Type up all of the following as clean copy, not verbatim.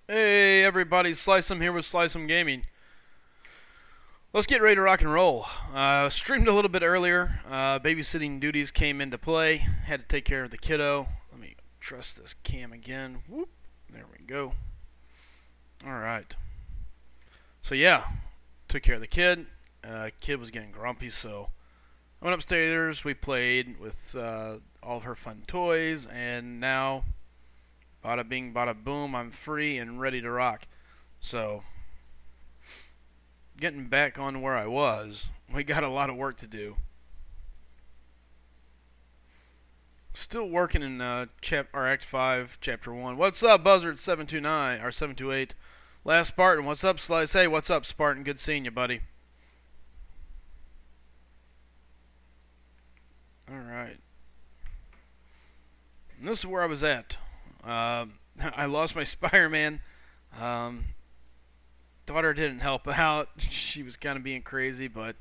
Hey everybody, Slicem here with SlycemGaming. Let's get ready to rock and roll. Streamed a little bit earlier. Babysitting duties came into play. Had to take care of the kiddo. Let me trust this cam again. Whoop. There we go. Alright. So yeah, took care of the kid. Kid was getting grumpy, so I went upstairs. We played with all of her fun toys, and now bada bing, bada boom, I'm free and ready to rock. So, getting back on where I was, we got a lot of work to do. Still working in Act 5, Chapter 1. What's up, Buzzard 729 or 728? Last Spartan, what's up, Slice? Hey, what's up, Spartan? Good seeing you, buddy. Alright. This is where I was at. I lost my Spider-Man. Daughter didn't help out. She was kind of being crazy, but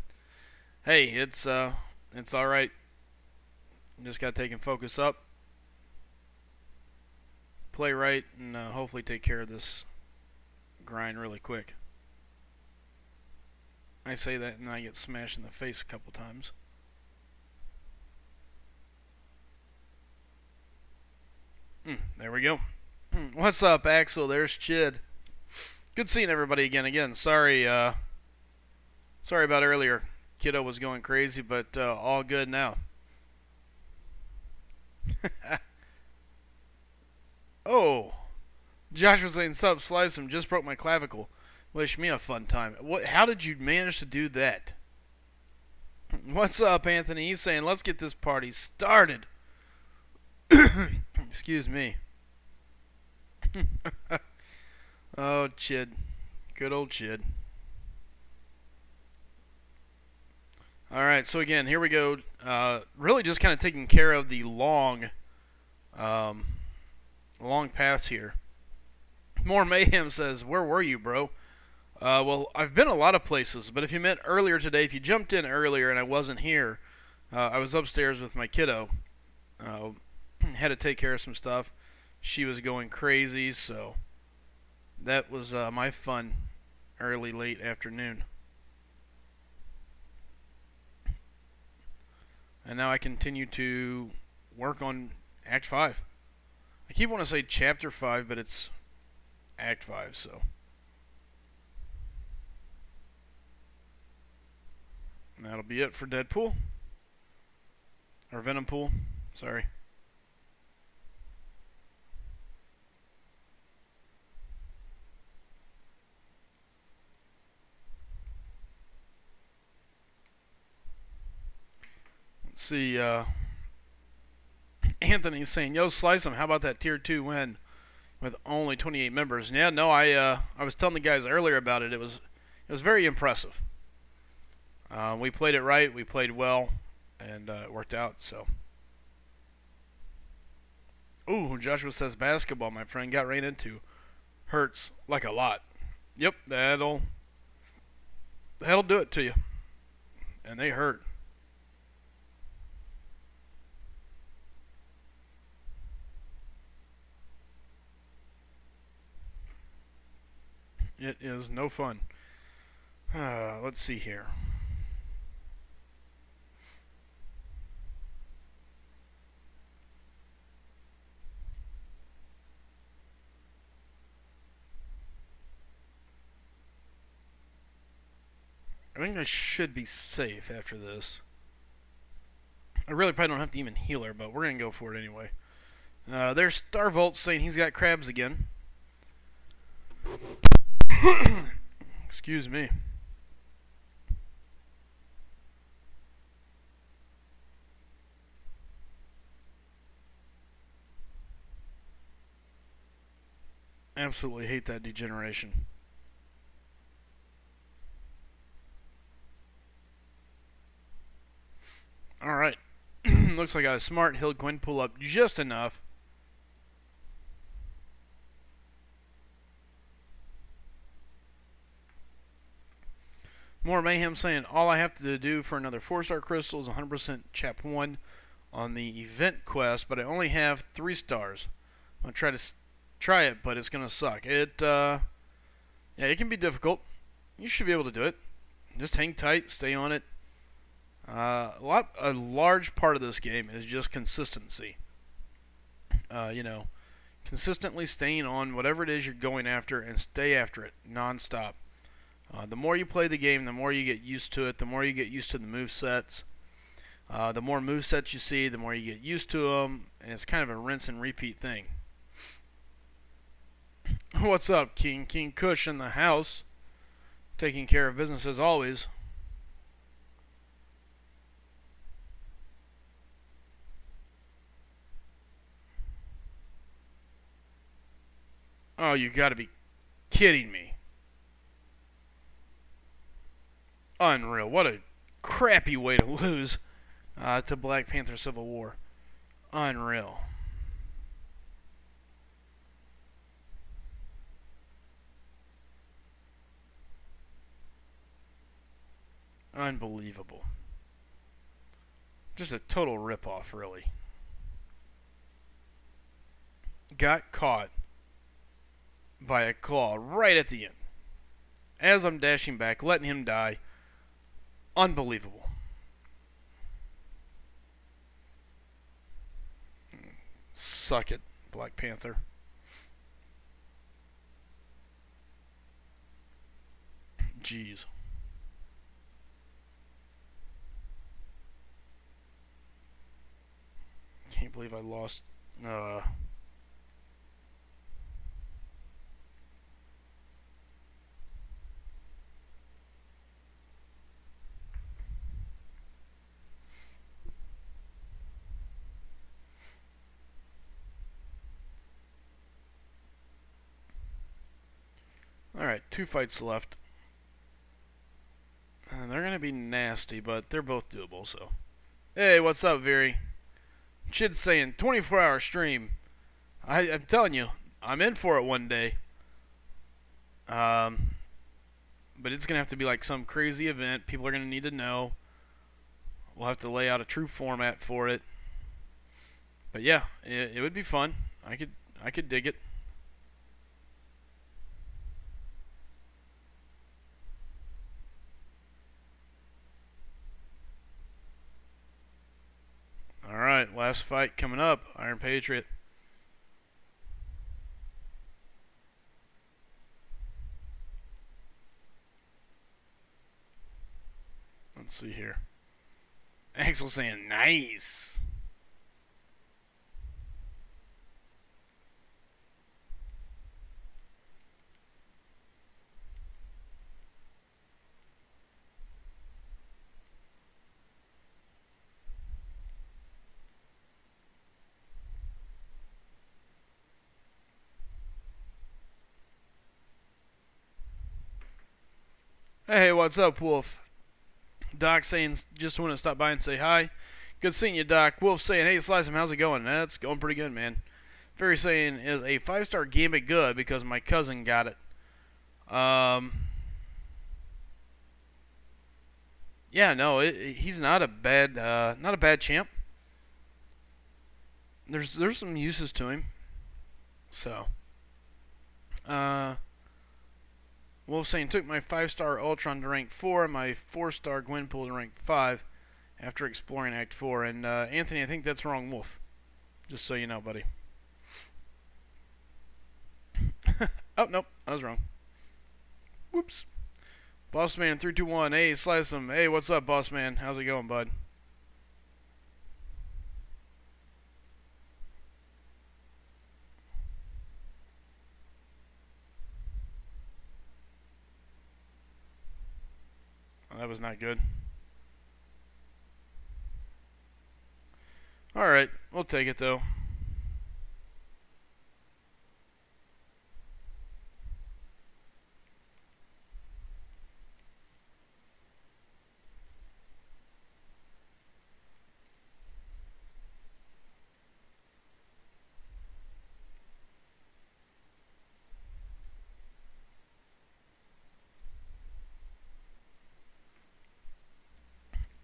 hey, it's all right. Just got to take and focus up, play right, and hopefully take care of this grind really quick. I say that and I get smashed in the face a couple times. There we go. What's up, Axel? There's Chid. Good seeing everybody again. Sorry about earlier. Kiddo was going crazy, but all good now. Oh, Josh was saying, "Sup, Slice him. Just broke my clavicle. Wish me a fun time." What? How did you manage to do that? What's up, Anthony? He's saying, "Let's get this party started." Excuse me. Oh, Chid. Good old Chid. Alright, so again, here we go. Really just kind of taking care of the long paths here. More Mayhem says, "Where were you, bro?" Well, I've been a lot of places, but if you meant earlier today, if you jumped in earlier and I wasn't here, I was upstairs with my kiddo. Had to take care of some stuff. She was going crazy, so that was my fun early, late afternoon. And now I continue to work on Act 5. I keep wanting to say Chapter 5, but it's Act 5, so. And that'll be it for Deadpool. Or Venompool, sorry. Let's see, Anthony's saying, "Yo, Slice 'em, how about that Tier 2 win with only 28 members?" Yeah, no, I was telling the guys earlier about it. It was very impressive. We played it right, we played well, and it worked out, so. Ooh, Joshua says, "Basketball, my friend, got ran into. Hurts like a lot." Yep, that'll do it to you. And they hurt. It is no fun. Let's see here. I think I should be safe after this. I really probably don't have to even heal her, but we're going to go for it anyway. There's Starvolt saying he's got crabs again. Excuse me. Absolutely hate that degeneration. Alright. Looks like I was smart. He'll go and pull up just enough. More Mayhem saying, "All I have to do for another 4-star crystal is 100% Chap 1 on the event quest, but I only have 3 stars. I'm going to try to try it, but it's gonna suck. Yeah, it can be difficult. You should be able to do it. Just hang tight, stay on it. A large part of this game is just consistency. You know, consistently staying on whatever it is you're going after and stay after it nonstop. The more you play the game, the more you get used to it. The more you get used to the move sets. The more move sets you see, the more you get used to them, and it's kind of a rinse and repeat thing. What's up, King? King Kush in the house, taking care of business as always. Oh, you gotta be kidding me. Unreal. What a crappy way to lose to Black Panther Civil War. Unreal. Unbelievable. Just a total ripoff, really. Got caught by a claw right at the end. As I'm dashing back, letting him die. Unbelievable. Suck it, Black Panther. Jeez. Can't believe I lost. Alright, 2 fights left. They're going to be nasty, but they're both doable, so. Hey, what's up, Viri? Chid's saying 24-hour stream. I'm telling you, I'm in for it one day. But it's going to have to be like some crazy event. People are going to need to know. We'll have to lay out a true format for it. But yeah, it would be fun. I could dig it. Alright, last fight coming up. Iron Patriot. Let's see here. Axel saying nice. Hey, what's up, Wolf? Doc saying just want to stop by and say hi. Good seeing you, Doc. Wolf saying, hey, Slycem, how's it going? That's going pretty good, man. Fairy saying, is a 5-star Gambit good because my cousin got it? Yeah, no, he's not a bad champ. There's some uses to him. So, Wolf saying, took my 5-star Ultron to rank 4, my 4-star Gwenpool to rank 5 after exploring Act 4. And Anthony, I think that's wrong, Wolf. Just so you know, buddy. Oh, nope, I was wrong. Whoops. Bossman 321, hey, Slycem. Hey, what's up, Bossman? How's it going, bud? Oh, that was not good. Alright, we'll take it, though.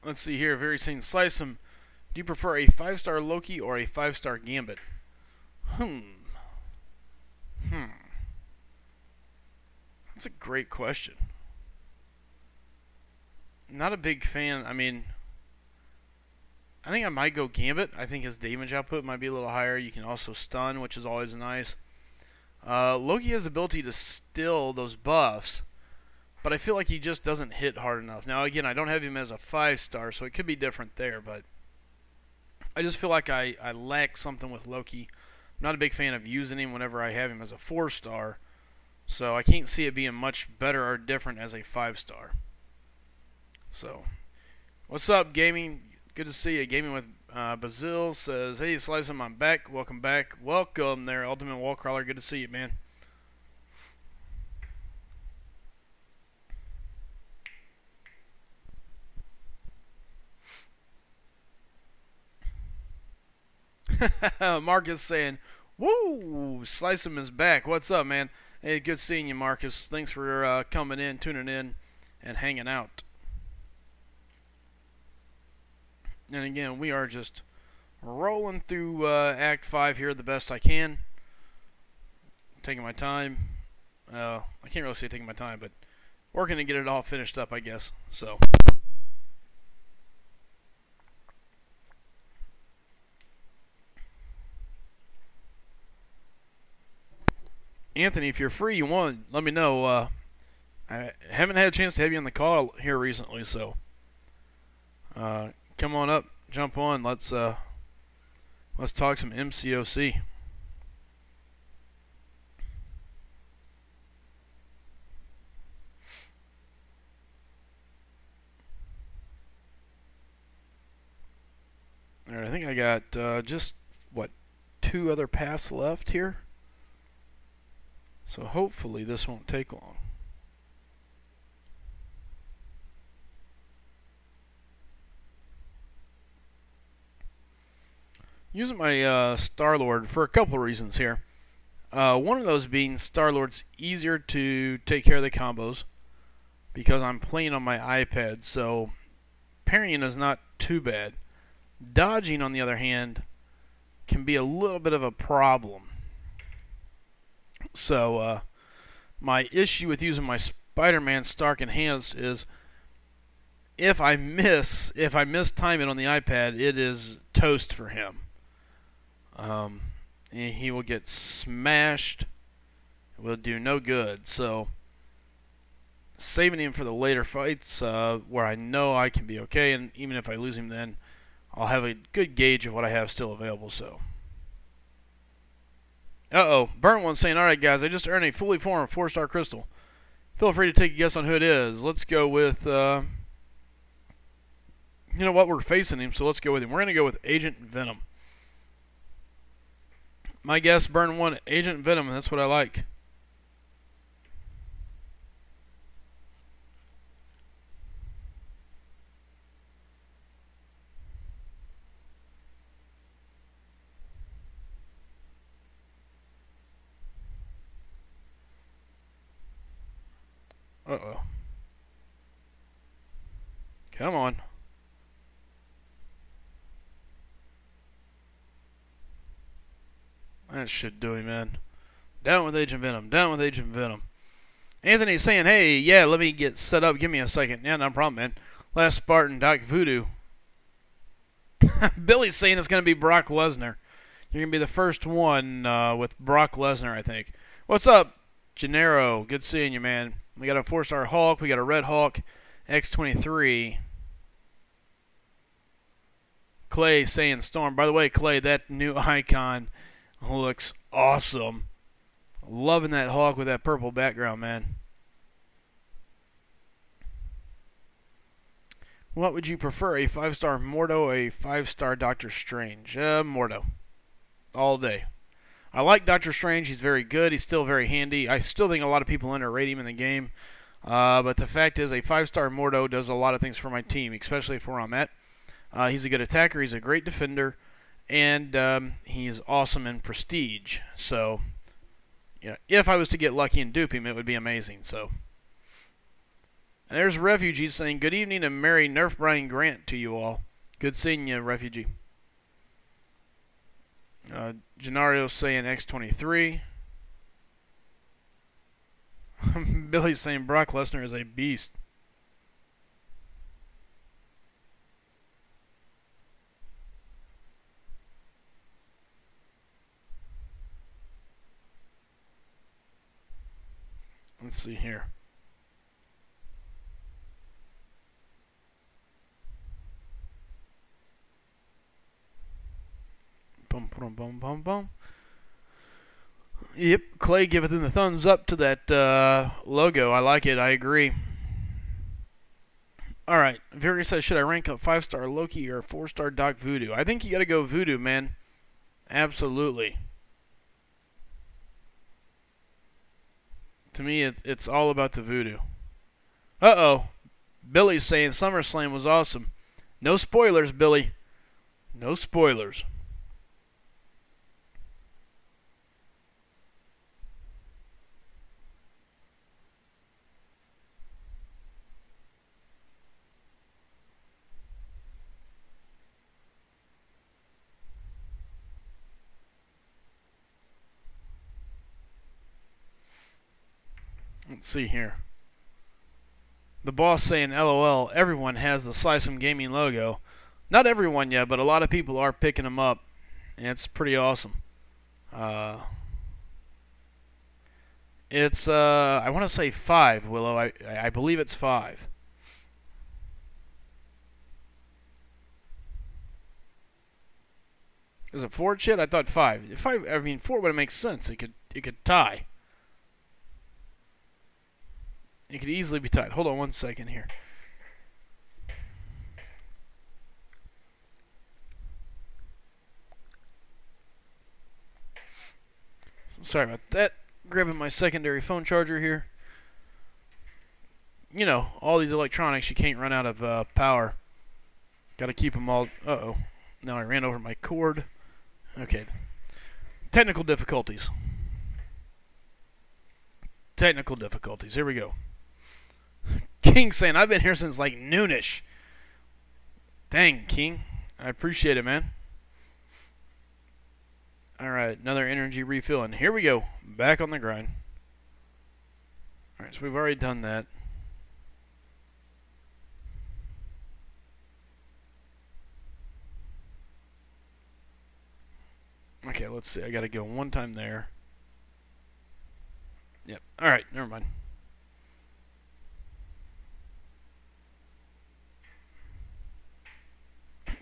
Let's see here. Very sane Slycem. Do you prefer a 5-star Loki or a 5-star Gambit? That's a great question. Not a big fan. I mean, I think I might go Gambit. I think his damage output might be a little higher. You can also stun, which is always nice. Loki has the ability to steal those buffs, but I feel like he just doesn't hit hard enough. Now, again, I don't have him as a 5-star, so it could be different there, but I just feel like I lack something with Loki. I'm not a big fan of using him whenever I have him as a 4-star, so I can't see it being much better or different as a 5-star. So, what's up, gaming? Good to see you. Gaming with Bazil says, "Hey, Slycem, I'm back. Welcome back. Welcome there, Ultimate Wallcrawler. Good to see you, man." Marcus saying, "Woo, Slycem is back. What's up, man? Hey, good seeing you, Marcus. Thanks for coming in, tuning in, and hanging out." And again, we are just rolling through Act 5 here the best I can. Taking my time. I can't really say taking my time, but working to get it all finished up, I guess. So, Anthony, if you're free, you want, let me know. I haven't had a chance to have you on the call here recently, so come on up, jump on. Let's talk some MCOC. Alright, I think I got just, what, 2 other paths left here? So hopefully this won't take long. Using my Star-Lord for a couple of reasons here. One of those being Star-Lord's easier to take care of the combos because I'm playing on my iPad, so parrying is not too bad. Dodging, on the other hand, can be a little bit of a problem. So my issue with using my Spider-Man Stark Enhanced is if I miss time it on the iPad, it is toast for him. He will get smashed. It will do no good. So saving him for the later fights where I know I can be okay, and even if I lose him then, I'll have a good gauge of what I have still available. So, Burnt One saying, "Alright guys, I just earned a fully formed 4-star crystal. Feel free to take a guess on who it is." Let's go with, you know what, we're facing him, so let's go with him. We're going to go with Agent Venom. My guess, Burn One, Agent Venom, and that's what I like. Uh-oh. Come on. That should do him, man. Down with Agent Venom. Down with Agent Venom. Anthony's saying, "Hey, yeah, let me get set up. Give me a second." Yeah, no problem, man. Last Spartan, Doc Voodoo. Billy's saying it's going to be Brock Lesnar. You're going to be the first one with Brock Lesnar, I think. What's up, Gennaro? Good seeing you, man. We got a 4-star Hulk. We got a Red Hulk, X-23. Clay saying Storm. By the way, Clay, that new icon looks awesome. Loving that Hulk with that purple background, man. What would you prefer, a 5-star Mordo or a 5-star Doctor Strange? Mordo. All day. I like Doctor Strange. He's very good. He's still very handy. I still think a lot of people underrate him in the game. But the fact is, a 5-star Mordo does a lot of things for my team, especially for where I'm at. He's a good attacker. He's a great defender. And he's awesome in prestige. So, you know, if I was to get lucky and dupe him, it would be amazing. So, and there's Refugee saying, "Good evening and Merry Nerf Brian Grant to you all." Good seeing you, Refugee. Gennario saying X-23. Billy's saying Brock Lesnar is a beast. Let's see here. Bum, bum, bum, bum, bum. Yep, Clay giveth in the thumbs up to that logo. I like it. I agree. Alright, Fury says, should I rank up 5-star Loki or 4-star Doc Voodoo? I think you gotta go Voodoo, man. Absolutely. To me, it's all about the Voodoo. Uh-oh. Billy's saying SummerSlam was awesome. No spoilers, Billy. No spoilers. Let's see here. The boss saying, LOL, everyone has the SlycemGaming logo. Not everyone yet, but a lot of people are picking them up. And it's pretty awesome. It's, I want to say 5, Willow. I believe it's 5. Is it 4, Chit? I thought 5. 5, I mean, 4 would make sense. It could tie. It could easily be tied. Hold on one second here. Sorry about that. Grabbing my secondary phone charger here. You know, all these electronics, you can't run out of power. Got to keep them all. Uh-oh. Now I ran over my cord. Okay. Technical difficulties. Technical difficulties. Here we go. King saying, I've been here since like noonish. Dang, King. I appreciate it, man. Alright, another energy refill. And here we go. Back on the grind. Alright, so we've already done that. Okay, let's see. I gotta go one time there. Yep. Alright, never mind.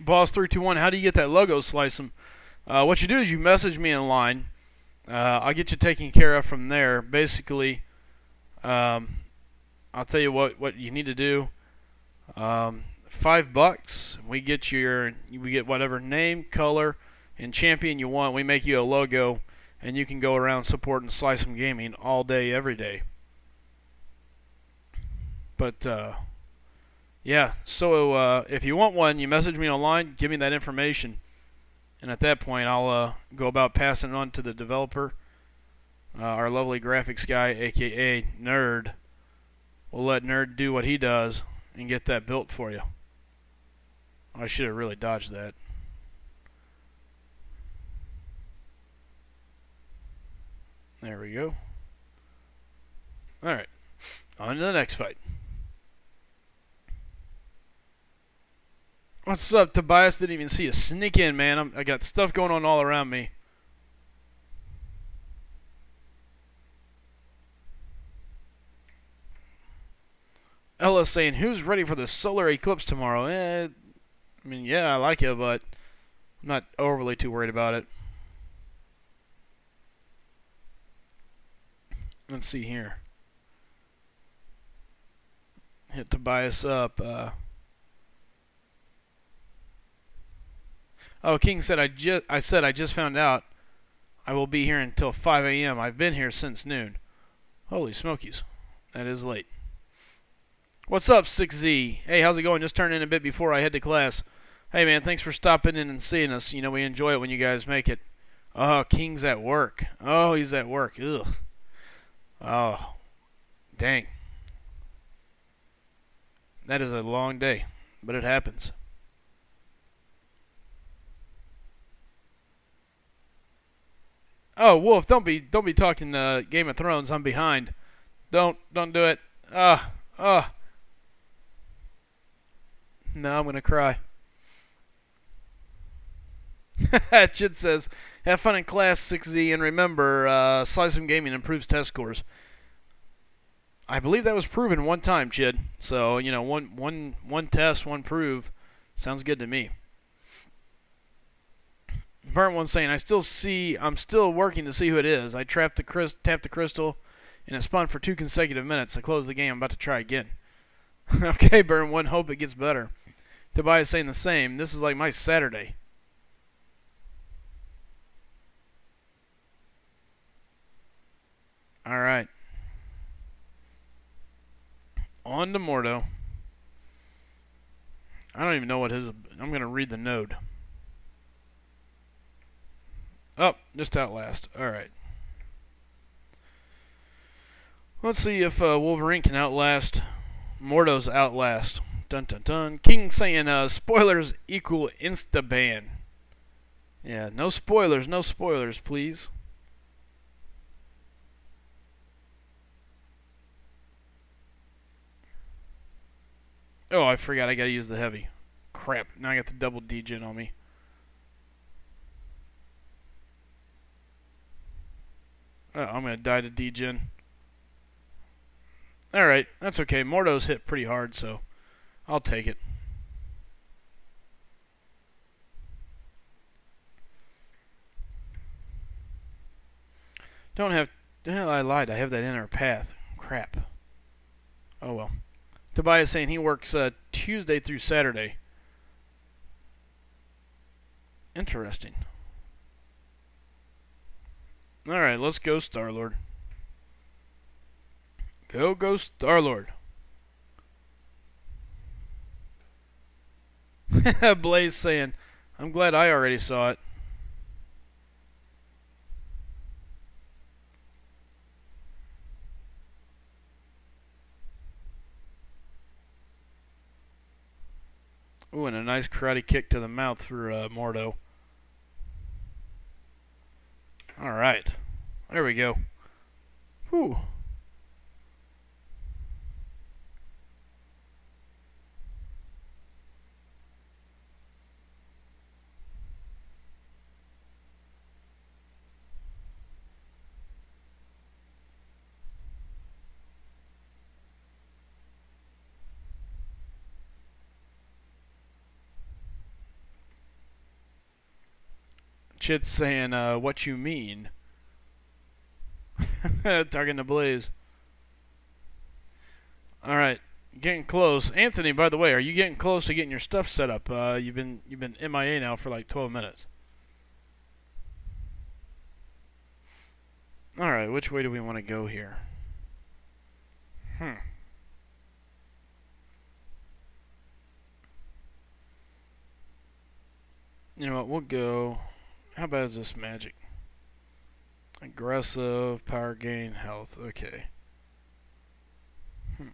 Boss321, how do you get that logo, Slicem? What you do is you message me in line. I'll get you taken care of from there. Basically, I'll tell you what you need to do. $5. We get whatever name, color, and champion you want. We make you a logo, and you can go around supporting SlycemGaming all day, every day. But yeah, so if you want one, you message me online, give me that information, and at that point I'll go about passing it on to the developer. Our lovely graphics guy, aka Nerd. We'll let Nerd do what he does and get that built for you. I should have really dodged that. There we go. Alright, on to the next fight. What's up, Tobias? Didn't even see you sneak in, man. I got stuff going on all around me. Ella's saying, who's ready for the solar eclipse tomorrow? I mean, yeah, I like it, but I'm not overly too worried about it. Let's see here. Hit Tobias up. Oh, King said, I just found out I will be here until 5 a.m. I've been here since noon. Holy smokies. That is late. What's up, 6Z? Hey, how's it going? Just turned in a bit before I head to class. Hey, man, thanks for stopping in and seeing us. You know, we enjoy it when you guys make it. Oh, King's at work. Oh, he's at work. Ugh. Oh, dang. That is a long day, but it happens. Oh, Wolf, don't be talking Game of Thrones. I'm behind. Don't do it. No, I'm gonna cry. Chid says, have fun in class, 6Z, and remember, SlycemGaming improves test scores. I believe that was proven one time, Chid. So, you know, one test, one prove. Sounds good to me. Burnt one saying, I'm still working to see who it is. I tapped the crystal, and it spun for 2 consecutive minutes. I closed the game. I'm about to try again. Okay, Burn one, hope it gets better. Tobias saying the same. This is like my Saturday. Alright. On to Mordo. I don't even know what his... I'm going to read the node. Oh, just Outlast. Alright. Let's see if Wolverine can outlast Mordo's Outlast. Dun dun dun. King saying spoilers equal insta-ban. Yeah, no spoilers, please. Oh, I forgot I gotta use the heavy. Crap, now I got the double degen on me. Oh, I'm gonna die to degen. Alright, that's okay. Mordo's hit pretty hard, so I'll take it. Don't have... Hell, I lied. I have that inner path. Crap. Oh well. Tobias saying he works Tuesday through Saturday. Interesting. Alright, let's go Star-Lord. Go Star-Lord. Blaze saying, I'm glad I already saw it. Ooh, and a nice karate kick to the mouth for Mordo. Alright. There we go. Whew. Chit's saying, what you mean? Talking to Blaze. Alright, getting close. Anthony, by the way, are you getting close to getting your stuff set up? You've been MIA now for like 12 minutes. Alright, which way do we want to go here? You know what, we'll go... How bad is this magic? Aggressive, power gain, health. Okay. You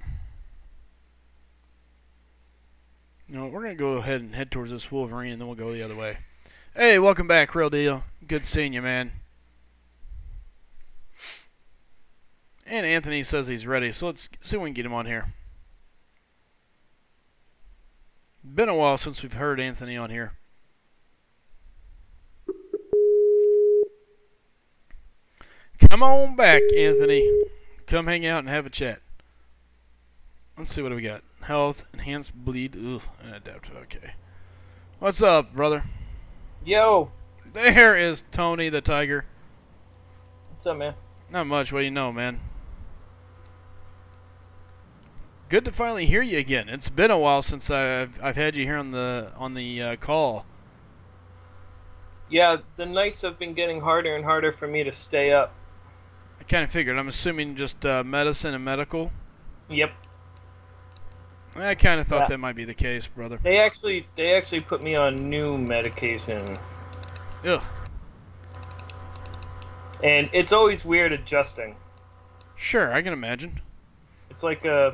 know what, we're going to go ahead and head towards this Wolverine, and then we'll go the other way. Hey, welcome back, Real Deal. Good seeing you, man. And Anthony says he's ready, so let's see if we can get him on here. Been a while since we've heard Anthony on here. Come on back, Anthony. Come hang out and have a chat. Let's see what we got. Health, enhanced bleed, ugh, and adapt. Okay. What's up, brother? Yo. There is Tony the Tiger. What's up, man? Not much. What do you know, man? Good to finally hear you again. It's been a while since I've had you here on the call. Yeah, the nights have been getting harder and harder for me to stay up. I kind of figured. I'm assuming just medicine and medical. Yep. I kind of thought that might be the case, brother. They actually put me on new medication. Ugh. And it's always weird adjusting. Sure, I can imagine. It's like I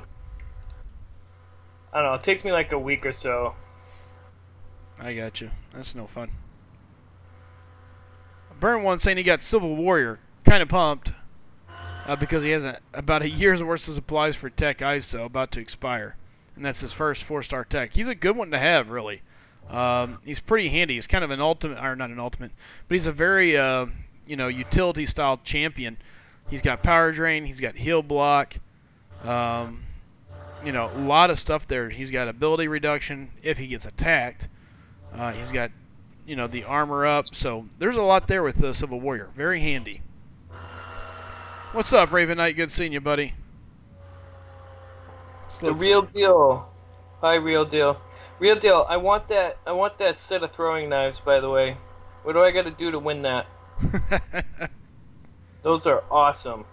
don't know, it takes me like a week or so. I got you. That's no fun. Burn one saying he got Civil Warrior. Kind of pumped. because he has about a year's worth of supplies for Tech ISO about to expire, and that's his first 4-star Tech. He's a good one to have, really. He's pretty handy. He's kind of an ultimate, or not an ultimate, but he's a very utility style champion. He's got power drain. He's got heal block. A lot of stuff there. He's got ability reduction if he gets attacked. He's got, the armor up. So there's a lot there with the Civil Warrior. Very handy. What's up, Raven Knight? Good seeing you, buddy. The real deal. Hi, real deal. Real deal. I want that set of throwing knives. By the way, what do I got to do to win that? Those are awesome.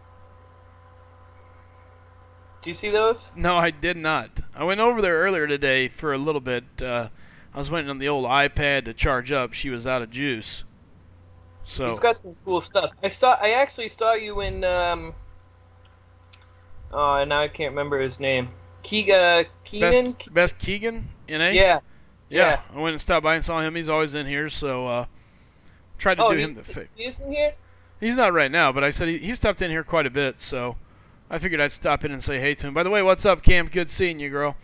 Do you see those? No, I did not. I went over there earlier today for a little bit. I was waiting on the old iPad to charge up. She was out of juice. So he's got some cool stuff. I actually saw you in oh, now I can't remember his name. Keegan? Best Keegan, NA? Yeah. I went and stopped by and saw him. He's always in here, so tried to do him the favor. He's in here? He's not right now, but I said he stopped in here quite a bit, so I figured I'd stop in and say hey to him. By the way, what's up, Cam? Good seeing you, girl.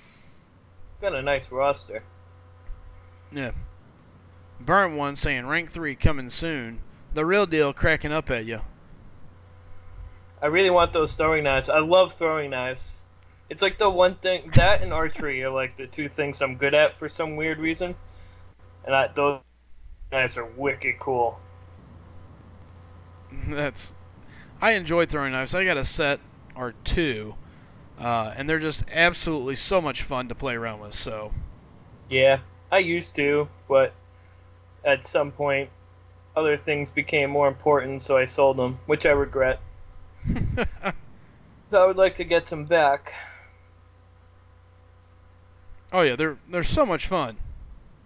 Got a nice roster. Yeah. Burn one saying rank 3 coming soon. The real deal cracking up at you. I really want those throwing knives. I love throwing knives. It's like the one thing, that and archery are like the two things I'm good at for some weird reason. And those knives are wicked cool. I enjoy throwing knives. I got a set or two, and they're just absolutely so much fun to play around with. So, yeah, I used to, but at some point, other things became more important, so I sold them, which I regret. So I would like to get some back. Oh yeah, they're so much fun.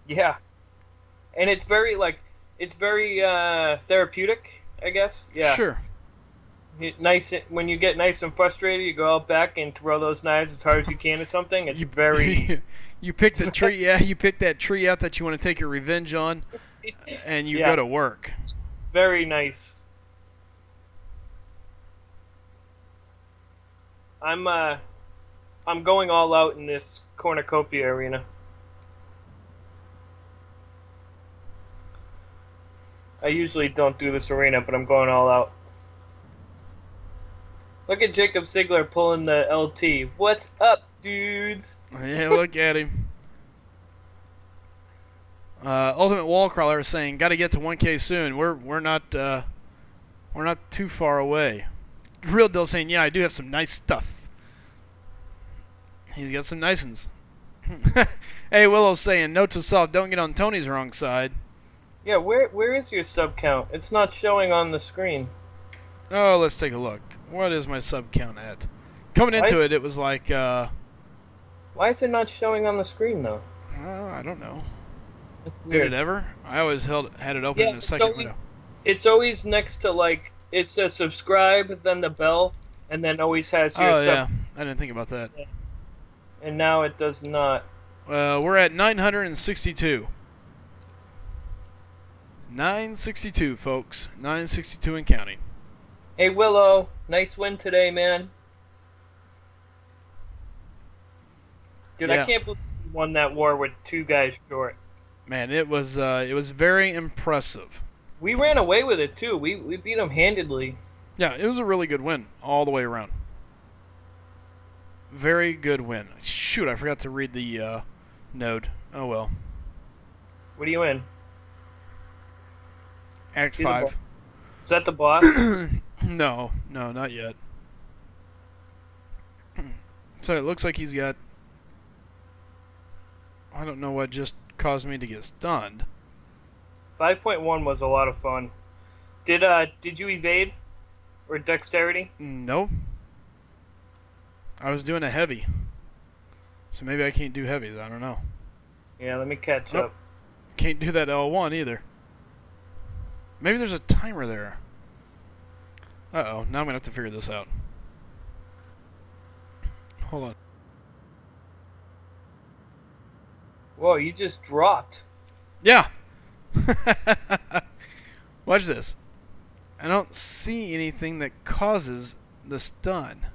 Yeah, and it's very therapeutic, I guess. Yeah. Sure. Nice when you get nice and frustrated, you go out back and throw those knives as hard as you can at something. It's very. You pick the tree. Yeah, you pick that tree out that you want to take your revenge on, and you go to work. Very nice. I'm going all out in this cornucopia arena. I usually don't do this arena, but I'm going all out. Look at Jacob Sigler pulling the LT. What's up, dudes? Yeah, look at him. Ultimate Wallcrawler is saying, "Got to get to 1K soon. We're not too far away." Real Deal saying, "Yeah, I do have some nice stuff." He's got some nice ones. Hey, Willow saying, "Note to self: don't get on Tony's wrong side." Yeah, where is your sub count? It's not showing on the screen. Oh, let's take a look. What is my sub count at? Coming into it was like. Why is it not showing on the screen though? I don't know. Did it ever? I always had it open in the second window. It's always next to like it says subscribe, then the bell, and then always has your sub. Yeah, I didn't think about that. And now it does not. We're at 962. 962, folks. 962 and counting. Hey Willow, nice win today, man. Dude, yeah. I can't believe you won that war with 2 guys short. Man, it was very impressive. We ran away with it too. We beat them handedly. Yeah, it was a really good win all the way around. Very good win. Shoot, I forgot to read the node. Oh well. What are you in? Act 5. Is that the boss? No, not yet. So it looks like he's got. I don't know what just caused me to get stunned. 5.1 was a lot of fun. Did you evade or dexterity? No. I was doing a heavy, so maybe I can't do heavies. I don't know. Yeah, let me catch up. Can't do that L1 either. Maybe there's a timer there. Uh-oh, now I'm gonna have to figure this out. Hold on. Whoa, you just dropped. Yeah. Watch this. I don't see anything that causes the stun.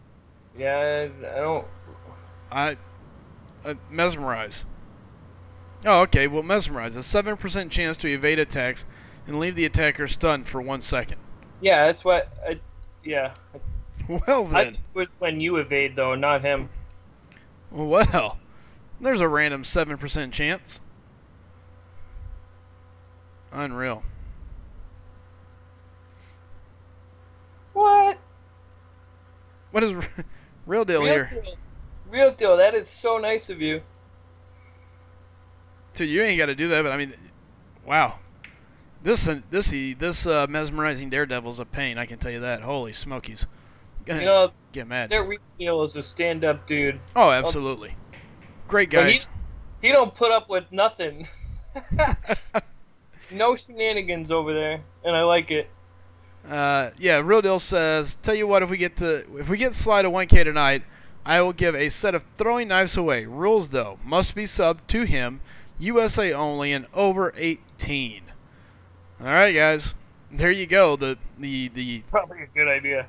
Yeah, I don't. I mesmerize. Oh, okay. Well, mesmerize. A 7% chance to evade attacks and leave the attacker stunned for 1 second. Yeah, that's what. Yeah. Well I then. think it was when you evade though, not him. Well, there's a random 7% chance. Unreal. What? What is real deal here? Deal. Real deal. That is so nice of you. Dude, you ain't got to do that, but I mean, wow. This mesmerizing Daredevil's a pain. I can tell you that. Holy smokies. Gonna get mad. Their real deal is a stand-up dude. Oh, absolutely. Great guy. He don't put up with nothing. No shenanigans over there, and I like it. Yeah, Real Deal says, tell you what, if we get Sly to 1K tonight, I will give a set of throwing knives away. Rules though, must be subbed to him, USA only, and over 18. All right, guys, there you go. The Probably a good idea.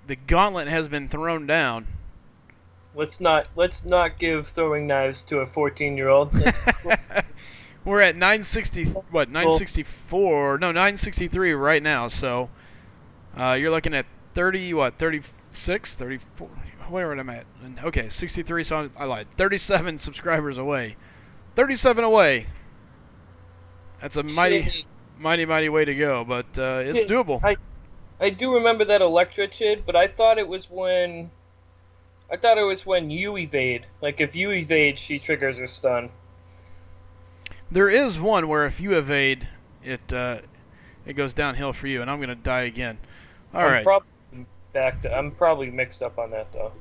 The gauntlet has been thrown down. Let's not give throwing knives to a 14-year-old. We're at 960. What 964? No, 963 right now. So you're looking at 30. What 36? 34? Where am I at? Okay, 63. So I lied. 37 subscribers away. 37 away. That's a mighty way to go, but it's doable. I do remember that Electra Chid, but I thought it was when you evade. Like if you evade, she triggers her stun. There is one where if you evade, it goes downhill for you, and I'm gonna die again. All right. I'm probably mixed up on that though.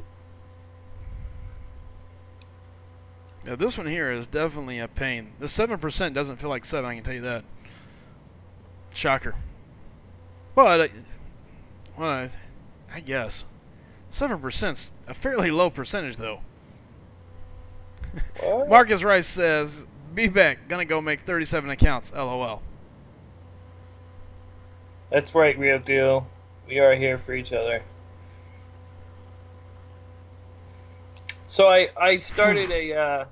Yeah, this one here is definitely a pain. The 7% doesn't feel like 7. I can tell you that. Shocker. But well, I guess 7%'s a fairly low percentage, though. Marcus Rice says, "Be back. Gonna go make 37 accounts. LOL." That's right, Real Deal. We are here for each other. So I started a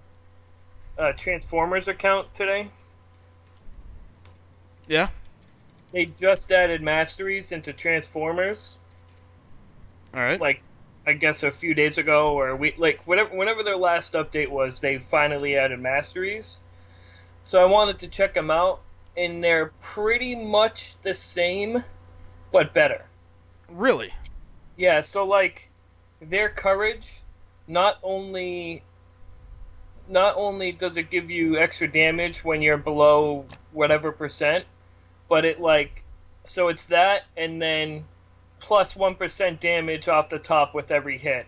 Transformers account today. Yeah. They just added masteries into Transformers. All right. Like, I guess a few days ago, or whenever their last update was, they finally added masteries. So I wanted to check them out, and they're pretty much the same, but better. Really? Yeah. So like, their courage, not only does it give you extra damage when you're below whatever percent, but so it's that, and then plus 1% damage off the top with every hit,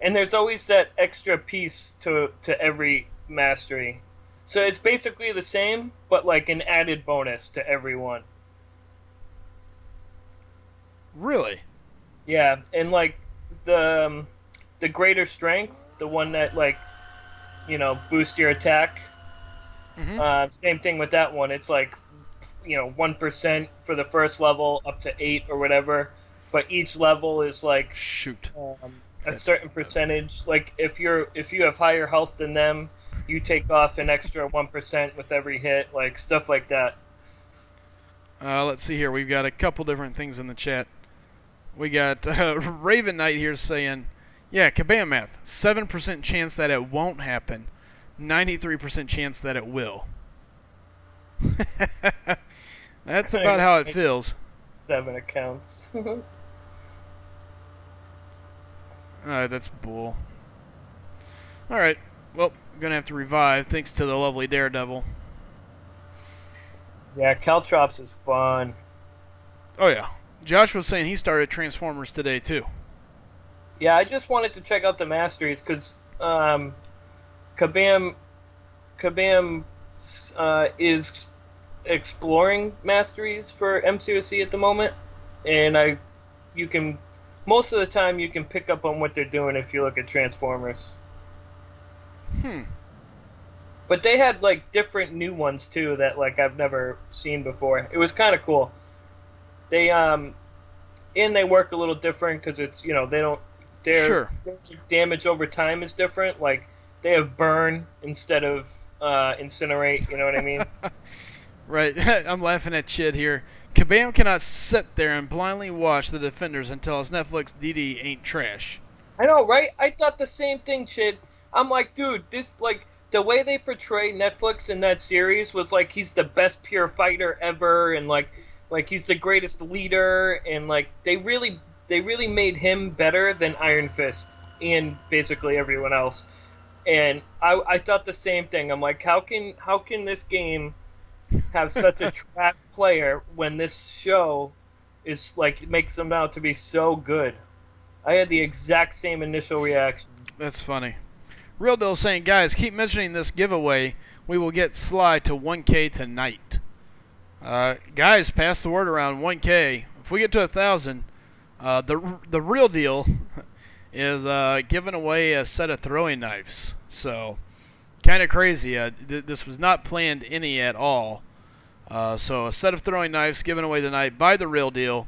and there's always that extra piece to every mastery. So it's basically the same, but like an added bonus to every one. Really? Yeah, and like the greater strength, the one that boosts your attack. Mm-hmm. Same thing with that one. It's 1% for the first level up to 8 or whatever, but each level is a certain percentage. Like if you have higher health than them, you take off an extra 1% with every hit, like stuff like that. Let's see here. We've got a couple different things in the chat. We got Raven Knight here saying, yeah, Kabam math. 7% chance that it won't happen. 93% chance that it will. That's about how it feels. 7 accounts. That's bull. Alright. Well, I'm going to have to revive thanks to the lovely Daredevil. Yeah, Caltrops is fun. Oh, yeah. Josh was saying he started Transformers today, too. Yeah, I just wanted to check out the masteries because Kabam is exploring masteries for MCOC at the moment, and most of the time you can pick up on what they're doing if you look at Transformers. But they had different new ones too that I've never seen before. It was kind of cool. They and they work a little different because it's they don't their Sure. damage over time is different. Like they have burn instead of incinerate. You know what I mean? Right. I'm laughing at Chid here. Kabam cannot sit there and blindly watch the defenders until his Netflix DD ain't trash. I know, right? I thought the same thing, Chid. I'm like, dude, this like the way they portray Netflix in that series was like he's the best pure fighter ever, and like he's the greatest leader, and like they really made him better than Iron Fist and basically everyone else. And I thought the same thing. I'm like, how can this game have such a trash player when this show is like it makes them out to be so good? I had the exact same initial reaction. That's funny. Real Deal saying, guys, keep mentioning this giveaway. We will get Sly to 1K tonight. Guys, pass the word around 1K. If we get to 1,000, the Real Deal is giving away a set of throwing knives. So, kind of crazy. This was not planned any at all. So, a set of throwing knives given away tonight by the Real Deal.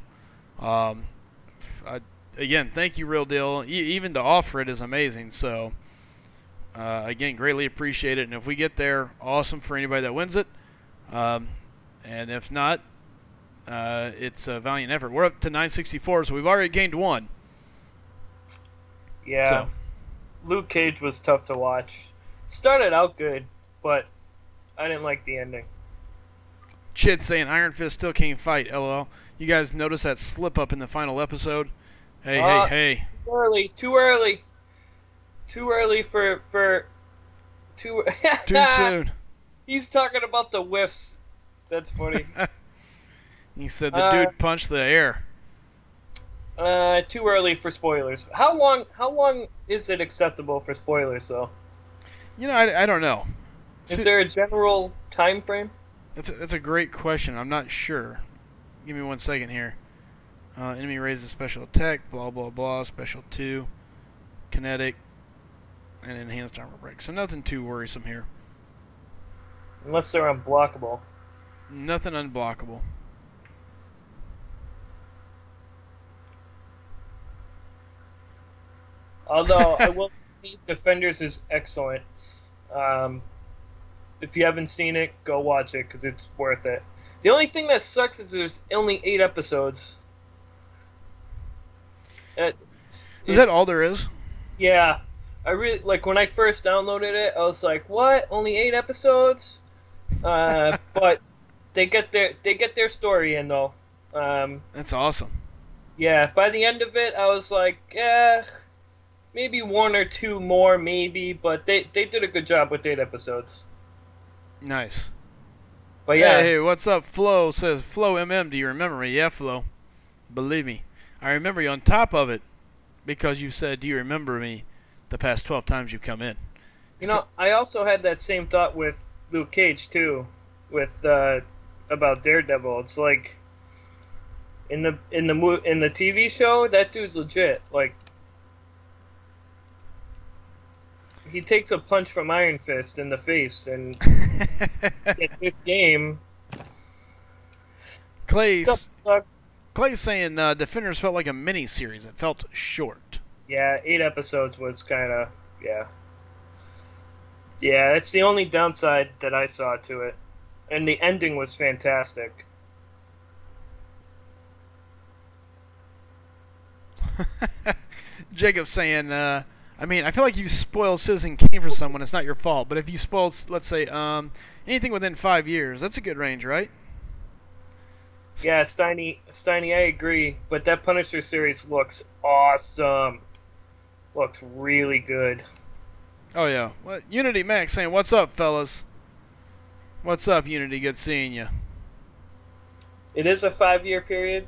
Again, thank you, Real Deal. Even to offer it is amazing. So, again, greatly appreciate it. And if we get there, awesome for anybody that wins it. And if not, it's a valiant effort. We're up to 964, so we've already gained one. Yeah. So. Luke Cage was tough to watch. Started out good, but I didn't like the ending. Chid saying Iron Fist still can't fight, LOL. You guys notice that slip up in the final episode? Hey, hey. Too early for too soon. He's talking about the whiffs. That's funny. He said the dude punched the air. Too early for spoilers. How long is it acceptable for spoilers though? You know, I don't know. Is there a general time frame? That's a great question. I'm not sure. Give me 1 second here. Enemy raises special attack, blah, blah, blah, special 2, kinetic, and enhanced armor break. So nothing too worrisome here. Unless they're unblockable. Nothing unblockable. Although, I will say Defenders is excellent. If you haven't seen it, go watch it, because it's worth it. The only thing that sucks is there's only 8 episodes. Is that all there is? Yeah. I really, like, when I first downloaded it, I was like, what? Only 8 episodes? But they get their story in, though. That's awesome. Yeah, by the end of it, I was like, maybe 1 or 2 more, maybe, but they did a good job with 8 episodes. Nice. But yeah. Hey, what's up? Flo says, Flo MM, do you remember me? Yeah, Flo. Believe me. I remember you on top of it because you said, do you remember me the past 12 times you've come in? You know, I also had that same thought with Luke Cage, too, with about Daredevil. It's like, in the TV show, that dude's legit. Like, he takes a punch from Iron Fist in the face, and in this game... Clay's saying Defenders felt like a mini-series. It felt short. Yeah, 8 episodes was kind of... Yeah. Yeah, that's the only downside that I saw to it. And the ending was fantastic. Jacob saying, I mean, I feel like you spoiled Citizen Kane for someone. It's not your fault. But if you spoil, let's say, anything within 5 years, that's a good range, right? Yeah, Steiny, I agree. But that Punisher series looks awesome. Looks really good. Oh, yeah. What? Unity Max saying, what's up, fellas? What's up, Unity? Good seeing you. It is a 5-year period.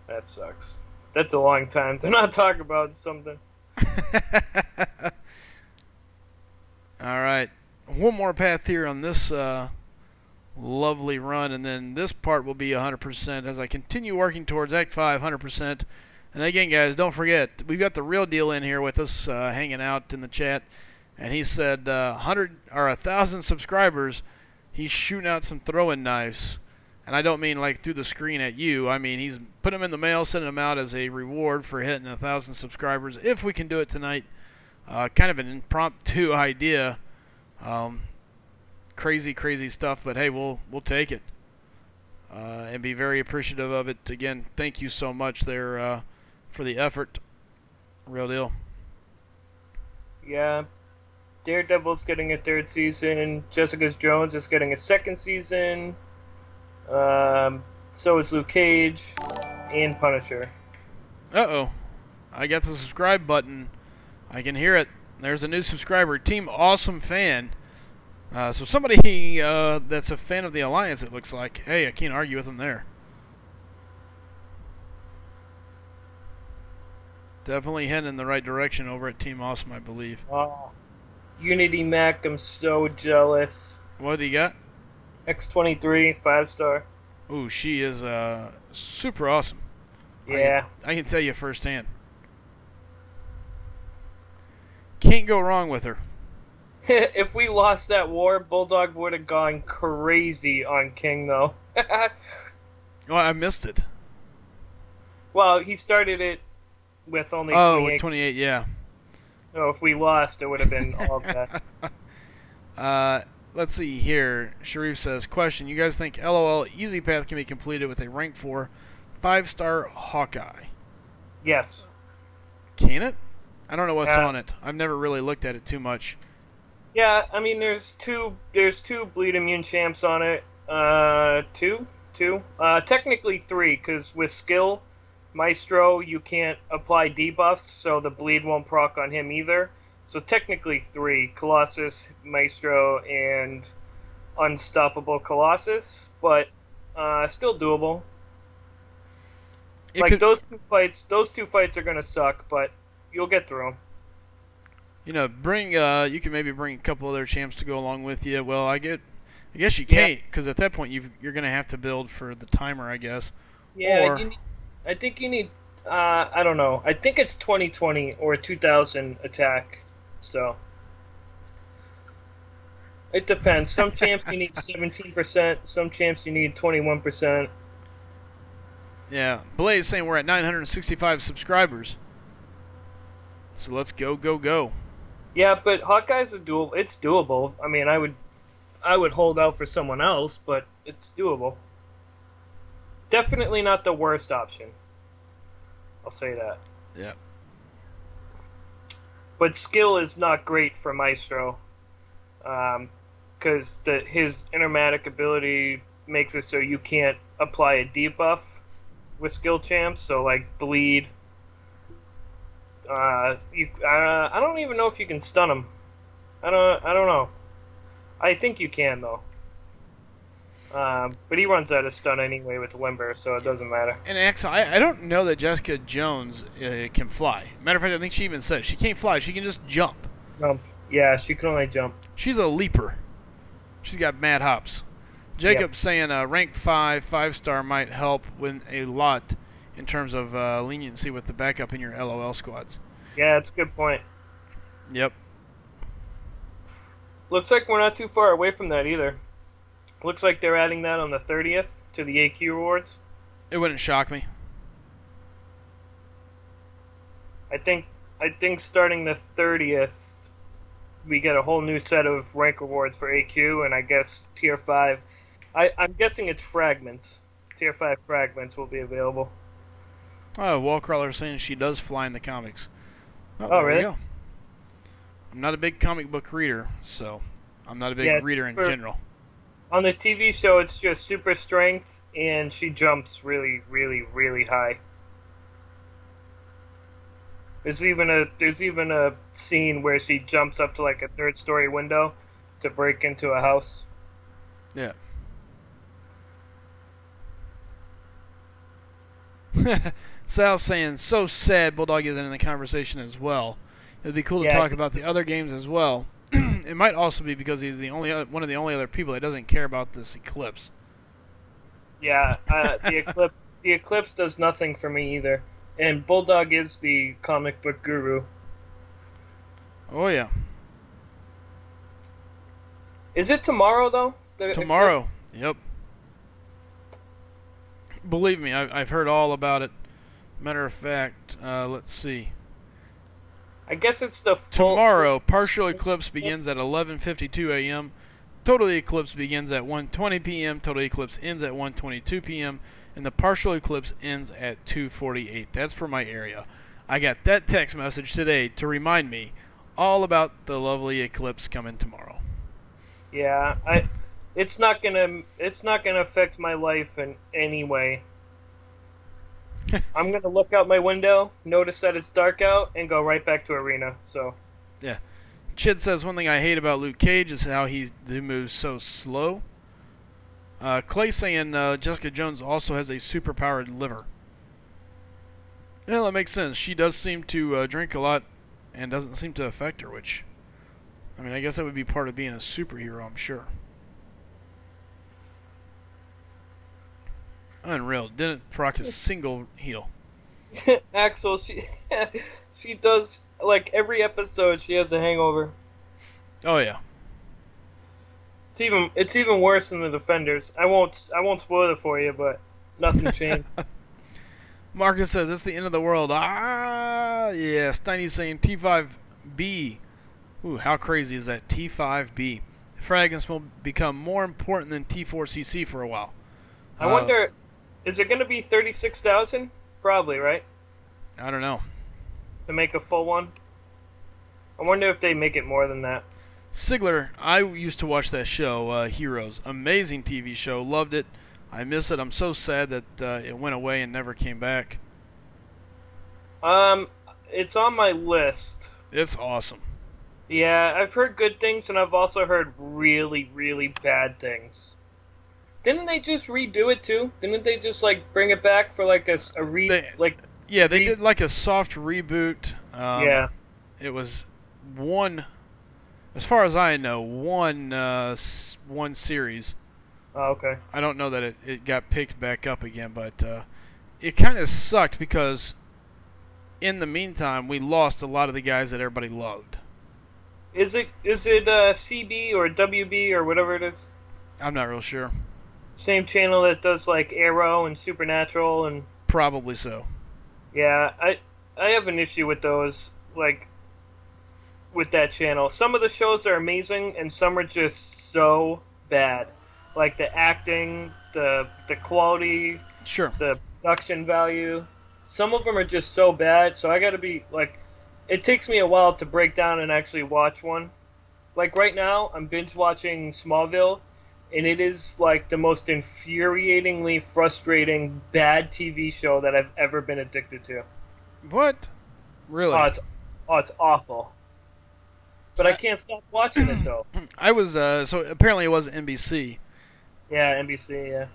That sucks. That's a long time to not talk about something. All right. One more path here on this lovely run, and then this part will be 100% as I continue working towards Act 5, 100%. And again, guys, don't forget, we've got the Real Deal in here with us, hanging out in the chat, and he said 100 or 1,000 subscribers, he's shooting out some throwing knives. And I don't mean like through the screen at you. I mean he's putting them in the mail, sending them out as a reward for hitting 1,000 subscribers. If we can do it tonight, kind of an impromptu idea. Crazy stuff, but hey, we'll take it and be very appreciative of it. Again, thank you so much there for the effort. Real deal. Yeah, Daredevil's getting a 3rd season. Jessica Jones is getting a 2nd season. So is Luke Cage and Punisher. Uh-oh. I got the subscribe button. I can hear it. There's a new subscriber. Team Awesome Fan. So somebody that's a fan of the Alliance, it looks like. Hey, I can't argue with them there. Definitely heading in the right direction over at Team Awesome, I believe. Oh, Unity Mac, I'm so jealous. What do you got? X23, 5-star. Ooh, she is super awesome. Yeah. I can tell you firsthand. Can't go wrong with her. If we lost that war, Bulldog would have gone crazy on King, though. Well, I missed it. Well, he started it with only 28. Oh, 28, yeah. So if we lost, it would have been all that. Let's see here. Sharif says, question, you guys think LOL Easy Path can be completed with a rank 4 5-star Hawkeye? Yes. Can it? I don't know what's on it. I've never really looked at it too much. Yeah, I mean, there's two bleed immune champs on it. Two. Technically 3, because with skill, Maestro, you can't apply debuffs, so the bleed won't proc on him either. So technically 3, Colossus, Maestro, and Unstoppable Colossus, but still doable. Those two fights are gonna suck, but you'll get through them. You know, you can maybe bring a couple other champs to go along with you. Well, I guess you can't, because at that point you're going to have to build for the timer, I guess. Yeah, I think you need, I don't know. I think it's 2020 or 2000 attack, so. It depends. Some champs you need 17%, some champs you need 21%. Yeah, Blaze saying we're at 965 subscribers. So let's go. Yeah, but Hawkeye's it's doable. I mean, I would hold out for someone else, but it's doable. Definitely not the worst option. I'll say that. Yeah. But skill is not great for Maestro, because his intermatic ability makes it so you can't apply a debuff with skill champs. So like bleed. I don't even know if you can stun him. I don't know. I think you can though. But he runs out of stun anyway with Limber, so it doesn't matter. And I don't know that Jessica Jones can fly. Matter of fact, I think she even said she can't fly. She can just jump. Yeah, she can only jump. She's a leaper. She's got mad hops. Jacob's saying rank 5-star might help with a lot in terms of leniency with the backup in your LOL squads. Yeah, that's a good point. Yep. Looks like we're not too far away from that either. Looks like they're adding that on the 30th to the AQ rewards. It wouldn't shock me. I think starting the 30th, we get a whole new set of rank rewards for AQ, and I guess Tier 5. I'm guessing it's fragments. Tier 5 fragments will be available. Oh, Wallcrawler saying she does fly in the comics. Oh, really? There you go. I'm not a big comic book reader, so I'm not a big reader in general. On the TV show, it's just super strength, and she jumps really, really, really high. There's even a scene where she jumps up to like a 3rd-story window to break into a house. Yeah. Sal's saying, so sad Bulldog isn't in the conversation as well. It'd be cool to talk about the other games as well. It might also be because he's one of the only other people that doesn't care about this Eclipse. Yeah, the Eclipse does nothing for me either. And Bulldog is the comic book guru. Oh, yeah. Is it tomorrow, though? Tomorrow, yep. Believe me, I've heard all about it. Matter of fact, let's see. I guess it's the full... Tomorrow, partial eclipse begins at 11:52 a.m. Total eclipse begins at 1:20 p.m. Total eclipse ends at 1:22 p.m. And the partial eclipse ends at 2:48. That's for my area. I got that text message today to remind me all about the lovely eclipse coming tomorrow. Yeah, it's not gonna affect my life in any way. I'm gonna look out my window, notice that it's dark out, and go right back to arena. So yeah, Chid says one thing I hate about Luke Cage is how he moves so slow. Clay saying Jessica Jones also has a superpowered liver. Yeah, that makes sense. She does seem to drink a lot and doesn't seem to affect her, which, I mean, I guess that would be part of being a superhero, I'm sure. Unreal. Didn't proc a single heal. Axel, she does, like, every episode she has a hangover. Oh yeah. It's even worse than the Defenders. I won't spoil it for you, but nothing changed. Marcus says it's the end of the world. Ah, yeah. Steiny's saying T5B. Ooh, how crazy is that? T5B. Fragments will become more important than T4CC for a while. I wonder, is it going to be 36,000? Probably, right? I don't know. To make a full one? I wonder if they make it more than that. Sigler, I used to watch that show, Heroes. Amazing TV show. Loved it. I miss it. I'm so sad that it went away and never came back. It's on my list. It's awesome. Yeah, I've heard good things, and I've also heard really, really bad things. Didn't they just redo it, too? Didn't they just, like, bring it back for, like, Yeah, they did, like, a soft reboot. Yeah. It was one... As far as I know, one series. Oh, okay. I don't know that it got picked back up again, but it kind of sucked because in the meantime, we lost a lot of the guys that everybody loved. Is it CB or WB or whatever it is? I'm not real sure. Same channel that does like Arrow and Supernatural and... Probably so. Yeah, I have an issue with those, like, with that channel. Some of the shows are amazing, and some are just so bad. Like the acting, the quality, sure, the production value. Some of them are just so bad, so I gotta be, like, it takes me a while to break down and actually watch one. Like right now, I'm binge watching Smallville, and it is like the most infuriatingly frustrating bad TV show that I've ever been addicted to. What? Really? Oh, it's awful. But I can't stop watching it though. I was so apparently it was NBC. Yeah, NBC. Yeah.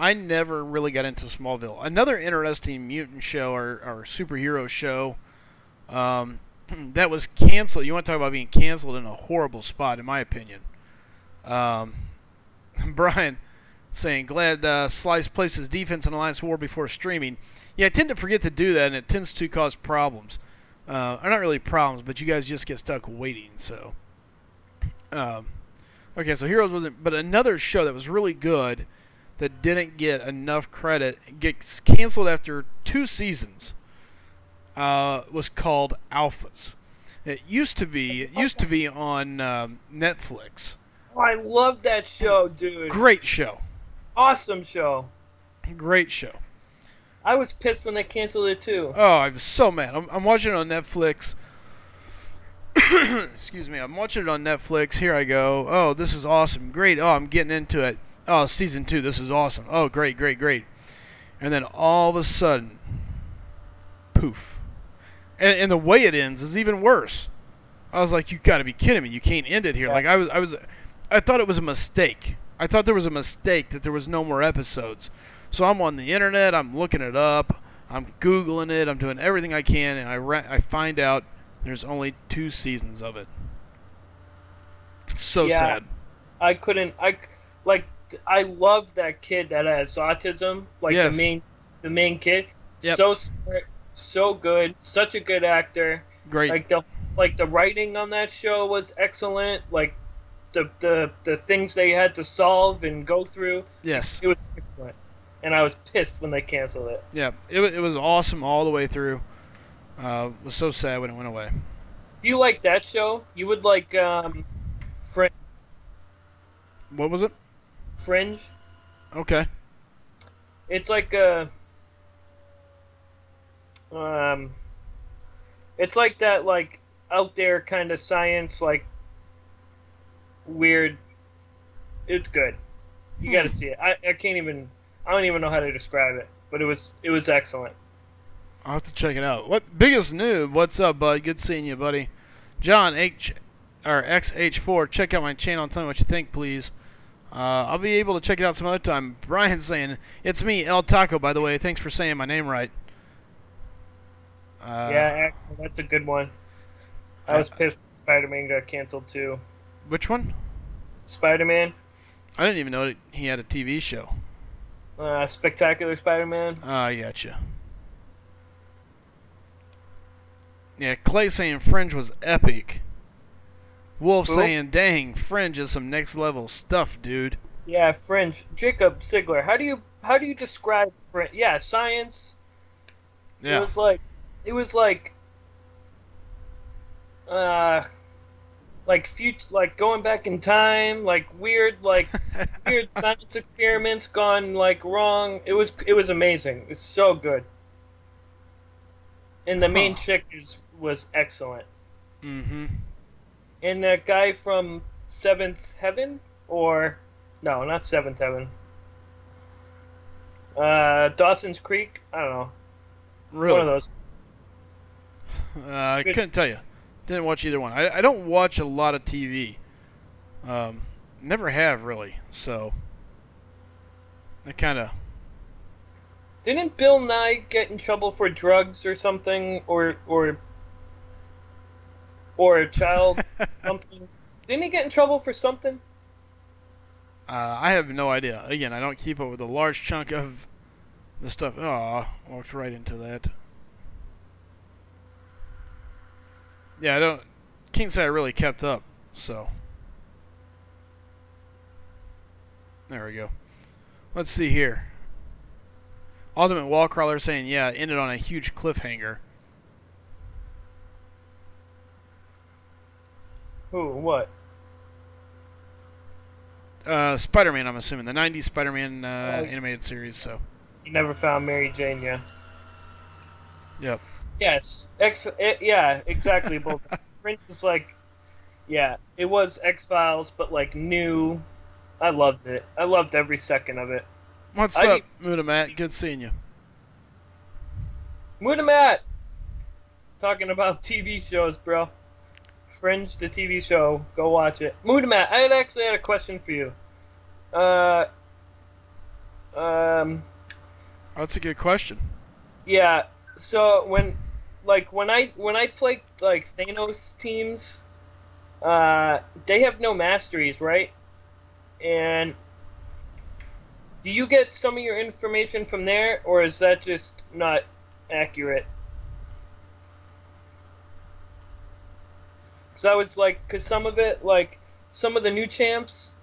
I never really got into Smallville. Another interesting mutant show or superhero show that was canceled. You want to talk about being canceled in a horrible spot, in my opinion. Brian saying, glad Slice places defense in Alliance War before streaming. Yeah, I tend to forget to do that, and it tends to cause problems. Or not really problems, but you guys just get stuck waiting. So, okay, so Heroes wasn't, but another show that was really good that didn't get enough credit, gets canceled after 2 seasons, was called Alphas. It used to be on Netflix. Oh, I love that show, dude. Great show. Awesome show. Great show. I was pissed when they canceled it too. Oh, I was so mad. I'm watching it on Netflix. Excuse me. I'm watching it on Netflix. Here I go. Oh, this is awesome. Great. Oh, I'm getting into it. Oh, season 2. This is awesome. Oh, great, great, great. And then all of a sudden, poof. And the way it ends is even worse. I was like, you got to be kidding me. You can't end it here. Yeah. Like I thought it was a mistake. I thought there was a mistake that there was no more episodes. So I'm on the internet, I'm looking it up, I'm Googling it, I'm doing everything I can, and I find out there's only 2 seasons of it. So sad. I love that kid that has autism, like yes. the main kid. Yep. So smart, so good, such a good actor. Great. Like the writing on that show was excellent. Like the things they had to solve and go through. Yes. It was excellent. and I was pissed when they canceled it. Yeah, it was awesome all the way through. Was so sad when it went away. If you like that show, you would like Fringe. What was it? Fringe. Okay. It's like it's like that like out there kind of science like weird. It's good. You got to see it. I can't even. I don't even know how to describe it, but it was excellent. I'll have to check it out. What biggest noob? What's up, bud? Good seeing you, buddy. John XH4. Check out my channel and tell me what you think, please. I'll be able to check it out some other time. Brian's saying it's me, El Taco. By the way, thanks for saying my name right. Yeah, that's a good one. I was pissed Spider-Man got canceled too. Which one? Spider-Man. I didn't even know that he had a TV show. Spectacular Spider-Man. I gotcha. Yeah, Clay saying Fringe was epic. Wolf saying, dang, Fringe is some next level stuff, dude. Yeah, Fringe. Jacob Sigler, how do you describe Fringe? Yeah, science. Yeah. It was like future, like going back in time, like weird science experiments gone like wrong. It was amazing. It's so good. And the main chick was excellent. Mm-hmm. And that guy from Seventh Heaven, or no, not Seventh Heaven. Dawson's Creek. I don't know. Really? One of those. I couldn't tell you. Didn't watch either one. I don't watch a lot of TV. Never have really. So I kind of. Didn't Bill Nye get in trouble for drugs or something, or a child something? Didn't he get in trouble for something? I have no idea. Again, I don't keep up with a large chunk of the stuff. Oh, walked right into that. Yeah, can't say I really kept up. So there we go. Let's see here. Ultimate Wallcrawler saying, yeah, it ended on a huge cliffhanger. Who? What? Spider-Man, I'm assuming. The 90s Spider-Man animated series, so. You never found Mary Jane yet. Yep. Yes. Yeah, exactly. Both. Fringe was like, yeah, it was X-Files, but like new. I loved it. I loved every second of it. What's up, Muda Matt? Good seeing you. Muda Matt! Talking about TV shows, bro. Fringe, the TV show. Go watch it. Muda Matt, I actually had a question for you. That's a good question. Yeah, so when I play like Thanos teams, they have no masteries, right? And do you get some of your information from there, or is that just not accurate? Because some of it, like, some of the new champs,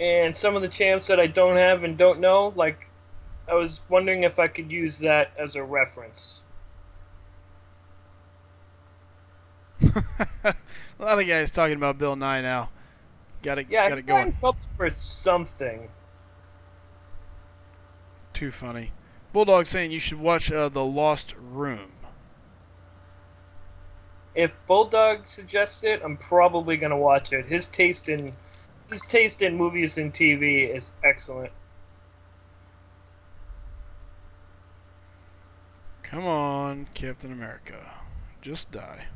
and some of the champs that I don't have and don't know, like, I was wondering if I could use that as a reference. A lot of guys talking about Bill Nye now. Got it going. For something. Too funny. Bulldog saying you should watch The Lost Room. If Bulldog suggests it, I'm probably gonna watch it. His taste in movies and TV is excellent. Come on, Captain America. Just die.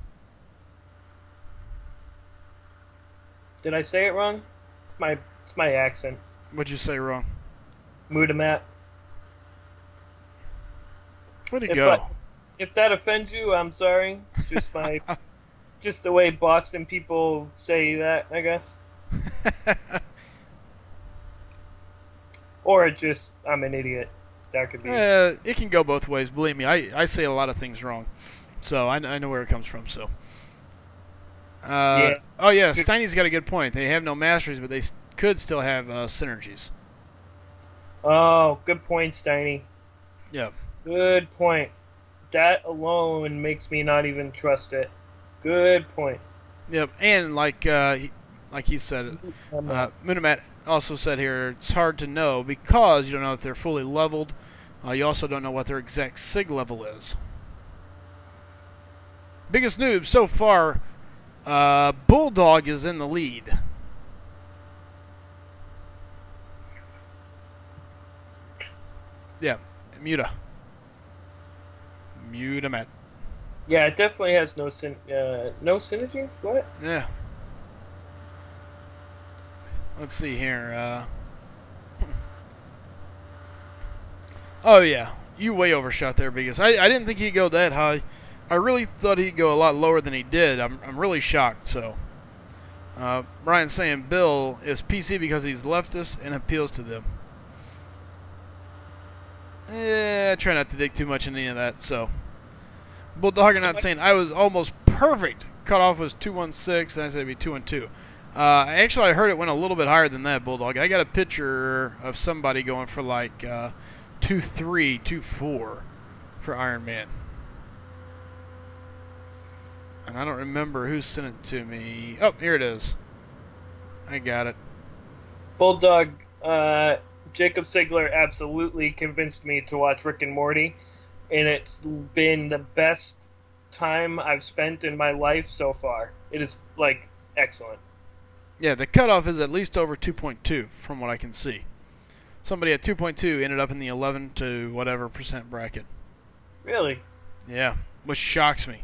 Did I say it wrong? It's my accent. What'd you say wrong? Muda Matt. Where'd he go? If that offends you, I'm sorry. It's just just the way Boston people say that, I guess. Or just I'm an idiot. That could be. It can go both ways. Believe me, I say a lot of things wrong, so I know where it comes from. So. Yeah. Oh yeah, Steiny's got a good point. They have no masteries, but they could still have synergies. Oh, good point, Steiny. Yeah. Good point. That alone makes me not even trust it. Good point. Yep. And like he said, Munimat also said here, it's hard to know because you don't know if they're fully leveled. You also don't know what their exact sig level is. Biggest noob so far, Bulldog is in the lead. Yeah, Muta. Mutamat. Yeah, it definitely has no no synergy. What? Yeah. Let's see here. Oh yeah, you way overshot there because I didn't think he'd go that high. I really thought he'd go a lot lower than he did. I'm really shocked. So, Brian's saying Bill is PC because he's leftist and appeals to them. I try not to dig too much into any of that. So, Bulldog, not saying I was almost perfect. Cutoff was 216, and I said it'd be 212. Actually, I heard it went a little bit higher than that, Bulldog. I got a picture of somebody going for like 2.3, 2.4 for Iron Man. And I don't remember who sent it to me. Oh, here it is. I got it. Bulldog, Jacob Sigler absolutely convinced me to watch Rick and Morty, and it's been the best time I've spent in my life so far. It is, like, excellent. Yeah, the cutoff is at least over 2.2 from what I can see. Somebody at 2.2 ended up in the 11 to whatever % bracket. Really? Yeah, which shocks me.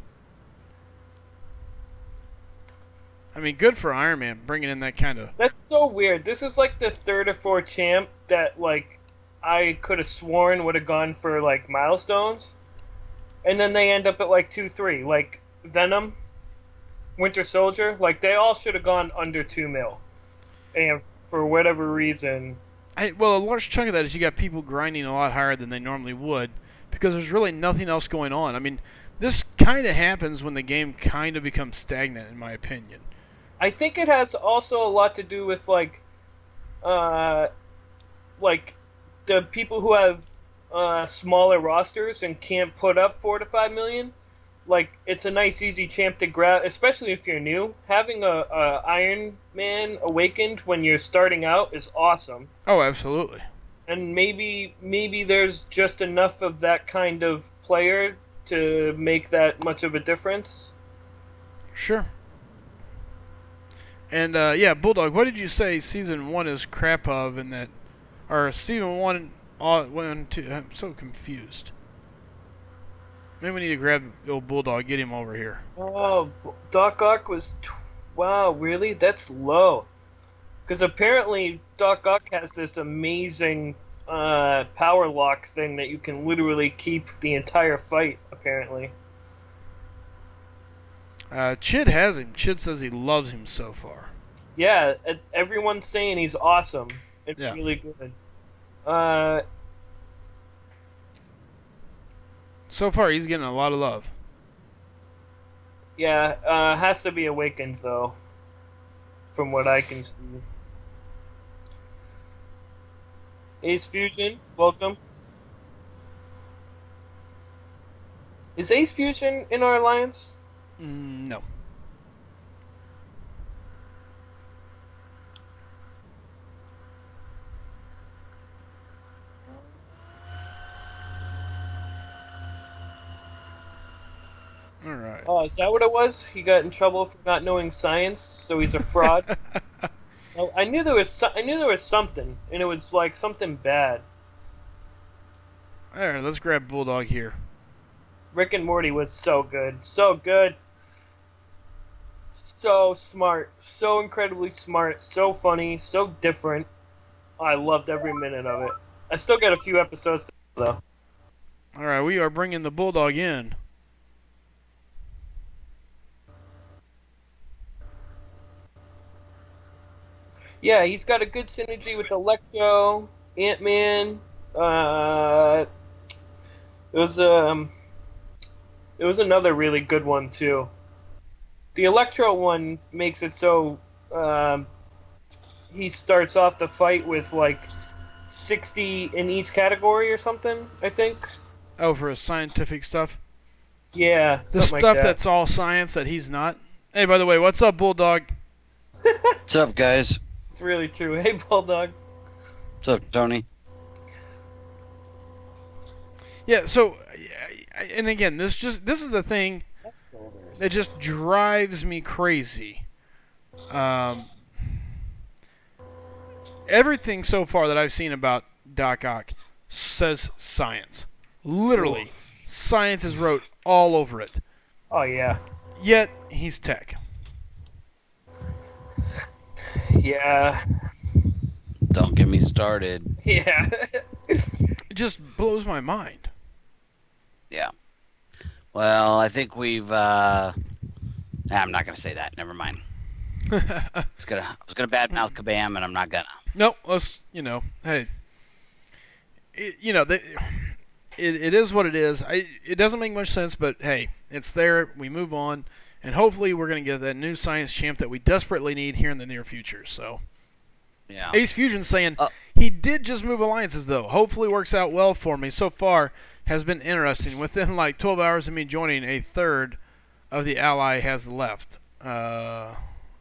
I mean, good for Iron Man bringing in that kind of... That's so weird. This is like the third or fourth champ that, like, I could have sworn would have gone for, like, milestones. And then they end up at, like, 2-3. Like, Venom, Winter Soldier, like, they all should have gone under 2 mil. And for whatever reason... Well, a large chunk of that is you got people grinding a lot higher than they normally would because there's really nothing else going on. I mean, this kind of happens when the game kind of becomes stagnant, in my opinion. I think it has also a lot to do with like the people who have smaller rosters and can't put up 4 to 5 million. Like, it's a nice, easy champ to grab, especially if you're new. Having a Iron Man Awakened when you're starting out is awesome. Oh, absolutely. And maybe there's just enough of that kind of player to make that much of a difference. Sure. And, yeah, Bulldog, what did you say Season 1 is crap of in that... Or Season 1, 2... I'm so confused. Maybe we need to grab old Bulldog, get him over here. Oh, Doc Ock was... Wow, really? That's low. Because apparently Doc Ock has this amazing power lock thing that you can literally keep the entire fight, apparently. Chid has him. Chid says he loves him so far. Yeah, everyone's saying he's awesome. It's really good. So far, he's getting a lot of love. Yeah, has to be Awakened, though, from what I can see. Ace Fusion, welcome. Is Ace Fusion in our alliance? No. Alright. Oh, is that what it was? He got in trouble for not knowing science, so he's a fraud? Oh, I knew there was something, and it was like something bad. Alright, let's grab Bulldog here. Rick and Morty was so good. So good. So smart. So incredibly smart. So funny. So different. I loved every minute of it. I still got a few episodes to go, though. Alright, we are bringing the Bulldog in. Yeah, he's got a good synergy with Electro, Ant-Man. It was another really good one too. The Electro one makes it so he starts off the fight with like 60 in each category or something, I think. Oh, for his scientific stuff. Yeah, The something stuff like that. that's all science that he's not. Hey, by the way, what's up, Bulldog? What's up, guys? It's really true. Hey, Bulldog. What's up, Tony? Yeah. So, and again, this is the thing that just drives me crazy. Everything so far that I've seen about Doc Ock says science. Literally, science is wrote all over it. Oh, yeah. Yet, he's tech. Yeah. Don't get me started. Yeah. It just blows my mind. Yeah. Well, I think we've. I'm not gonna say that. Never mind. I was gonna badmouth Kabam, and I'm not gonna. Nope. Let's. Hey. It is what it is. It doesn't make much sense, but hey, it's there. We move on, and hopefully we're going to get that new science champ that we desperately need here in the near future. So, Yeah. Ace Fusion's saying he did just move alliances, though. Hopefully works out well for me. So far has been interesting. Within like 12 hours of me joining, a third of the ally has left. Oh,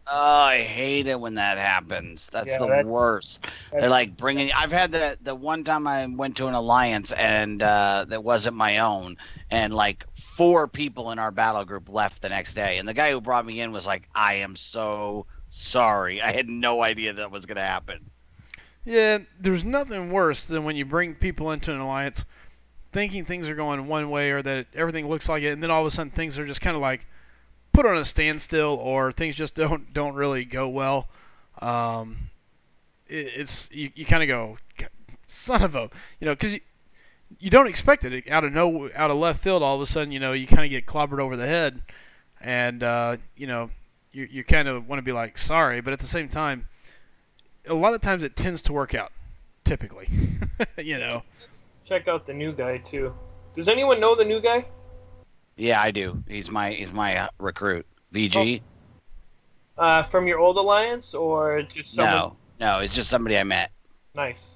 I hate it when that happens. That's the worst. They're like bringing. I've had the one time I went to an alliance and that wasn't my own, and like 4 people in our battle group left the next day, and the guy who brought me in was like, "I am so sorry. I had no idea that was gonna happen." Yeah, there's nothing worse than when you bring people into an alliance thinking things are going one way or that everything looks like it, and then all of a sudden things are just kind of like put on a standstill, or things just don't really go well. It's you kind of go, son of a, because you don't expect it out of left field. All of a sudden, you kind of get clobbered over the head, and you kind of want to be like sorry, but at the same time, a lot of times it tends to work out. Typically, Check out the new guy, too. Does anyone know the new guy? Yeah, I do. He's my recruit. VG. From your old alliance, or just someone? No, it's just somebody I met. Nice.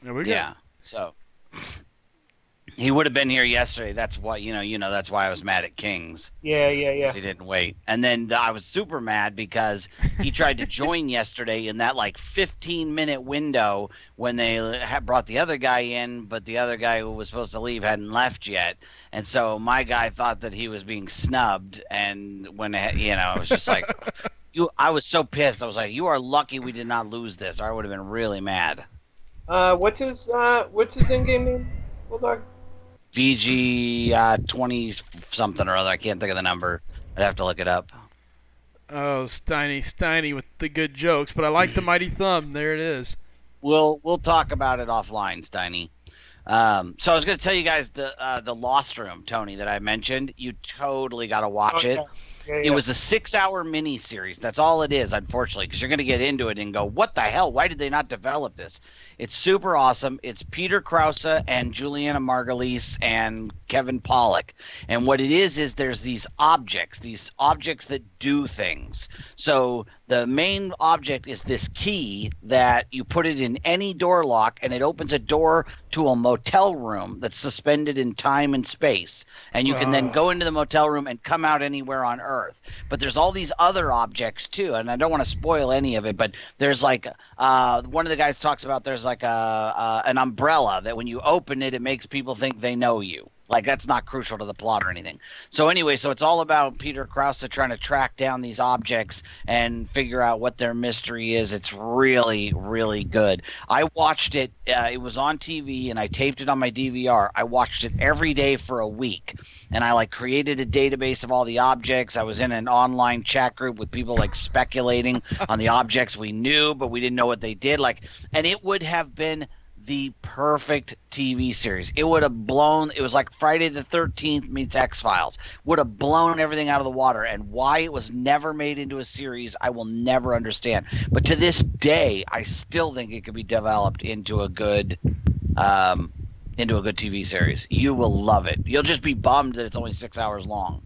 There we go. Yeah. So he would have been here yesterday. That's why that's why I was mad at Kings. Yeah. 'Cause he didn't wait. And then I was super mad because he tried to join yesterday in that like 15-minute window when they had brought the other guy in, but the other guy who was supposed to leave hadn't left yet. And so my guy thought that he was being snubbed, and when it was just like I was so pissed. I was like, "You are lucky we did not lose this, or I would have been really mad." What's his in-game name, Bulldog? VG 20 something or other. I can't think of the number. I'd have to look it up. Oh, Steiny with the good jokes, but I like the mighty thumb. There it is. We'll talk about it offline, Steiny. So I was going to tell you guys the Lost Room, Tony, that I mentioned. You totally got to watch it. Yeah, It was a 6-hour mini-series. That's all it is, unfortunately, because you're going to get into it and go, what the hell? Why did they not develop this? It's super awesome. It's Peter Krause and Juliana Margulies and Kevin Pollak. And what it is there's these objects that do things. So the main object is this key that you put it in any door lock, and it opens a door to a motel room that's suspended in time and space. And you can then go into the motel room and come out anywhere on Earth. But there's all these other objects too, and I don't want to spoil any of it, but there's like one of the guys talks about there's like an umbrella that when you open it, it makes people think they know you. Like, that's not crucial to the plot or anything. So anyway, so it's all about Peter Krause trying to track down these objects and figure out what their mystery is. It's really, really good. I watched it. It was on TV, and I taped it on my DVR. I watched it every day for a week, and I created a database of all the objects. I was in an online chat group with people speculating on the objects we knew, but we didn't know what they did. And it would have been the perfect TV series. It would have blown. It was like Friday the 13th meets X-Files. Would have blown everything out of the water. And why it was never made into a series, I will never understand. But to this day, I still think it could be developed into a good TV series. You will love it. You'll just be bummed that it's only 6 hours long.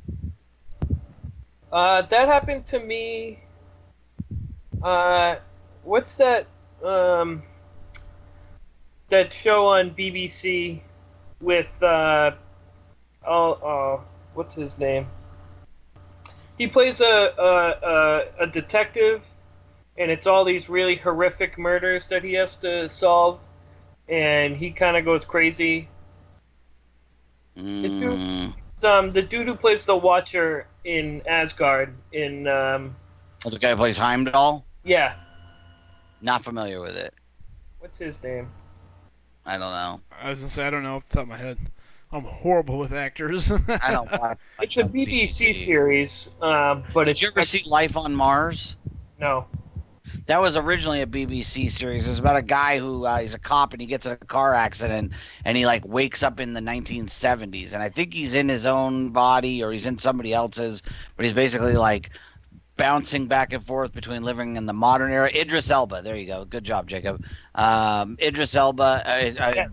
That happened to me. What's that? that show on BBC with what's his name? He plays a detective, and it's all these really horrific murders that he has to solve, and he kind of goes crazy. The dude who plays the Watcher in Asgard in That's the guy who plays Heimdall? yeah. Not familiar with it. What's his name? I don't know. I was gonna say I don't know off the top of my head. I'm horrible with actors. I don't watch It's a BBC series, but Did you ever see Life on Mars? No. That was originally a BBC series. It's about a guy who he's a cop and he gets in a car accident and he like wakes up in the 1970s, and I think he's in his own body or he's in somebody else's, but he's basically like bouncing back and forth between living in the modern era. Idris Elba, there you go. Good job, Jacob. Idris Elba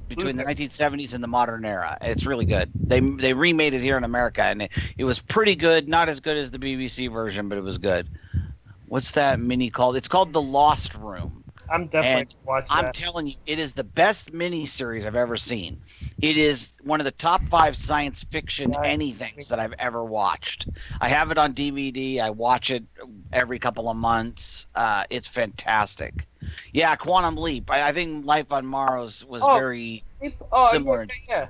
between the 1970s and the modern era. It's really good. They remade it here in America, and it was pretty good. Not as good as the BBC version, but it was good. What's that mini called? It's called The Lost Room. I'm definitely gonna watch that. I'm telling you, it is the best miniseries I've ever seen. It is one of the top 5 science fiction anythings that I've ever watched. I have it on DVD. I watch it every couple of months. It's fantastic. Yeah, Quantum Leap. I think Life on Mars was very similar. Yeah.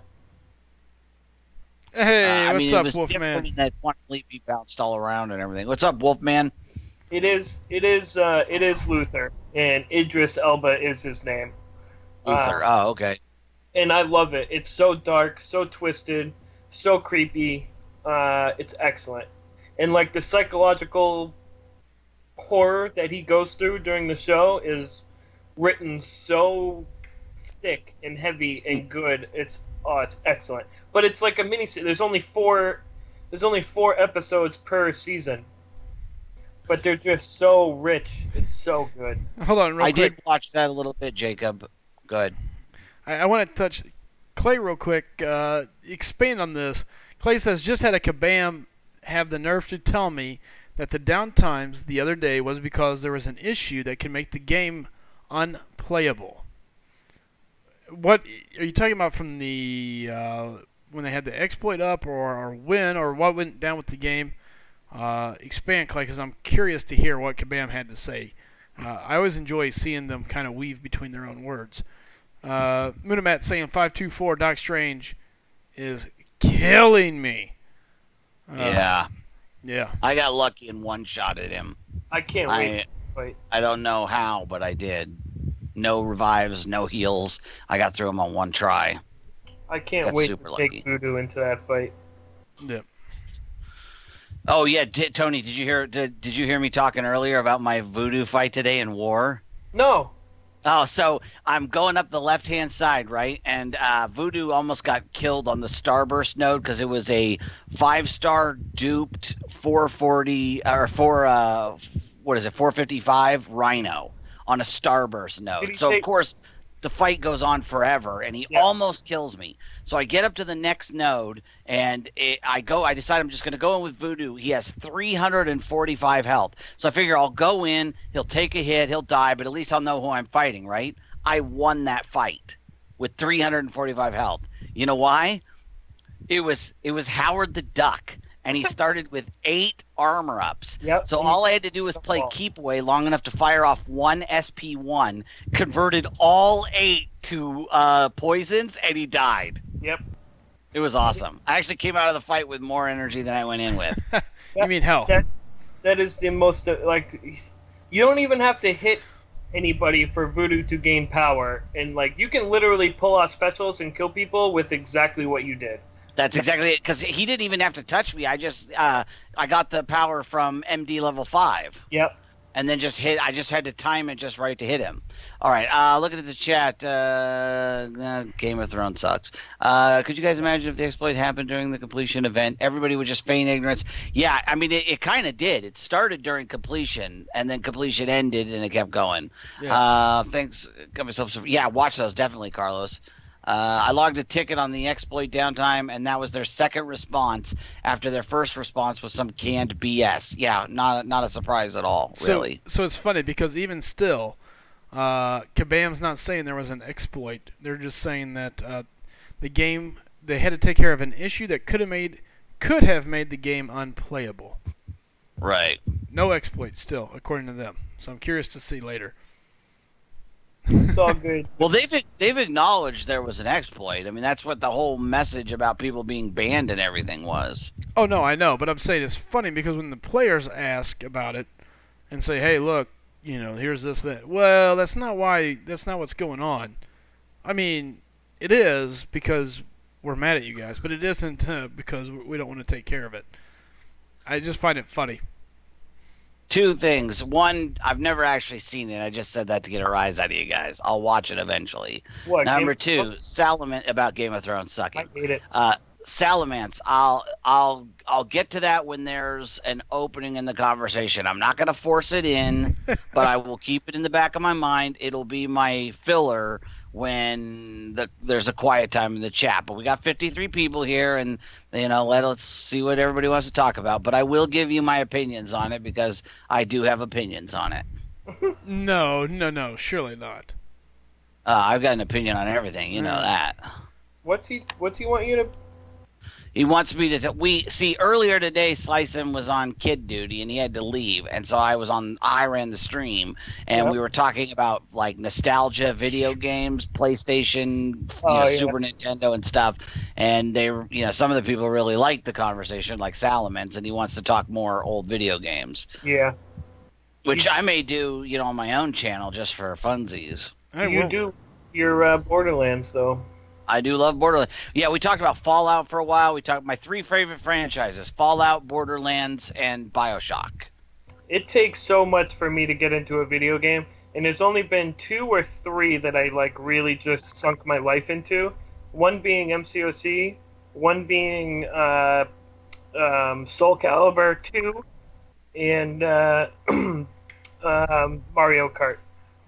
Hey, what's up, it was Wolfman? in that Quantum Leap, he bounced all around and everything. What's up, Wolfman? It is Luther, and Idris Elba is his name. Luther. Okay. And I love it. It's so dark, so twisted, so creepy. It's excellent. And like the psychological horror that he goes through during the show is written so thick and heavy and good. It's excellent. But it's like a mini. There's only four episodes per season. But they're just so rich. It's so good. Hold on, real quick. I did watch that a little bit, Jacob. Good. I want to touch Clay real quick. Expand on this. Clay says, just had a Kabam have the nerve to tell me that the downtimes the other day was because there was an issue that can make the game unplayable. What are you talking about from the when they had the exploit up or when, or what went down with the game? Expand, Clay, because I'm curious to hear what Kabam had to say. I always enjoy seeing them kind of weave between their own words. Munimat saying 524 Doc Strange is killing me. Yeah. Yeah. I got lucky and one shot at him. I can't wait. I don't know how, but I did. No revives, no heals. I got through him on one try. I can't wait to take Voodoo into that fight. Yep. Oh yeah, Tony, did you hear me talking earlier about my Voodoo fight today in War? No. Oh, so I'm going up the left-hand side, right? And Voodoo almost got killed on the Starburst node because it was a 5-star duped 440 or 455 Rhino on a Starburst node. So of course the fight goes on forever, and he almost kills me. So I get up to the next node, and I decide I'm just going to go in with Voodoo. He has 345 health. So I figure I'll go in, he'll take a hit, he'll die, but at least I'll know who I'm fighting, right? I won that fight with 345 health. You know why? It was Howard the Duck. And he started with 8 armor ups. Yep. So all I had to do was play keep away long enough to fire off 1 SP1, converted all 8 to poisons, and he died. Yep. It was awesome. I actually came out of the fight with more energy than I went in with. You mean health? That is the most you don't even have to hit anybody for Voodoo to gain power, and you can literally pull off specials and kill people with exactly what you did. That's exactly it, because he didn't even have to touch me. I got the power from MD level 5. Yep. And then I just had to time it just right to hit him. All right, looking at the chat, Game of Thrones sucks. Could you guys imagine if the exploit happened during the completion event? Everybody would just feign ignorance. Yeah, I mean, it kind of did. It started during completion, and then completion ended, and it kept going. Yeah. Thanks. Yeah, watch those, definitely, Carlos. I logged a ticket on the exploit downtime, and that was their second response after their first response was some canned BS. Yeah, not a surprise at all, really. So it's funny because even still, Kabam's not saying there was an exploit. They're just saying that the game, they had to take care of an issue that could have made the game unplayable. Right. No exploit still, according to them. So I'm curious to see later. It's all good. Well, they've acknowledged there was an exploit. I mean, that's what the whole message about people being banned and everything was. Oh, no, I know. But I'm saying it's funny because when the players ask about it and say, hey, look, here's this, that. Well, that's not what's going on. I mean, it is because we're mad at you guys, but it isn't because we don't want to take care of it. I just find it funny. Two things. One, I've never actually seen it. I just said that to get a rise out of you guys. I'll watch it eventually. What, Number two, Salamence about Game of Thrones sucking. I hate it. Salamence, I'll get to that when there's an opening in the conversation. I'm not going to force it in, but I will keep it in the back of my mind. It'll be my filler when there's a quiet time in the chat. But we got 53 people here, and let's see what everybody wants to talk about. But I will give you my opinions on it because I do have opinions on it. No, surely not. I've got an opinion on everything. You know that. What's he want you to? He wants me to. We see earlier today, Slicem was on kid duty and he had to leave, and so I ran the stream, and we were talking about like nostalgia video games, PlayStation, Super Nintendo, and stuff. And they, some of the people really liked the conversation, like Salamence, and he wants to talk more old video games. Yeah. Which I may do, on my own channel just for funsies. You do your Borderlands though. I do love Borderlands. Yeah, we talked about Fallout for a while. We talked my 3 favorite franchises: Fallout, Borderlands, and BioShock. It takes so much for me to get into a video game, and there's only been 2 or 3 that I really just sunk my life into. One being MCOC, one being Soul Calibur 2, and Mario Kart.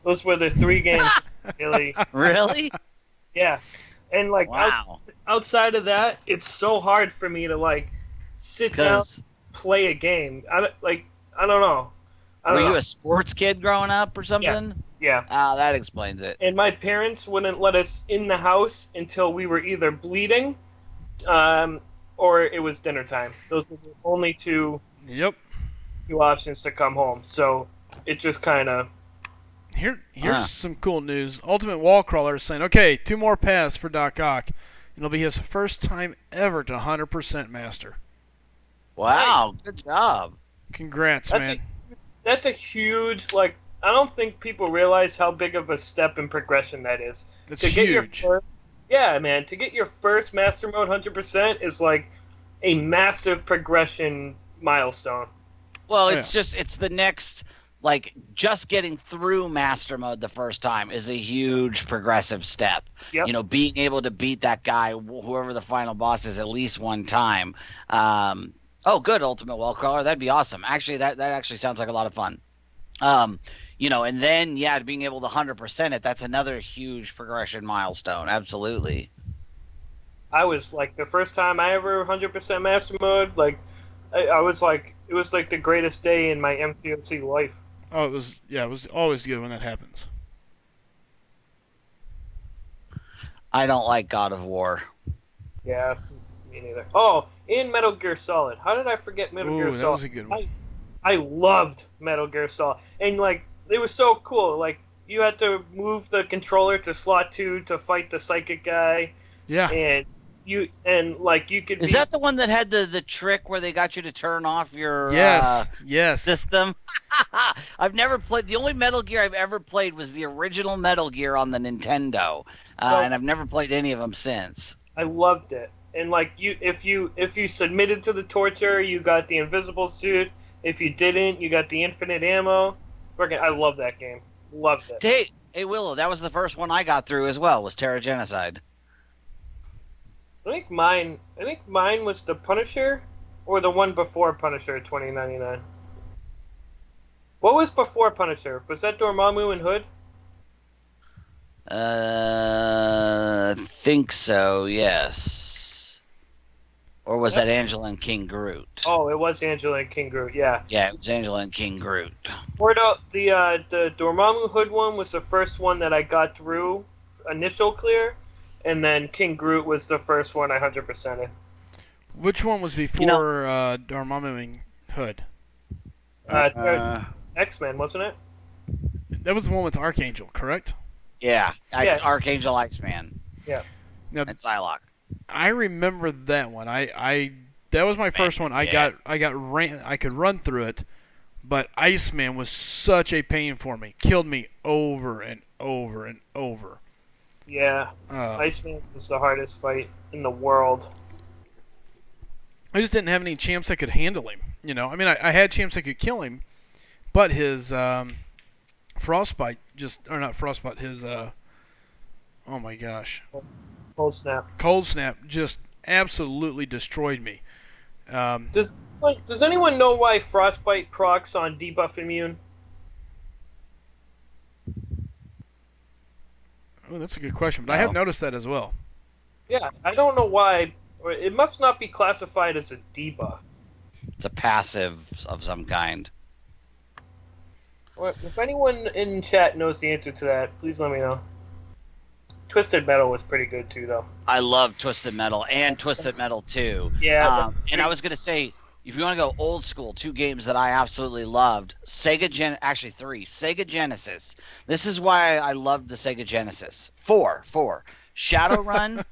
Those were the 3 games. Really? Yeah. And outside of that, it's so hard for me to sit down, play a game. I don't know. Were you a sports kid growing up or something? Yeah. Ah, that explains it. And my parents wouldn't let us in the house until we were either bleeding, or it was dinner time. Those were the only two options to come home. So it just kind of. Here's some cool news. Ultimate Wallcrawler is saying, okay, 2 more paths for Doc Ock. It'll be his first time ever to 100% master. Wow, good job. Congrats, man. That's a huge, I don't think people realize how big of a step in progression that is. It's huge. Yeah, man. To get your first master mode 100% is a massive progression milestone. Well, it's the next... just getting through master mode the first time is a huge progressive step. Yep. Being able to beat that guy, whoever the final boss is, at least one time. Good, Ultimate Wallcrawler. That'd be awesome. Actually, that actually sounds like a lot of fun. And then, being able to 100% it, that's another huge progression milestone. Absolutely. I was, the first time I ever 100% master mode, I was it was the greatest day in my MCOC life. Oh, it was always good when that happens. I don't like God of War. Yeah, me neither. Oh, and Metal Gear Solid. How did I forget Metal Gear Solid? That was a good one. I loved Metal Gear Solid. And, it was so cool. You had to move the controller to slot 2 to fight the psychic guy. Yeah. And you could. Is that the one that had the trick where they got you to turn off your system? I've never played. The only Metal Gear I've ever played was the original Metal Gear on the Nintendo, and I've never played any of them since. I loved it, and if you submitted to the torture, you got the invisible suit. If you didn't, you got the infinite ammo. I love that game. Loved it. Hey Willow, that was the first one I got through as well. Was Terra Genocide. I think mine was the Punisher, or the one before Punisher, 2099. What was before Punisher? Was that Dormammu and Hood? Think so. Yes. Or was that Angela and King Groot? Oh, it was Angela and King Groot. Yeah. Yeah, it was Angela and King Groot. Or the Dormammu Hood one was the first one that I got through initial clear, and then King Groot was the first one I 100%ed. Which one was before Dormammu and Hood? X-Men, wasn't it? That was the one with Archangel, correct? Yeah, Yeah. Archangel Iceman. Yeah. Now, And Psylocke. I remember that one. That was my first one. I could run through it, but Iceman was such a pain for me. Killed me over and over and over. Yeah. Iceman was the hardest fight in the world. I just didn't have any champs that could handle him. You know, I mean, I had champs that could kill him, but his frostbite or not frostbite, his oh my gosh, cold snap just absolutely destroyed me. Does anyone know why frostbite procs on debuff immune? Oh, that's a good question, but I have noticed that as well. Yeah, I don't know why. It must not be classified as a debuff. It's a passive of some kind. If anyone in chat knows the answer to that, please let me know. Twisted Metal was pretty good too, though. I love Twisted Metal and Twisted Metal 2. Yeah. And I was going to say, if you want to go old school, 2 games that I absolutely loved. Actually 3. Sega Genesis. This is why I loved the Sega Genesis. 4. Shadowrun,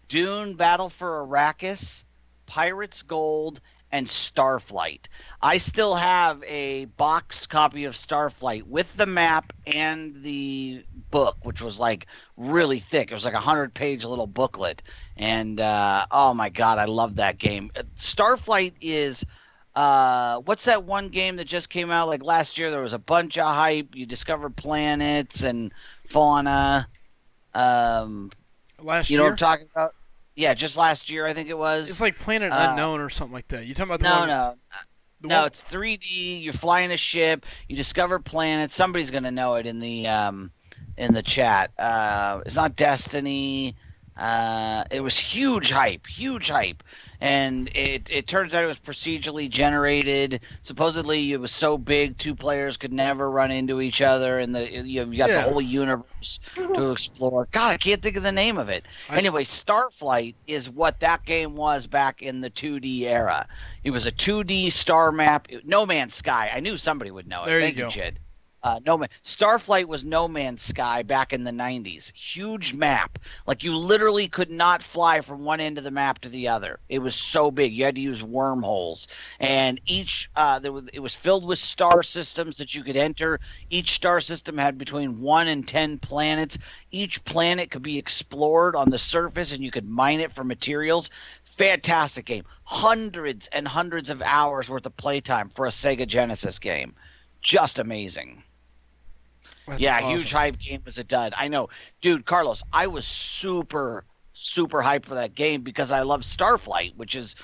Dune Battle for Arrakis, Pirates Gold, and Starflight. I still have a boxed copy of Starflight with the map and the book, which was like really thick. It was like a 100-page little booklet. And oh my god, I love that game. Starflight is what's that one game that just came out like last year? There was a bunch of hype. You discovered planets and fauna. Last you year? know what I'm talking about? Yeah, just last year, I think it was. It's like Planet Unknown or something like that. You talking about the one? No, it's 3D. You're flying a ship. You discover planets. Somebody's gonna know it in the chat. It's not Destiny. It was huge hype, and it turns out it was procedurally generated. Supposedly, it was so big 2 players could never run into each other, and you got the whole universe to explore. God, I can't think of the name of it. Anyway, Starflight is what that game was back in the 2D era. It was a 2D star map. No Man's Sky. I knew somebody would know it. Thank you, Chid. Starflight was No Man's Sky back in the 90s. Huge map. Like, you literally could not fly from one end of the map to the other. It was so big. You had to use wormholes. And it was filled with star systems that you could enter. Each star system had between 1 and 10 planets. Each planet could be explored on the surface, and you could mine it for materials. Fantastic game. Hundreds and hundreds of hours worth of playtime for a Sega Genesis game. Just amazing. That's awesome. awesome. Huge hype game was a dud. I know. Dude, Carlos, I was super, super hyped for that game because I love Starflight, which is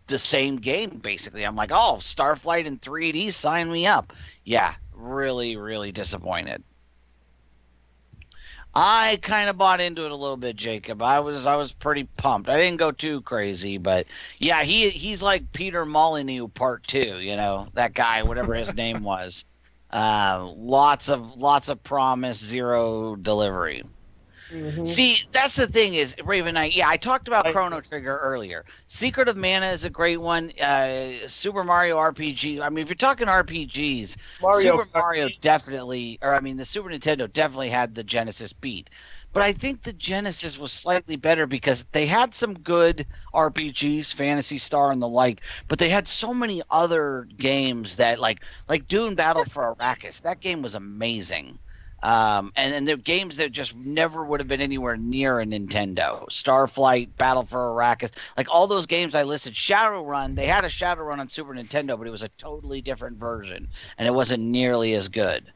the same game, basically. I'm like, oh, Starflight in 3D, sign me up. Yeah, really, really disappointed. I kind of bought into it a little bit, Jacob. I was pretty pumped. I didn't go too crazy, but yeah, he's like Peter Molyneux Part 2, you know, that guy, whatever his name was. Lots of promise, zero delivery. Mm-hmm. See, that's the thing is, Raven Knight, I talked about Chrono Trigger earlier. Secret of Mana is a great one. Super Mario RPG. I mean, if you're talking RPGs, Super Mario definitely, the Super Nintendo definitely had the Genesis beat. But I think the Genesis was slightly better because they had some good RPGs, Phantasy Star and the like, but they had so many other games that, like Dune Battle for Arrakis, that game was amazing. And they're games that just never would have been anywhere near a Nintendo. Starflight, Battle for Arrakis, like all those games I listed. Shadowrun, they had a Shadowrun on Super Nintendo, but it was a totally different version, and it wasn't nearly as good.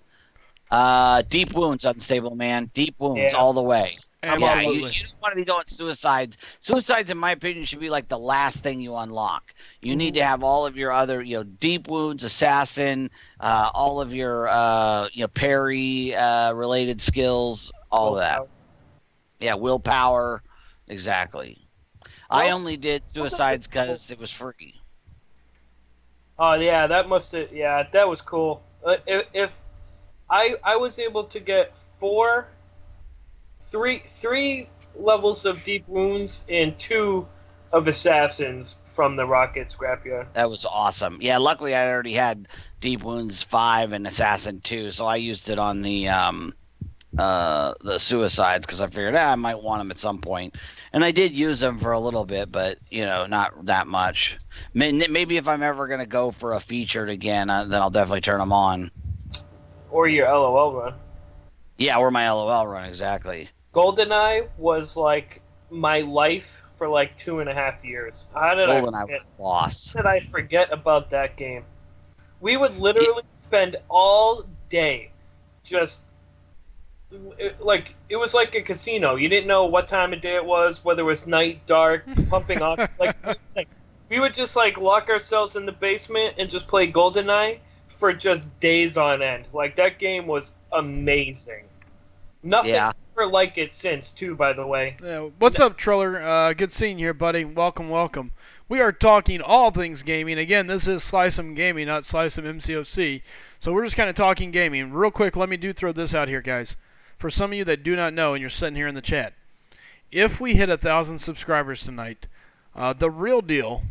Deep Wounds, Unstable Man. Deep Wounds all the way. Absolutely. Yeah, you don't want to be doing Suicides. Suicides, in my opinion, should be like the last thing you unlock. You need to have all of your other, Deep Wounds, Assassin, all of your, parry related skills, all of that. Yeah, willpower, exactly. I only did Suicides because it was free. Oh yeah, that must have. Yeah, that was cool. If I was able to get three levels of deep wounds and 2 of assassins from the rocket scrapyard. That was awesome. Yeah, luckily I already had Deep Wounds 5 and Assassin 2, so I used it on the Suicides because I figured I might want them at some point. And I did use them for a little bit, but, not that much. Maybe if I'm ever going to go for a featured again, then I'll definitely turn them on. Or your LOL run. Yeah, or my LOL run, exactly. GoldenEye was like my life for like 2.5 years. How did I forget about that game? We would literally spend all day just it was like a casino. You didn't know what time of day it was, whether it was night, dark, pumping up. We would just lock ourselves in the basement and just play GoldenEye for just days on end. That game was amazing. Nothing ever like it since, too, by the way. Yeah, what's up, Triller? Good seeing you here, buddy. Welcome, welcome. We are talking all things gaming. Again, this is SlycemGaming, not MCOC. So we're just kind of talking gaming. Real quick, let me throw this out here, guys. For some of you that do not know, and you're sitting here in the chat, if we hit 1,000 subscribers tonight, the real deal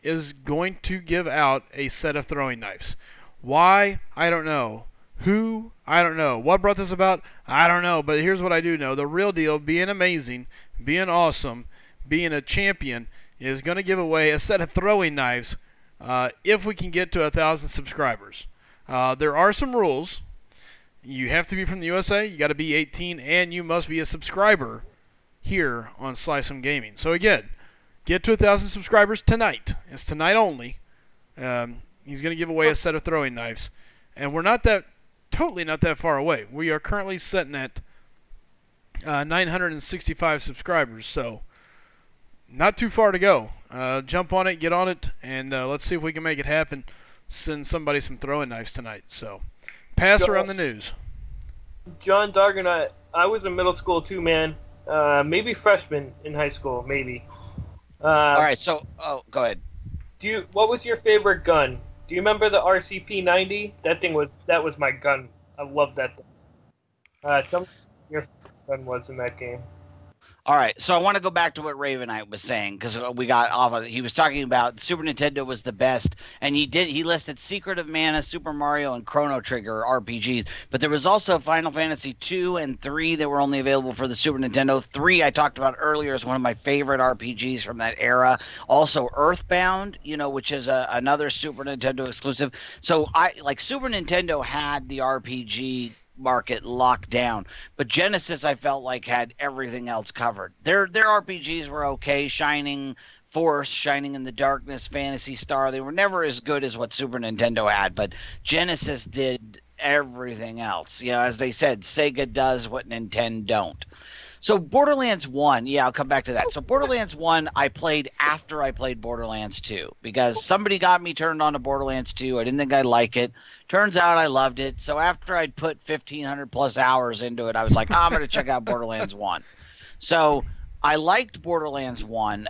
is going to give out a set of throwing knives. Why? I don't know. Who? I don't know. What brought this about? I don't know. But here's what I do know. The real deal, being amazing, being awesome, being a champion, is going to give away a set of throwing knives if we can get to 1,000 subscribers. There are some rules. You have to be from the USA, you got to be 18, and you must be a subscriber here on SlycemGaming. So again, get to 1,000 subscribers tonight. It's tonight only. He's going to give away a set of throwing knives. And we're totally not that far away. We are currently sitting at 965 subscribers, so not too far to go. Jump on it, get on it, and let's see if we can make it happen. Send somebody some throwing knives tonight. So, pass around the news. John Darganot, I was in middle school too, man. Maybe freshman in high school, maybe. All right, so go ahead. What was your favorite gun? Do you remember the RCP-90? That was my gun. I love that thing. Tell me what your favorite gun was in that game. All right, so I want to go back to what Ravenite was saying because we got off of it. He was talking about Super Nintendo was the best, and he listed Secret of Mana, Super Mario, and Chrono Trigger RPGs. But there was also Final Fantasy 2 and 3 that were only available for the Super Nintendo. 3 I talked about earlier is one of my favorite RPGs from that era. Also Earthbound, which is another Super Nintendo exclusive. So Super Nintendo had the RPG market locked down, but Genesis I felt like had everything else covered. Their RPGs were okay. Shining Force, Shining in the Darkness, Phantasy Star, they were never as good as what Super Nintendo had, but Genesis did everything else. As they said, Sega does what Nintendo don't. So Borderlands 1, I'll come back to that. So Borderlands 1 I played after I played Borderlands 2 because somebody got me turned on to Borderlands 2. I didn't think I'd like it. Turns out I loved it. So after I'd put 1,500 plus hours into it, I was like, I'm going to check out Borderlands 1. So I liked Borderlands 1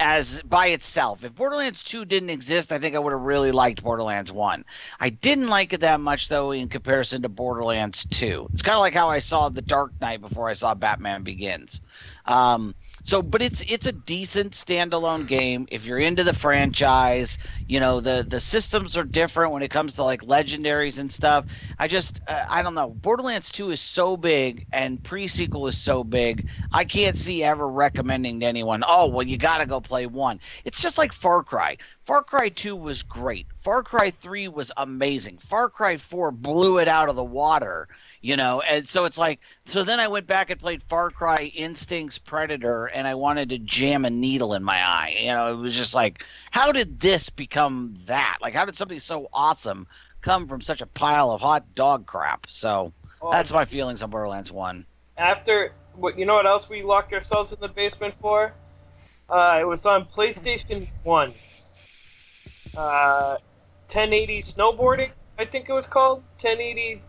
as by itself. If Borderlands 2 didn't exist, I think I would have really liked Borderlands 1. I didn't like it that much, though, in comparison to Borderlands 2. It's kind of like how I saw The Dark Knight before I saw Batman Begins. But it's a decent standalone game if you're into the franchise. The systems are different when it comes to legendaries and stuff. I don't know. Borderlands 2 is so big and pre-sequel is so big. I can't see ever recommending to anyone, oh, well, you got to go play 1. It's just like Far Cry. Far Cry 2 was great. Far Cry 3 was amazing. Far Cry 4 blew it out of the water. And so it's so then I went back and played Far Cry Instincts Predator, and I wanted to jam a needle in my eye. It was just how did this become that? How did something so awesome come from such a pile of hot dog crap? So that's my feelings on Borderlands 1. You know what else we locked ourselves in the basement for? It was on PlayStation 1. 1080 snowboarding, I think it was called. 1080...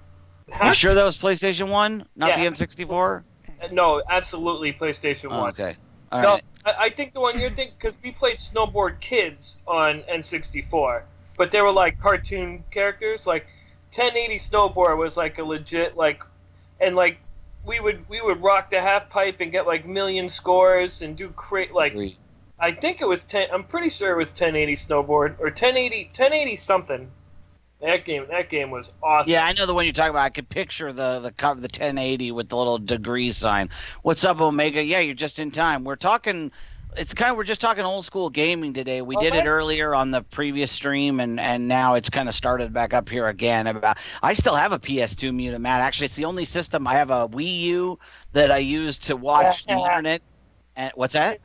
You sure that was PlayStation 1, not the N64? No, absolutely PlayStation 1. Okay. All No, right. I think the one you're thinking, because we played Snowboard Kids on N64, but they were like cartoon characters. Like 1080 Snowboard was like a legit and like we would rock the half pipe and get like million scores and do like. Agree. I think it was 10. I'm pretty sure it was 1080 Snowboard or 1080 something. That game was awesome. Yeah, I know the one you're talking about. I could picture the cover, the 1080 with the little degree sign. What's up, Omega? Yeah, you're just in time. We're talking. We're just talking old school gaming today. We did it earlier on the previous stream, and now it's kind of started back up here again. I still have a PS2 Mutant Matt. Actually, it's the only system. I have a Wii U that I use to watch the internet. And what's that?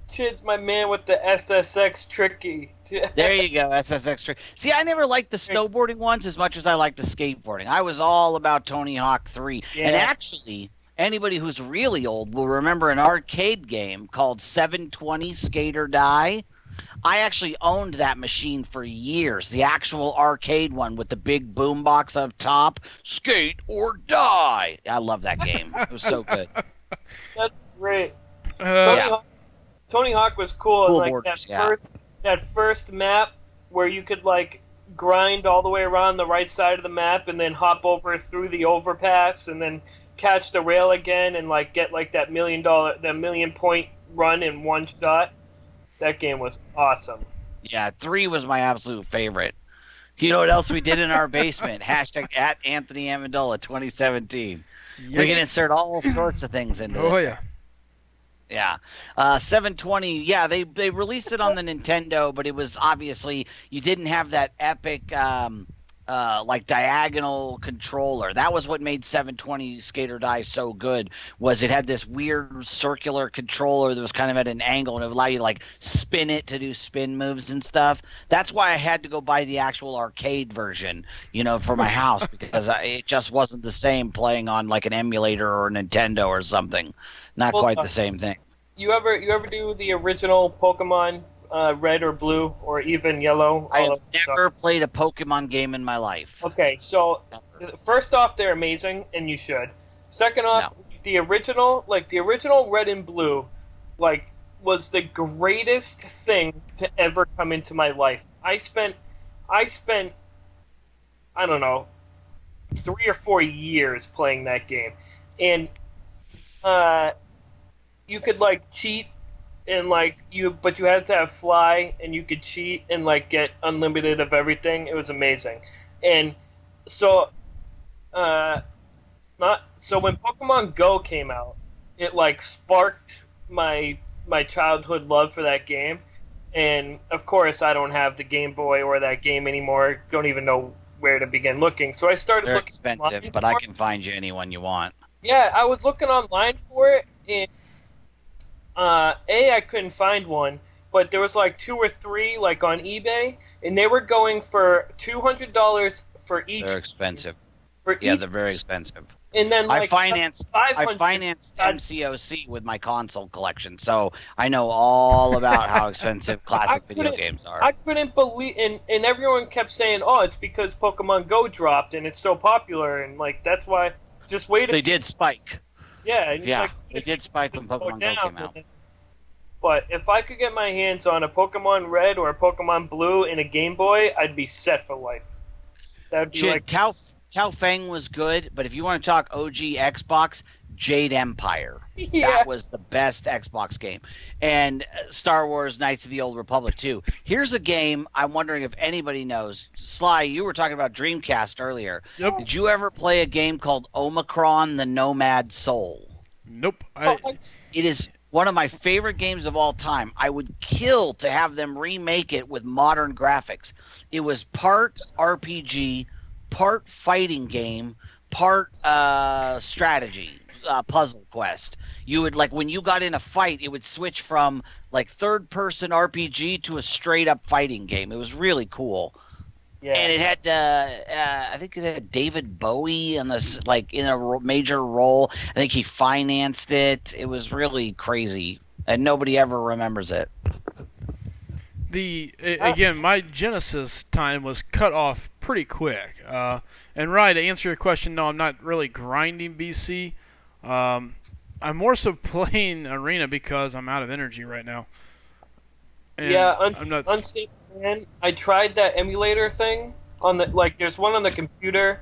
Chid's my man with the SSX tricky. There you go, SSX trick. See, I never liked the snowboarding ones as much as I liked the skateboarding. I was all about Tony Hawk 3. Yeah. And actually, anybody who's really old will remember an arcade game called 720 Skate or Die. I actually owned that machine for years, the actual arcade one with the big boombox up top. Skate or Die. I love that game. It was so good. That's great. Yeah. Tony Hawk was cool. Cool Like borders, that first map where you could like grind all the way around the right side of the map and then hop over through the overpass and then catch the rail again and like get like that million point run in one shot. That game was awesome. Yeah, 3 was my absolute favorite. You know what else we did in our basement? Hashtag at Anthony Amendola 2017. Yes. We can insert all sorts of things into it. Oh, yeah. Yeah. 720, yeah, they released it on the Nintendo, but it was obviously, you didn't have that epic, like diagonal controller. That was what made 720 Skate or Die so good, was it had this weird circular controller that was kind of at an angle, and it would allow you to like spin it to do spin moves and stuff. That's why I had to go buy the actual arcade version, for my house, because it just wasn't the same playing on like an emulator or a Nintendo or something. Not quite the same thing. You ever do the original Pokemon Red or Blue or even Yellow? I have never played a Pokemon game in my life. Okay, so first off, they're amazing, and you should. Second off, the original Red and Blue, like, was the greatest thing to ever come into my life. I spent, I don't know, 3 or 4 years playing that game, and you could like cheat and but you had to have fly, and you could cheat and like get unlimited of everything. It was amazing. And so when Pokemon Go came out, it like sparked my childhood love for that game. And of course, I don't have the Game Boy or that game anymore. Don't even know where to begin looking. So I started They're looking expensive, but I can find you anyone you want. Yeah, I was looking online for it, and I couldn't find one, but there was like 2 or 3 like on eBay, and they were going for $200 for each. They're expensive. They're very expensive. And then like, I financed MCOC with my console collection, so I know all about how expensive classic video games are. I couldn't believe, and everyone kept saying, "Oh, it's because Pokemon Go dropped and it's so popular," and like that's why. Just wait. They did spike. Yeah, and they did spike when Pokemon Go came out. But if I could get my hands on a Pokemon Red or a Pokemon Blue in a Game Boy, I'd be set for life. That'd be like Tao Feng was good, but if you want to talk OG Xbox, Jade Empire. Yeah. That was the best Xbox game. And Star Wars Knights of the Old Republic 2. Here's a game I'm wondering if anybody knows. Sly, you were talking about Dreamcast earlier. Yep. Did you ever play a game called Omicron the Nomad Soul? Nope. It is one of my favorite games of all time. I would kill to have them remake it with modern graphics. It was part RPG, part fighting game, part strategy. Puzzle quest. You would like when you got in a fight, it would switch from like third-person RPG to a straight-up fighting game. It was really cool. Yeah. And it had, I think it had David Bowie in this, like in a major role. I think he financed it. It was really crazy, and nobody ever remembers it. Again, my Genesis time was cut off pretty quick. And Ryan, to answer your question, no, I'm not really grinding BC. I'm more so playing Arena because I'm out of energy right now. And Yeah, I'm not. Unstable Man. I tried that emulator thing on the There's one on the computer.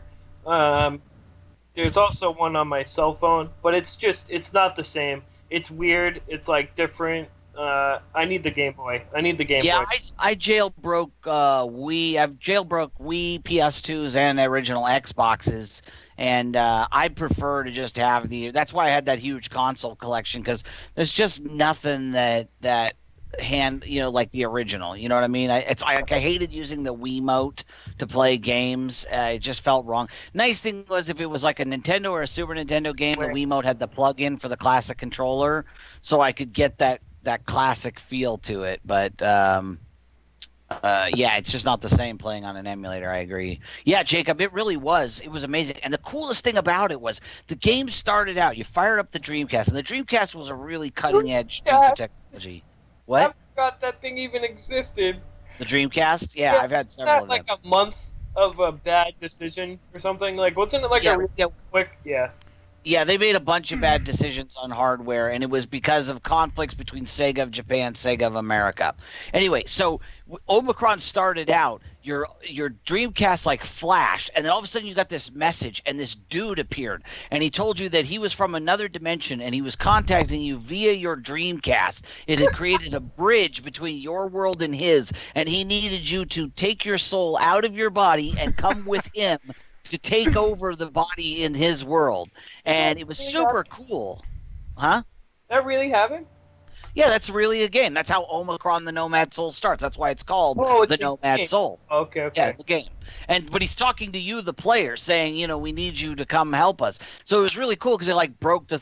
There's also one on my cell phone, but it's not the same. It's weird. It's like different. I need the Game Boy. I need the Game Yeah, Boy. I jailbroke Wii. I've jailbroke Wii, PS2s, and the original Xboxes, and I prefer to just have the. That's why I had that huge console collection, because there's just nothing that like the original. You know what I mean? I hated using the Wiimote to play games. It just felt wrong. Nice thing was if it was like a Nintendo or a Super Nintendo game, the Wiimote had the plug-in for the classic controller, so I could get that classic feel to it. But yeah, it's just not the same playing on an emulator. I agree. Yeah, Jacob, it really was. It was amazing. And the coolest thing about it was the game started out, you fired up the Dreamcast, and the Dreamcast was a really cutting-edge piece of technology. What? I forgot that thing even existed. The Dreamcast? Yeah, I've had several of them. Like a month of a bad decision or something? Like, wasn't it like a really quick... Yeah. Yeah, they made a bunch of bad decisions on hardware, and it was because of conflicts between Sega of Japan and Sega of America. Anyway, so Omicron started out, your Dreamcast like flashed, and then all of a sudden you got this message, and this dude appeared, and he told you that he was from another dimension, and he was contacting you via your Dreamcast. It had created a bridge between your world and his, and he needed you to take your soul out of your body and come with him to take over the body in his world. And it was super cool. Huh? That really happened? Yeah, that's really a game. That's how Omicron the Nomad Soul starts. That's why it's called the Nomad Soul. Okay. Yeah, the game. But he's talking to you, the player, saying, we need you to come help us. So it was really cool because it like broke the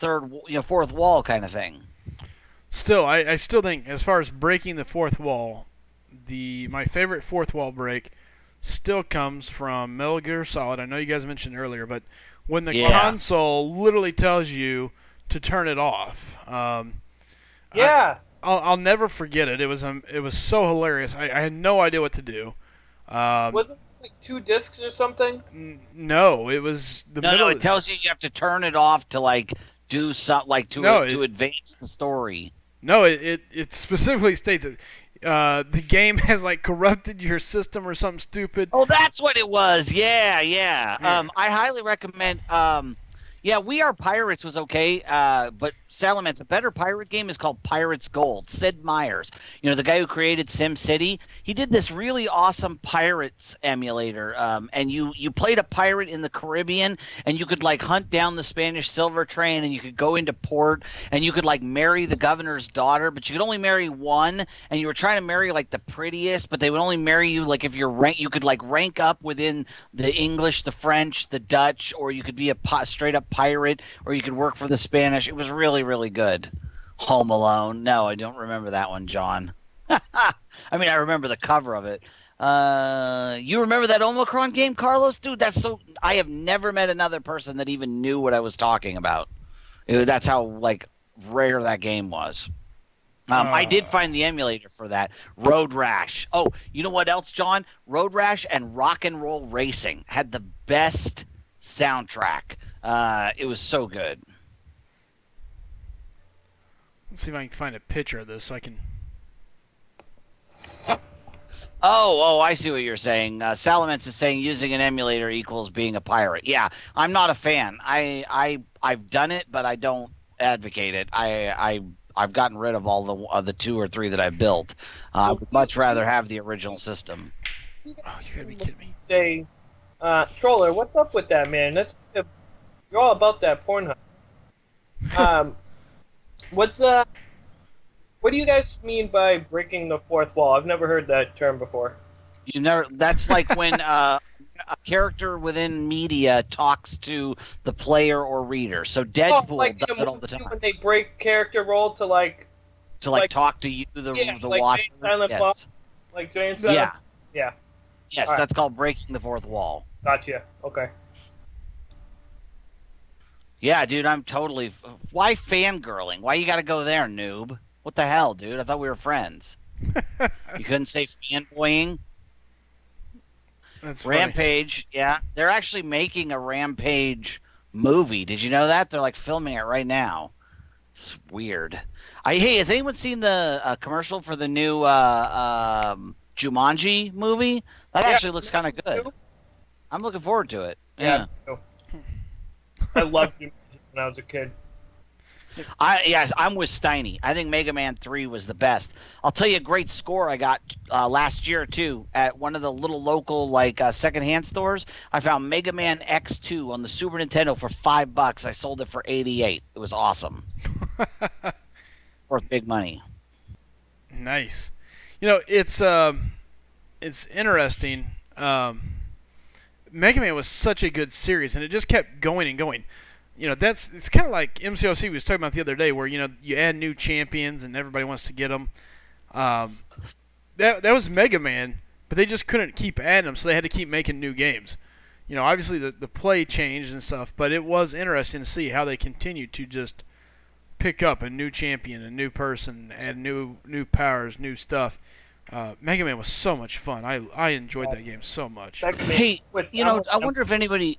fourth wall kind of thing. Still, I still think as far as breaking the fourth wall, my favorite fourth wall break still comes from Metal Gear Solid. I know you guys mentioned earlier, but when the console literally tells you to turn it off. I'll never forget it. It was so hilarious. I had no idea what to do. Was it like 2 discs or something? No, it was the middle. No, it tells you have to turn it off to like do something like to advance the story. No, it specifically states it. The game has like corrupted your system or something stupid. Oh, that's what it was. Yeah. I highly recommend. Yeah, We Are Pirates was okay, but Salamence, a better pirate game is called Pirates Gold. Sid Meier's, the guy who created SimCity, he did this really awesome pirates emulator, and you played a pirate in the Caribbean, and you could like hunt down the Spanish silver train, and you could go into port, and you could like marry the governor's daughter, but you could only marry one, and you were trying to marry like the prettiest, but they would only marry you like if you could like rank up within the English, the French, the Dutch, or you could be a straight up pirate, or you could work for the Spanish. It was really, really good. Home Alone. No, I don't remember that one, John. I mean, I remember the cover of it. You remember that Omicron game, Carlos? Dude, that's so... I have never met another person that even knew what I was talking about. That's how, like, rare that game was. I did find the emulator for that. Road Rash. Oh, you know what else, John? Road Rash and Rock and Roll Racing had the best soundtrack. It was so good. Let's see if I can find a picture of this so I can... Oh, I see what you're saying. Salamence is saying using an emulator equals being a pirate. Yeah, I'm not a fan. I've done it, but I don't advocate it. I've gotten rid of all the 2 or 3 that I've built. I would much rather have the original system. Oh, you gotta be kidding me. Say, Troller, what's up with that, man? You're all about that Pornhub. What do you guys mean by breaking the fourth wall? I've never heard that term before. That's like when a character within media talks to the player or reader. So Deadpool does it all the time. When they break character role to talk to you, the watcher. Yes. Like Jay and Silent. Yeah. Yes, right. That's called breaking the fourth wall. Gotcha. Okay. Yeah, dude, I'm totally... Why fangirling? Why you gotta go there, noob? What the hell, dude? I thought we were friends. You couldn't say fanboying? That's Rampage, funny. Yeah. They're actually making a Rampage movie. Did you know that? They're, like, filming it right now. It's weird. Hey, has anyone seen the commercial for the new Jumanji movie? That actually looks kind of good. I'm looking forward to it. Yeah. I loved Jumanji when I was a kid. I'm with Steiny. I think Mega Man 3 was the best. I'll tell you a great score I got last year too at one of the little local secondhand stores. I found Mega Man X2 on the Super Nintendo for $5. I sold it for 88. It was awesome. Worth big money. Nice. It's interesting. Mega Man was such a good series, and it just kept going and going. It's kind of like MCOC we was talking about the other day, where you add new champions and everybody wants to get them. That was Mega Man, but they just couldn't keep adding them, so they had to keep making new games. Obviously the play changed and stuff, but it was interesting to see how they continued to just pick up a new champion, a new person, add new powers, new stuff. Mega Man was so much fun. I enjoyed that game so much. Hey, I wonder if anybody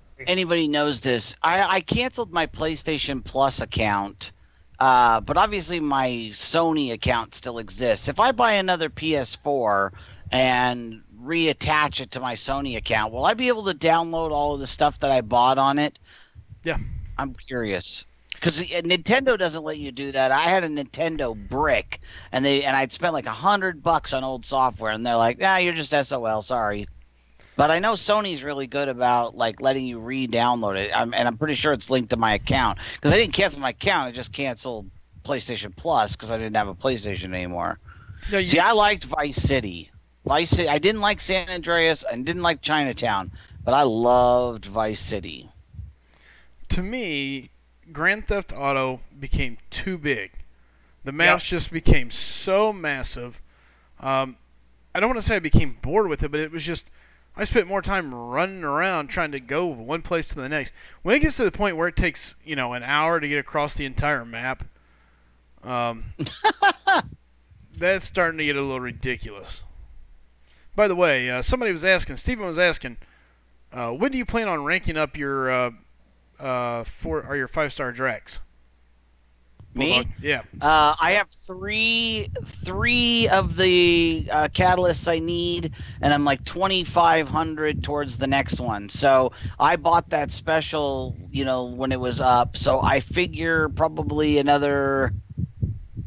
knows this. I canceled my PlayStation Plus account, but obviously my Sony account still exists. If I buy another PS4 and reattach it to my Sony account, will I be able to download all of the stuff that I bought on it? Yeah. I'm curious. Because Nintendo doesn't let you do that. I had a Nintendo brick, and I'd spent like $100 on old software, and they're like, you're just SOL, sorry. But I know Sony's really good about letting you re-download it, and I'm pretty sure it's linked to my account. Because I didn't cancel my account, I just canceled PlayStation Plus because I didn't have a PlayStation anymore. No, See, I liked Vice City. I didn't like San Andreas and didn't like Chinatown, but I loved Vice City. To me, Grand Theft Auto became too big. The maps just became so massive. I don't want to say I became bored with it, but it was just I spent more time running around trying to go one place to the next. When it gets to the point where it takes an hour to get across the entire map, that's starting to get a little ridiculous. By the way, somebody was asking, Steven was asking, when do you plan on ranking up your 5-star Drax? Me? Yeah. I have three of the catalysts I need, and I'm like 2,500 towards the next one. So I bought that special, when it was up. So I figure probably another,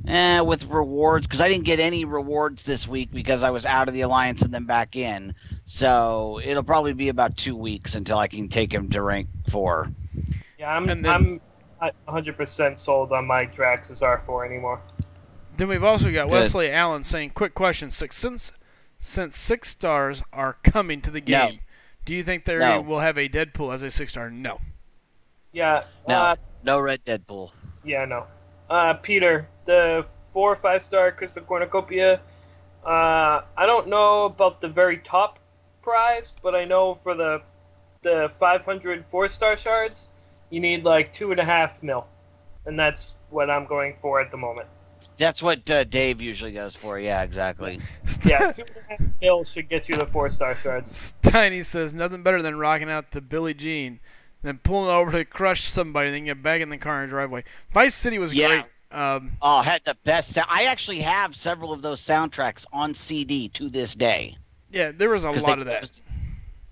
with rewards, because I didn't get any rewards this week because I was out of the Alliance and then back in. So it'll probably be about 2 weeks until I can take him to rank 4. Yeah, I'm 100% sold on my Drax as R4 anymore. Then we've also got Wesley Allen saying, quick question, since 6 stars are coming to the game, do you think they will have a Deadpool as a 6-star? No. Yeah. No red Deadpool. Yeah, no. Peter, the 4 or 5-star Crystal Cornucopia, I don't know about the very top prize, but I know for the 500 4-star shards, you need like 2.5 mil, and that's what I'm going for at the moment. That's what Dave usually goes for. Yeah, exactly. Yeah, 2.5 mil should get you the 4-star shards. Steiny says nothing better than rocking out to Billie Jean, then pulling over to crush somebody, then get back in the car in the driveway. Vice City was great. Had the best. I actually have several of those soundtracks on CD to this day. Yeah, there was a lot of that.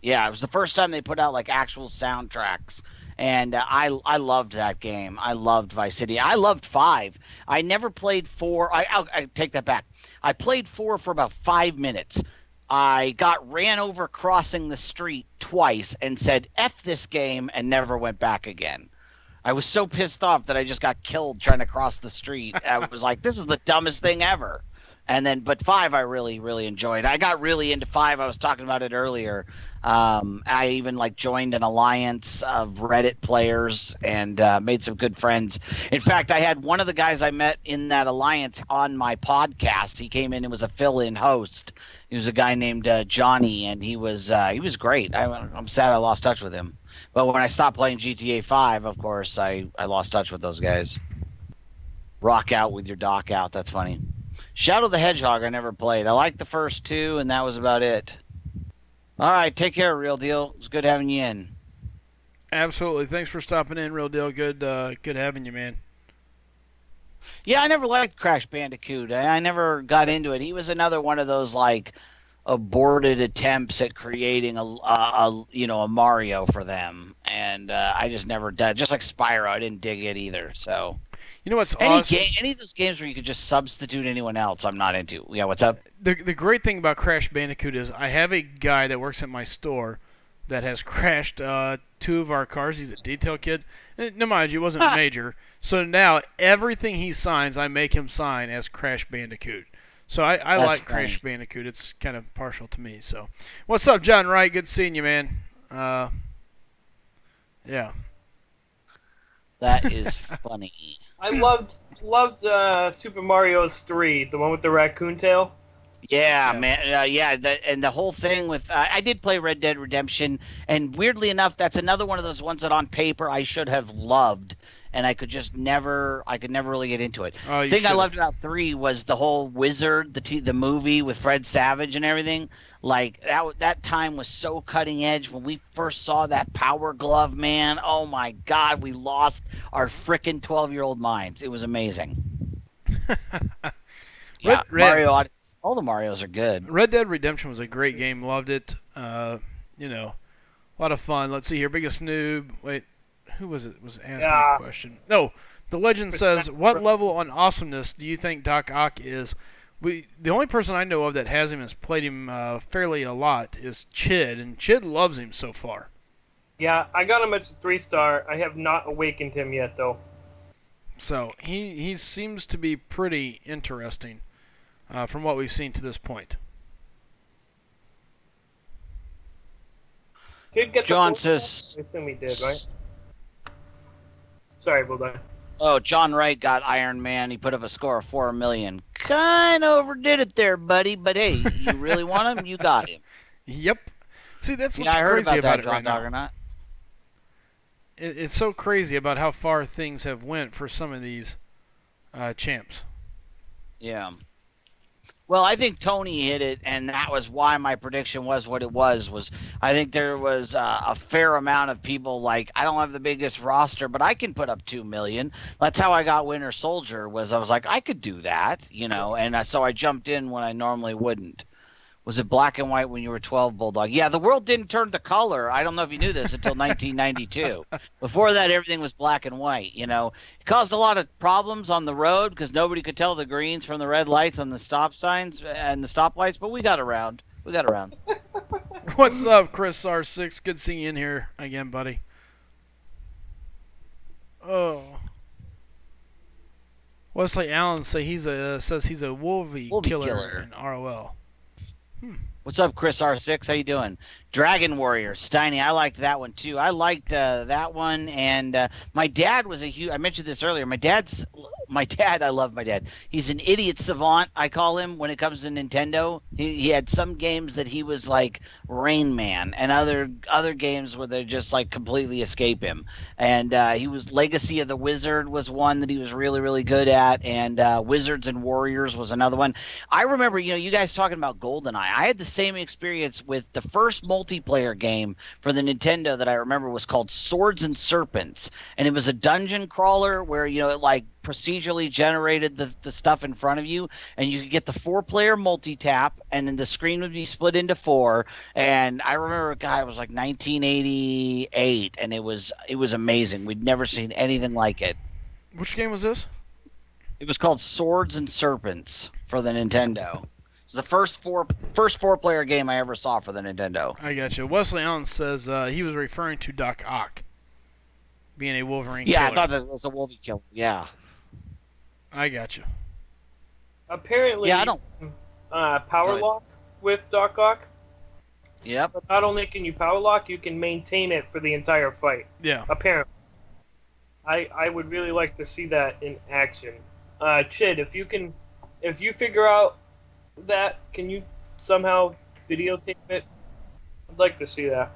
It was the first time they put out actual soundtracks. And I loved that game. I loved Vice City. I loved 5. I never played 4. I take that back. I played 4 for about 5 minutes. I got ran over crossing the street twice and said, F this game, and never went back again. I was so pissed off that I just got killed trying to cross the street. I was like, this is the dumbest thing ever. And then, but 5 I really, really enjoyed. I got really into 5. I was talking about it earlier. I even joined an alliance of Reddit players and made some good friends. In fact, I had one of the guys I met in that alliance on my podcast. He came in and was a fill-in host. He was a guy named Johnny, and he was great. I'm sad I lost touch with him. But when I stopped playing GTA 5, of course, I lost touch with those guys. Rock out with your dock out. That's funny. Shadow the Hedgehog I never played. I liked the first 2, and that was about it. All right, take care, Real Deal. It's good having you in. Absolutely. Thanks for stopping in, Real Deal. Good having you, man. Yeah, I never liked Crash Bandicoot. I never got into it. He was another one of those like aborted attempts at creating a Mario for them, and I just never did. Just like Spyro, I didn't dig it either. So You know what's awesome? any of those games where you could just substitute anyone else, I'm not into. Yeah, what's up? The great thing about Crash Bandicoot is I have a guy that works at my store that has crashed 2 of our cars. He's a detail kid. And, no, mind you, it wasn't major. So now everything he signs, I make him sign as Crash Bandicoot. So I like funny. Crash Bandicoot. It's kind of partial to me. So, what's up, John Wright? Good seeing you, man. Yeah. That is funny. I loved Super Mario's 3, the one with the raccoon tail. Yeah, Yeah. man. And the whole thing with I did play Red Dead Redemption, and weirdly enough, that's another one of those ones that on paper I should have loved, and I could never really get into it. Oh, The you thing I should've. loved about 3 was the whole Wizard, the movie with Fred Savage and everything. Like that time was so cutting edge when we first saw that Power Glove, man. Oh my God, we lost our frickin' 12-year-old minds. It was amazing. Yeah, Mario. All the Marios are good. Red Dead Redemption was a great game. Loved it. You know, a lot of fun. Let's see here. Biggest noob. Wait, who was it? Was asking Yeah. a question? No. The legend says, "What level on awesomeness do you think Doc Ock is?" The only person I know of that has him has played him fairly a lot is Chid, and Chid loves him so far. Yeah, I got him as a 3-star. I have not awakened him yet, though. So he seems to be pretty interesting from what we've seen to this point. Did get the John full says- score? I assume he did, right? Sorry, Bulldog. Oh, John Wright got Iron Man. He put up a score of 4 million. Kind of overdid it there, buddy. But hey, you really want him? You got him. Yep. See, that's what's Yeah, I heard crazy about about that, it right Dog now. or not. It's so crazy about how far things have went for some of these champs. Yeah. Well, I think Tony hit it, and that was why my prediction was what it was I think there was a fair amount of people like, I don't have the biggest roster, but I can put up 2 million. That's how I got Winter Soldier, I was like, I could do that, and so I jumped in when I normally wouldn't. Was it black and white when you were 12, Bulldog? Yeah, the world didn't turn to color. I don't know if you knew this until 1992. Before that, everything was black and white. It caused a lot of problems on the road because nobody could tell the greens from the red lights on the stop signs and the stoplights. But we got around. What's up, Chris R6? Good seeing you in here again, buddy. Oh. Wesley Allen says he's a Wolvie killer in ROL. What's up, Chris R6? How you doing? Dragon Warrior, Steiny. I liked that one too. I liked that one, and my dad was a huge. I mentioned this earlier. My dad. I love my dad. He's an idiot savant. I call him when it comes to Nintendo. He had some games that he was like Rain Man, and other games where they just like completely escape him. And he was Legacy of the Wizard was one that he was really really good at, and Wizards and Warriors was another one. I remember you guys talking about GoldenEye. I had the same experience with the first multiplayer game for the Nintendo that I remember was called Swords and Serpents, and it was a dungeon crawler where it like procedurally generated the stuff in front of you, and you could get the 4-player multi-tap, and then the screen would be split into 4. And I remember, it was like 1988, and it was amazing. We'd never seen anything like it. Which game was this? It was called Swords and Serpents for the Nintendo. It's the first 4-player game I ever saw for the Nintendo. I got you. Wesley Allen says he was referring to Doc Ock being a Wolverine Yeah, killer. I thought that was a Wolvie killer. Yeah. I got you. Apparently, Yeah, I don't. power Go ahead. lock with Doc Ock. Yep. But not only can you power lock, you can maintain it for the entire fight. Yeah. Apparently. I would really like to see that in action. Chid, if you figure out that, can you somehow videotape it? I'd like to see that.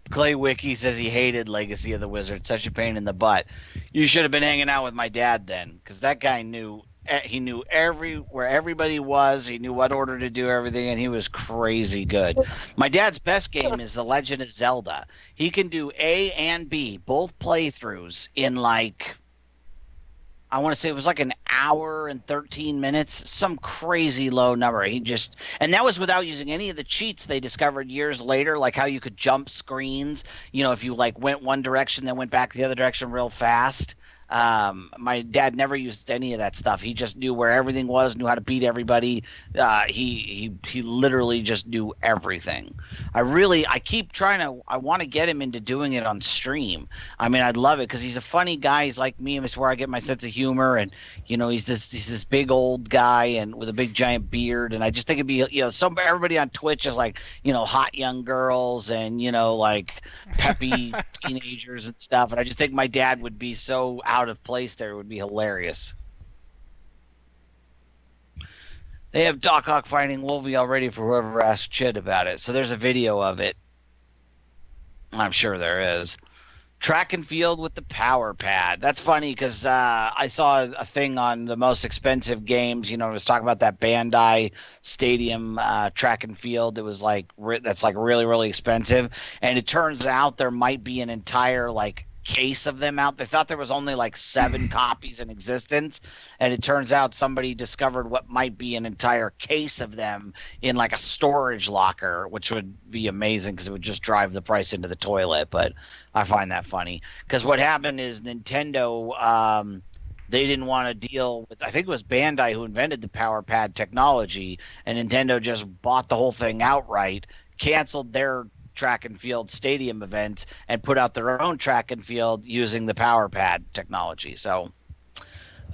Clay Wiki says he hated Legacy of the Wizard. Such a pain in the butt. You should have been hanging out with my dad then, because that guy knew. He knew where everybody was. He knew what order to do everything, and he was crazy good. My dad's best game is The Legend of Zelda. He can do A and B, both playthroughs, in like I want to say it was like an hour and 13 minutes, some crazy low number. And that was without using any of the cheats they discovered years later, like how you could jump screens, if you like went one direction, then went back the other direction real fast. My dad never used any of that stuff. He just knew where everything was, knew how to beat everybody. He literally just knew everything. I want to get him into doing it on stream. I mean, I'd love it because he's a funny guy. He's like me, and it's where I get my sense of humor. And he's this big old guy and with a big giant beard. And I just think it'd be everybody on Twitch is like hot young girls and like peppy teenagers and stuff. And I just think my dad would be so out of place there. It would be hilarious. They have Doc Ock fighting Wolvie already for whoever asked Chid about it. So there's a video of it. I'm sure there is. Track and field with the power pad. That's funny because I saw a thing on the most expensive games. It was talking about that Bandai Stadium track and field. It was that's really, really expensive. And it turns out there might be an entire case of them out. They thought there was only 7 copies in existence, and it turns out somebody discovered what might be an entire case of them in a storage locker, which would be amazing because it would just drive the price into the toilet. But I find that funny because what happened is Nintendo they didn't want to deal with, I think it was Bandai who invented the power pad technology, and Nintendo just bought the whole thing outright, canceled their track and field stadium events, and put out their own track and field using the power pad technology. So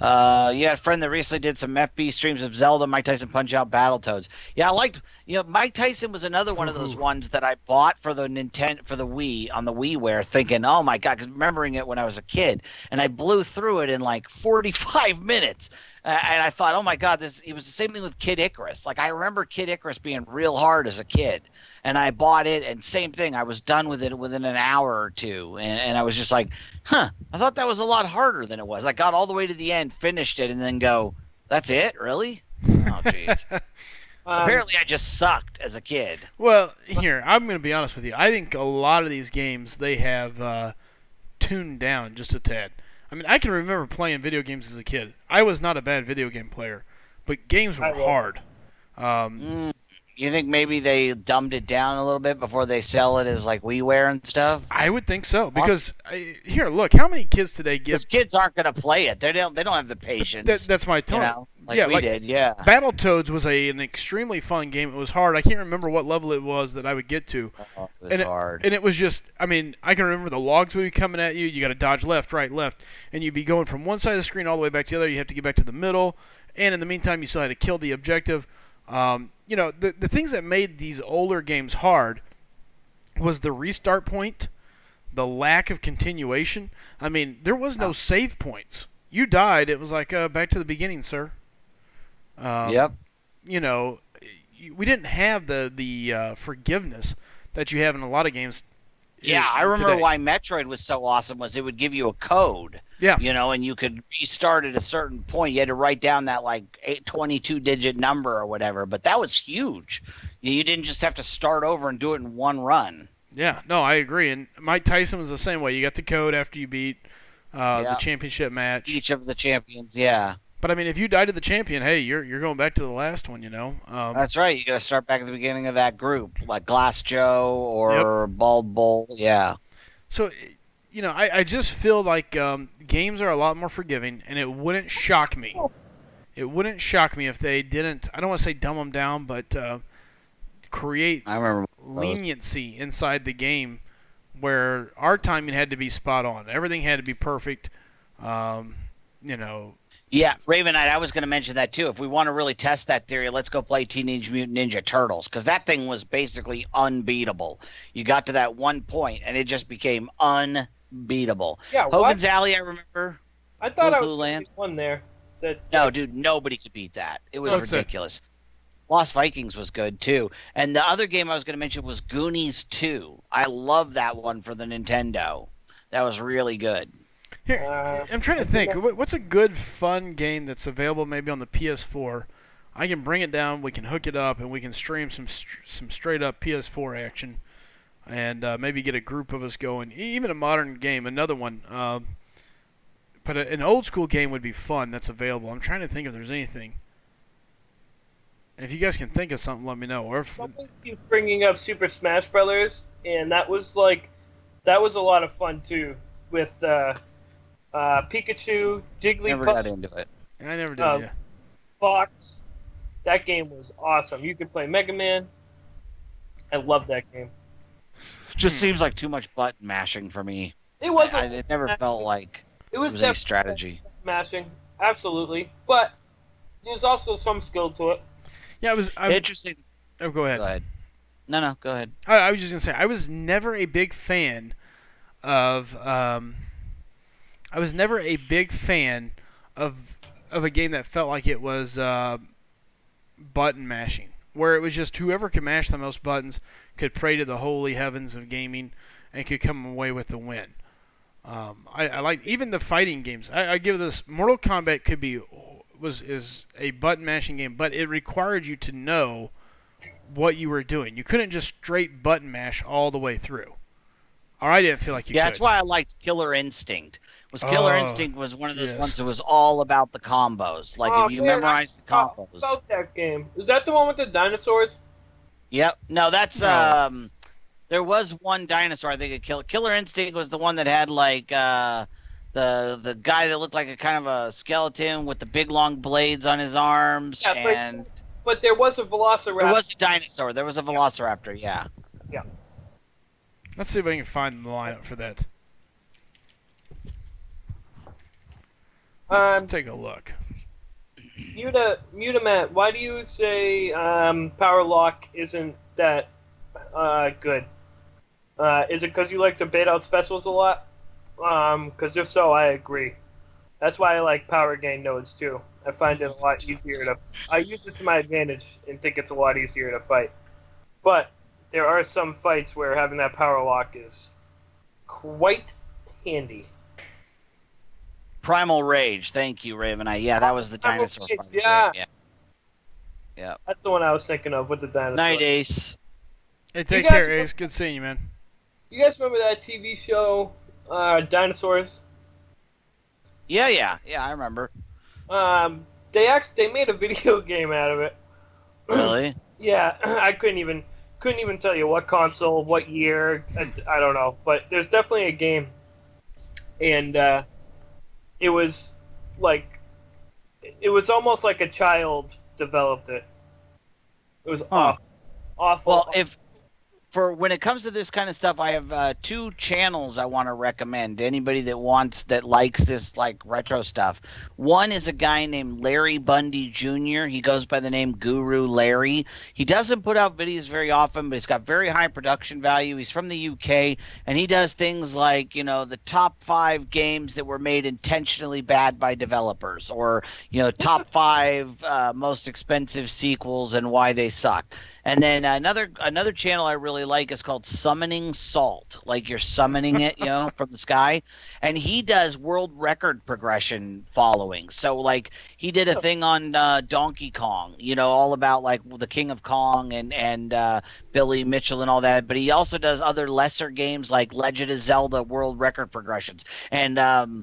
you had a friend that recently did some FB streams of Zelda, Mike Tyson Punch-Out, Battletoads. Yeah, I liked, Mike Tyson was another one of those ones that I bought for the Wii, on the WiiWare, thinking, oh my God, because remembering it when I was a kid, and I blew through it in 45 minutes. And I thought, oh my God, it was the same thing with Kid Icarus. I remember Kid Icarus being real hard as a kid, and I bought it, and same thing, I was done with it within an hour or two, and I was just like, I thought that was a lot harder than it was. I got all the way to the end, finished it, and then go, that's it, really? Oh, jeez. Apparently, I just sucked as a kid. Well, here, I'm going to be honest with you. I think a lot of these games, they have tuned down just a tad. I mean, I can remember playing video games as a kid. I was not a bad video game player, but games were hard. You think maybe they dumbed it down a little bit before they sell it as WiiWare and stuff? I would think so because here, look, how many kids today give? Because kids aren't going to play it. They don't have the patience. That's my tone. We did. Yeah. Battletoads was an extremely fun game. It was hard. I can't remember what level it was that I would get to. Oh, it was hard. And it was just, I mean, I can remember the logs would be coming at you. You got to dodge left, right, left, and you'd be going from one side of the screen all the way back to the other. You have to get back to the middle, and in the meantime, you still had to kill the objective. The things that made these older games hard was the restart point, the lack of continuation. I mean, there was no save points. You died, it was back to the beginning, sir. Yep. We didn't have the forgiveness that you have in a lot of games. Yeah, I remember why Metroid was so awesome was it would give you a code. Yeah. And you could restart at a certain point. You had to write down that 22-digit number or whatever, but that was huge. You didn't just have to start over and do it in one run. Yeah, no, I agree. And Mike Tyson was the same way. You got the code after you beat the championship match. Each of the champions, yeah. But I mean, if you die to the champion, hey, you're going back to the last one, That's right. You got to start back at the beginning of that group, like Glass Joe or Bald Bull. Yeah. So, I just feel like games are a lot more forgiving, and it wouldn't shock me. It wouldn't shock me if they didn't. I don't want to say dumb them down, but create leniency inside the game, where our timing had to be spot on. Everything had to be perfect. Yeah, Raven Knight, I was going to mention that too. If we want to really test that theory, let's go play Teenage Mutant Ninja Turtles, because that thing was basically unbeatable. You got to that one point, and it just became unbeatable. Yeah, Hogan's Alley, I remember. I thought I was one there. No, dude, nobody could beat that. It was ridiculous. Lost Vikings was good too. And the other game I was going to mention was Goonies 2. I love that one for the Nintendo. That was really good. Here, I'm trying to think. What's a good, fun game that's available maybe on the PS4? I can bring it down, we can hook it up, and we can stream some straight-up PS4 action, and maybe get a group of us going. Even a modern game, another one. But an old school game would be fun that's available. I'm trying to think if there's anything. If you guys can think of something, let me know. Or if Someone keeps bringing up Super Smash Brothers, and that was a lot of fun too, with Pikachu, Jigglypuff, Never got into it. I never did, yeah. Fox. That game was awesome. You could play Mega Man. I love that game. Just seems like too much button mashing for me. It wasn't. It never felt like it was any strategy. Mashing, absolutely, but there's also some skill to it. Yeah, interesting. Oh, go ahead. Go ahead. No, go ahead. I was just gonna say I was never a big fan of a game that felt like it was button mashing, where it was just whoever could mash the most buttons could pray to the holy heavens of gaming and could come away with the win. I like even the fighting games. I give this Mortal Kombat is a button mashing game, but it required you to know what you were doing. You couldn't just straight button mash all the way through. Or I didn't feel like you could. Yeah, that's why I liked Killer Instinct. Killer Instinct was one of those ones that was all about the combos. Like if you memorized the combos. About that game. Is that the one with the dinosaurs? Yep. No, that's there was one dinosaur I think Killer Instinct was the one that had like the guy that looked like a kind of a skeleton with the big long blades on his arms. Yeah, but there was a velociraptor. There was a dinosaur. There was a velociraptor, yeah. Yeah. Let's see if I can find the lineup for that. Let's take a look. Mutamat, why do you say Power Lock isn't that good? Is it because you like to bait out specials a lot? Because if so, I agree. That's why I like Power Gain nodes too. I find it a lot easier to... I use it to my advantage and think it's a lot easier to fight. But there are some fights where having that Power Lock is quite handy. Primal Rage, thank you, Raven. Yeah, that was the dinosaur fight. Yeah. Yeah. That's the one I was thinking of with the dinosaur. Night, Ace. Hey, take care, Ace. Good seeing you, man. You guys remember that TV show, Dinosaurs? Yeah, I remember. They made a video game out of it. Really? Yeah, I couldn't even tell you what console, what year. I don't know, but there's definitely a game, and it was almost like a child developed it. It was awful. Well, when it comes to this kind of stuff, I have two channels I want to recommend to anybody that likes this like retro stuff. One is a guy named Larry Bundy Jr. He goes by the name Guru Larry. He doesn't put out videos very often, but he's got very high production value. He's from the UK, and he does things like, the top 5 games that were made intentionally bad by developers, or, top 5 most expensive sequels and why they suck. And then another channel I really like is called Summoning Salt, like you're summoning it, from the sky. And he does world record progression following. So like he did a thing on Donkey Kong, all about like the King of Kong and Billy Mitchell and all that. But he also does other lesser games like Legend of Zelda world record progressions and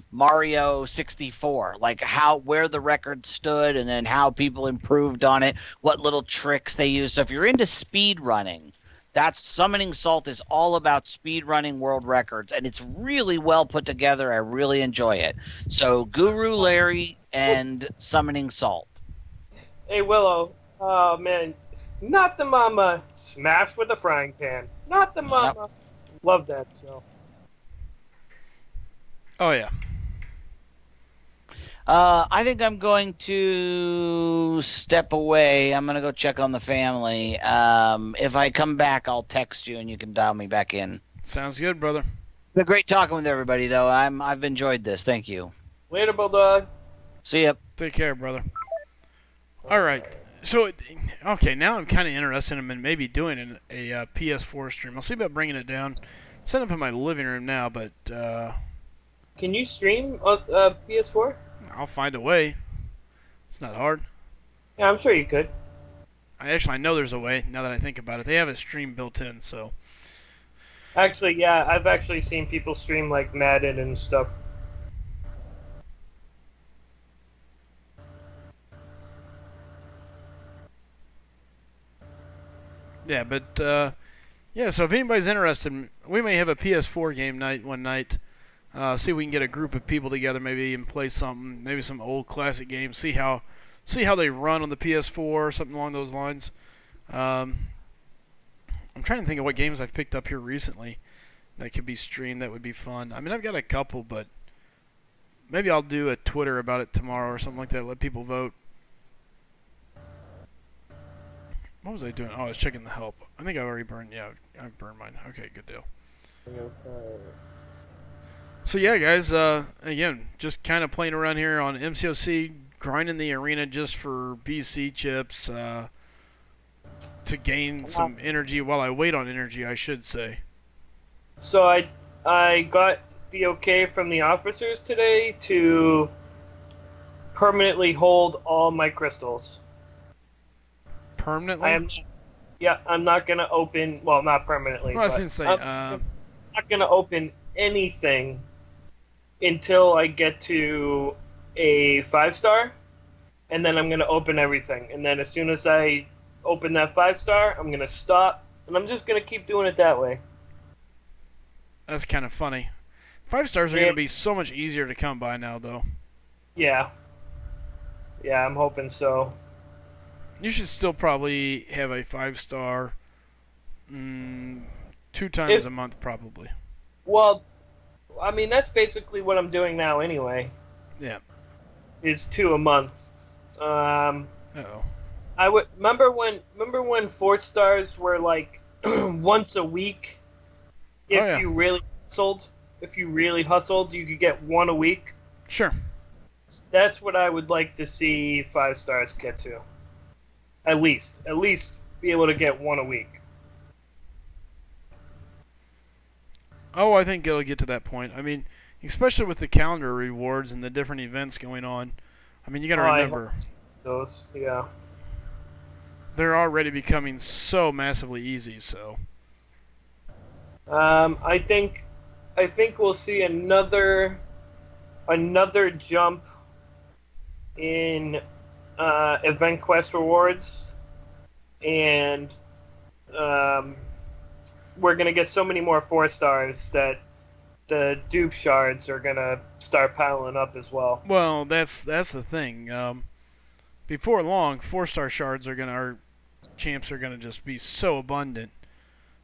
Mario 64, like where the record stood and then how people improved on it, what little tricks they use. So if you're into speed running, that's Summoning Salt is all about speed running world records, and it's really well put together. I really enjoy it. So Guru Larry and Summoning Salt. Hey Willow, oh man, not the mama smashed with a frying pan. Not the mama. Yep. Love that show. Oh yeah. I think I'm going to step away. I'm going to go check on the family. If I come back, I'll text you and you can dial me back in. Sounds good, brother. It's been great talking with everybody, though. I've enjoyed this. Thank you. Later, Bulldog. See ya. Take care, brother. All right. So, okay, now I'm kind of interested in maybe doing a PS4 stream. I'll see about bringing it down. It's set up in my living room now, but... Can you stream on PS4? I'll find a way. It's not hard. Yeah, I'm sure you could. I know there's a way, now that I think about it. They have a stream built in, so... Actually, yeah, I've actually seen people stream, like, Madden and stuff. Yeah, but yeah. So if anybody's interested, we may have a PS4 game night one night. See if we can get a group of people together, maybe, and play something, maybe some old classic games. See how they run on the PS4, something along those lines. I'm trying to think of what games I've picked up here recently that could be streamed. That would be fun. I mean, I've got a couple, but maybe I'll do a Twitter about it tomorrow or something like that. Let people vote. What was I doing? Oh, I was checking the help. I think I already burned. Yeah, I've burned mine. Okay, good deal. So yeah, guys. Again, just kind of playing around here on MCOC, grinding the arena just for BC chips to gain some energy while I wait on energy, I should say. So I got the okay from the officers today to permanently hold all my crystals. Permanently? I'm not gonna open. Well, not permanently. Well, I was gonna say, I'm not gonna open anything until I get to a 5-star, and then I'm gonna open everything. And then as soon as I open that 5-star, I'm gonna stop, and I'm just gonna keep doing it that way. That's kind of funny. 5 stars are gonna be so much easier to come by now, though. Yeah. Yeah, I'm hoping so. You should still probably have a 5-star 2 times a month, probably. Well, I mean, that's basically what I'm doing now anyway. Yeah. Is 2 a month. Uh-oh. I would remember when 4 stars were like once a week. If you really hustled, you could get 1 a week. Sure. That's what I would like to see 5 stars get to. At least be able to get 1 a week. Oh, I think it'll get to that point. I mean, especially with the calendar rewards and the different events going on. I mean, you got to remember those. Yeah. They're already becoming so massively easy. So. I think we'll see another jump in event quest rewards, and we're gonna get so many more 4 stars that the dupe shards are gonna start piling up as well. Well, that's the thing. Before long, 4-star shards our champs are gonna just be so abundant.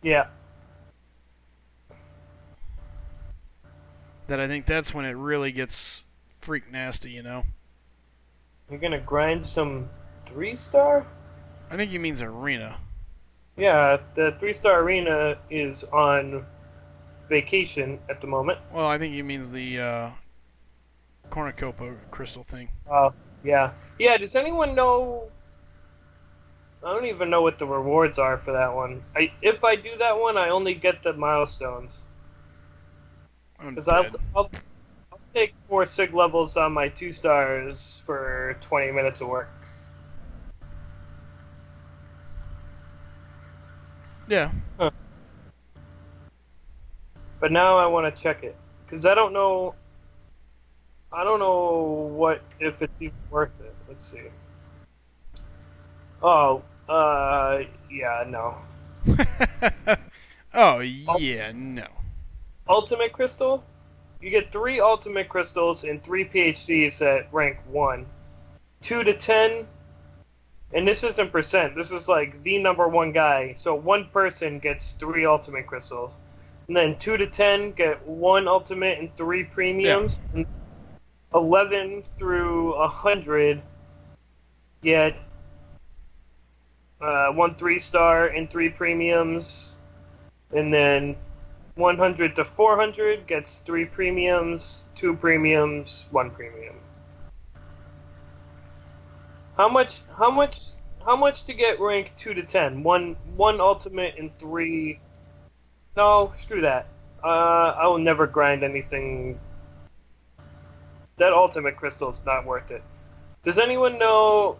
Yeah. That I think that's when it really gets freak nasty, you know. You're gonna grind some 3-star? I think he means arena. Yeah, the 3-star arena is on vacation at the moment. Well, I think he means the cornucopia crystal thing. Oh, yeah. Yeah, does anyone know... I don't even know what the rewards are for that one. If I do that one, I only get the milestones. Because I'll take 4 sig levels on my 2 stars for 20 minutes of work. Yeah. Huh. But now I want to check it. Because I don't know if it's even worth it. Let's see. Oh, yeah, no. Oh, yeah, no. Ultimate Crystal? You get 3 Ultimate Crystals and 3 PHCs at rank 1. 2 to 10, and this isn't percent, this is like the #1 guy, so 1 person gets 3 Ultimate Crystals. And then 2 to 10 get 1 Ultimate and 3 Premiums. Yeah. 11 through 100 get 1 3-star and 3 Premiums. And then 100 to 400 gets 3 premiums, 2 premiums, 1 premium. How much to get rank 2 to 10? One ultimate and 3. No, screw that. I will never grind anything. That ultimate crystal is not worth it. Does anyone know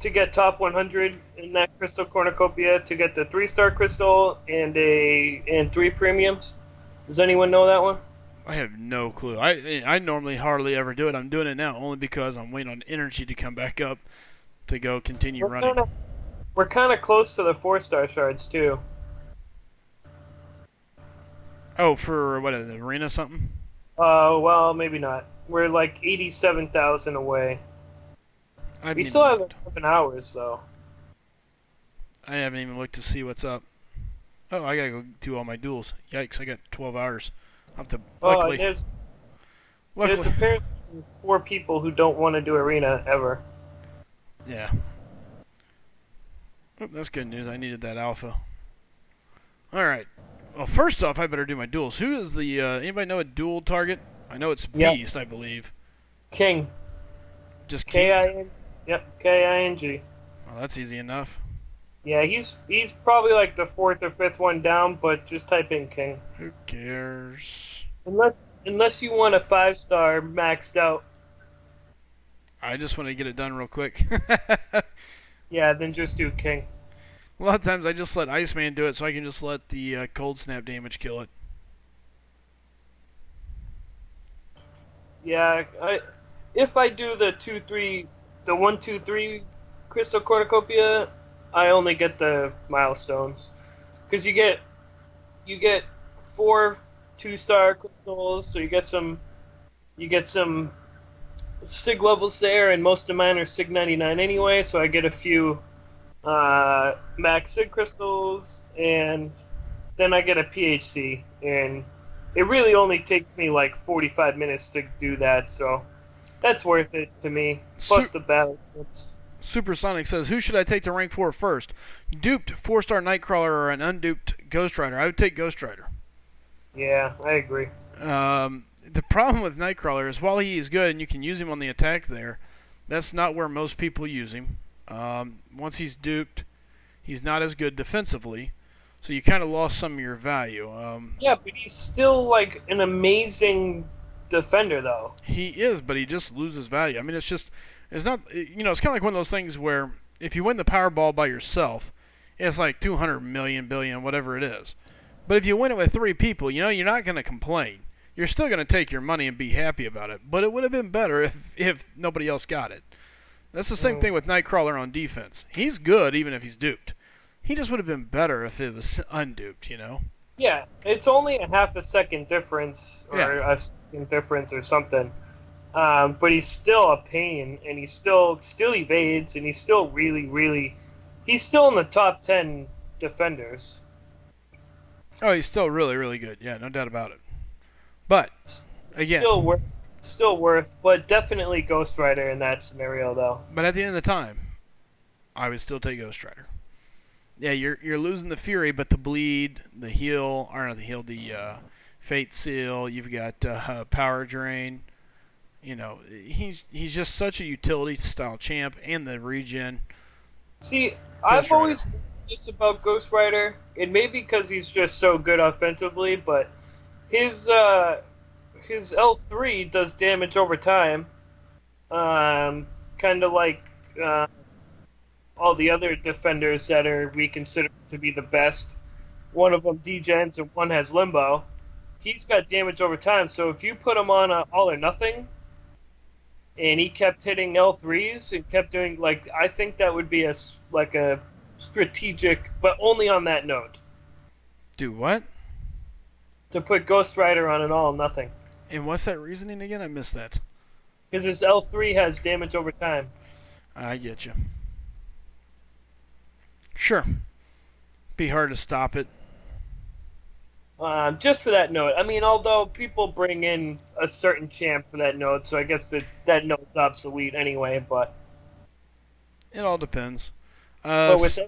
to get top 100 in that crystal cornucopia to get the 3-star crystal and 3 premiums? Does anyone know that one? I have no clue. I normally hardly ever do it. I'm doing it now only because I'm waiting on energy to come back up to go continue running. We're kind of close to the 4-star shards too. Oh, for what, the arena something? Well, maybe not. We're like 87,000 away. We still have 11 hours though. I haven't even looked to see what's up. Oh, I gotta go do all my duels. Yikes! I got 12 hours. I have to. Luckily, There's apparently 4 people who don't want to do arena ever. Yeah. Oh, that's good news. I needed that alpha. All right. Well, first off, I better do my duels. Who is the? Anybody know a duel target? I know it's Beast, I believe. King. Just King. K-I-N. Yep, K-I-N-G. Well, that's easy enough. Yeah, he's probably like the 4th or 5th one down, but just type in King. Who cares? Unless you want a 5-star maxed out. I just want to get it done real quick. Yeah, then just do King. A lot of times I just let Iceman do it so I can just let the cold snap damage kill it. Yeah, if I do the 1, 2, 3 Crystal Cornucopia, I only get the milestones. Because you get 4 2-star crystals, so you get some Sig levels there, and most of mine are Sig 99 anyway, so I get a few max Sig crystals, and then I get a PHC, and it really only takes me like 45 minutes to do that, so that's worth it to me. Plus the battle chips. Supersonic says, who should I take to rank 4 first? Duped 4-star Nightcrawler or an unduped Ghost Rider? I would take Ghost Rider. Yeah, I agree. The problem with Nightcrawler is while he is good and you can use him on the attack there, that's not where most people use him. Once he's duped, he's not as good defensively, so you kind of lost some of your value. Yeah, but he's still like an amazing defender, though. He is, but he just loses value. I mean, it's not, it's kind of like one of those things where if you win the Powerball by yourself, it's like 200 million, billion, whatever it is. But if you win it with 3 people, you're not going to complain. You're still going to take your money and be happy about it. But it would have been better if nobody else got it. That's the same thing with Nightcrawler on defense. He's good even if he's duped. He just would have been better if it was unduped, Yeah, it's only a half a second difference or a second difference or something. But he's still a pain, and he still evades, and he's still he's still in the top 10 defenders. Oh, he's still really, really good. Yeah, no doubt about it. But again, still worth, but definitely Ghost Rider in that scenario, though. But at the end of the time, I would still take Ghost Rider. Yeah, you're losing the Fury, but the bleed, the heal, or not the heal, the Fate Seal. You've got Power Drain. He's just such a utility style champ, and the regen. See, I've always heard this about Ghost Rider. It may be because he's just so good offensively, but his L3 does damage over time, kind of like all the other defenders that we consider to be the best. One of them degens and one has limbo. He's got damage over time, so if you put him on all or nothing, and he kept hitting L3s and kept doing, I think that would be a strategic, but only on that node. Do what? To put Ghost Rider on an all or nothing. And what's that reasoning again? I missed that. Because his L3 has damage over time. I get you. Sure. Be hard to stop it. Just for that note. I mean, although people bring in a certain champ for that note, so I guess that note's obsolete anyway, but... It all depends. But with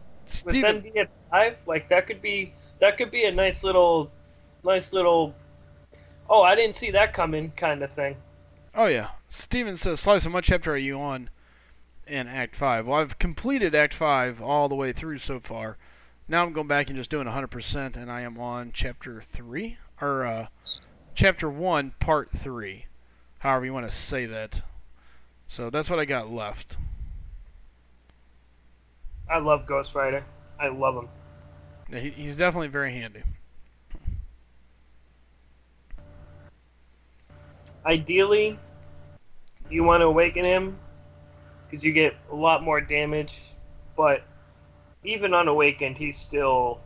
them being at 5, that could be a nice little, oh, I didn't see that coming kind of thing. Oh, yeah. Steven says, Slycem, what chapter are you on in Act 5? Well, I've completed Act 5 all the way through so far. Now I'm going back and just doing 100%, and I am on Chapter 3, or Chapter 1, Part 3, however you want to say that. So that's what I got left. I love Ghost Rider. I love him. Yeah, he's definitely very handy. Ideally, you want to awaken him, because you get a lot more damage, but even unawakened, he's still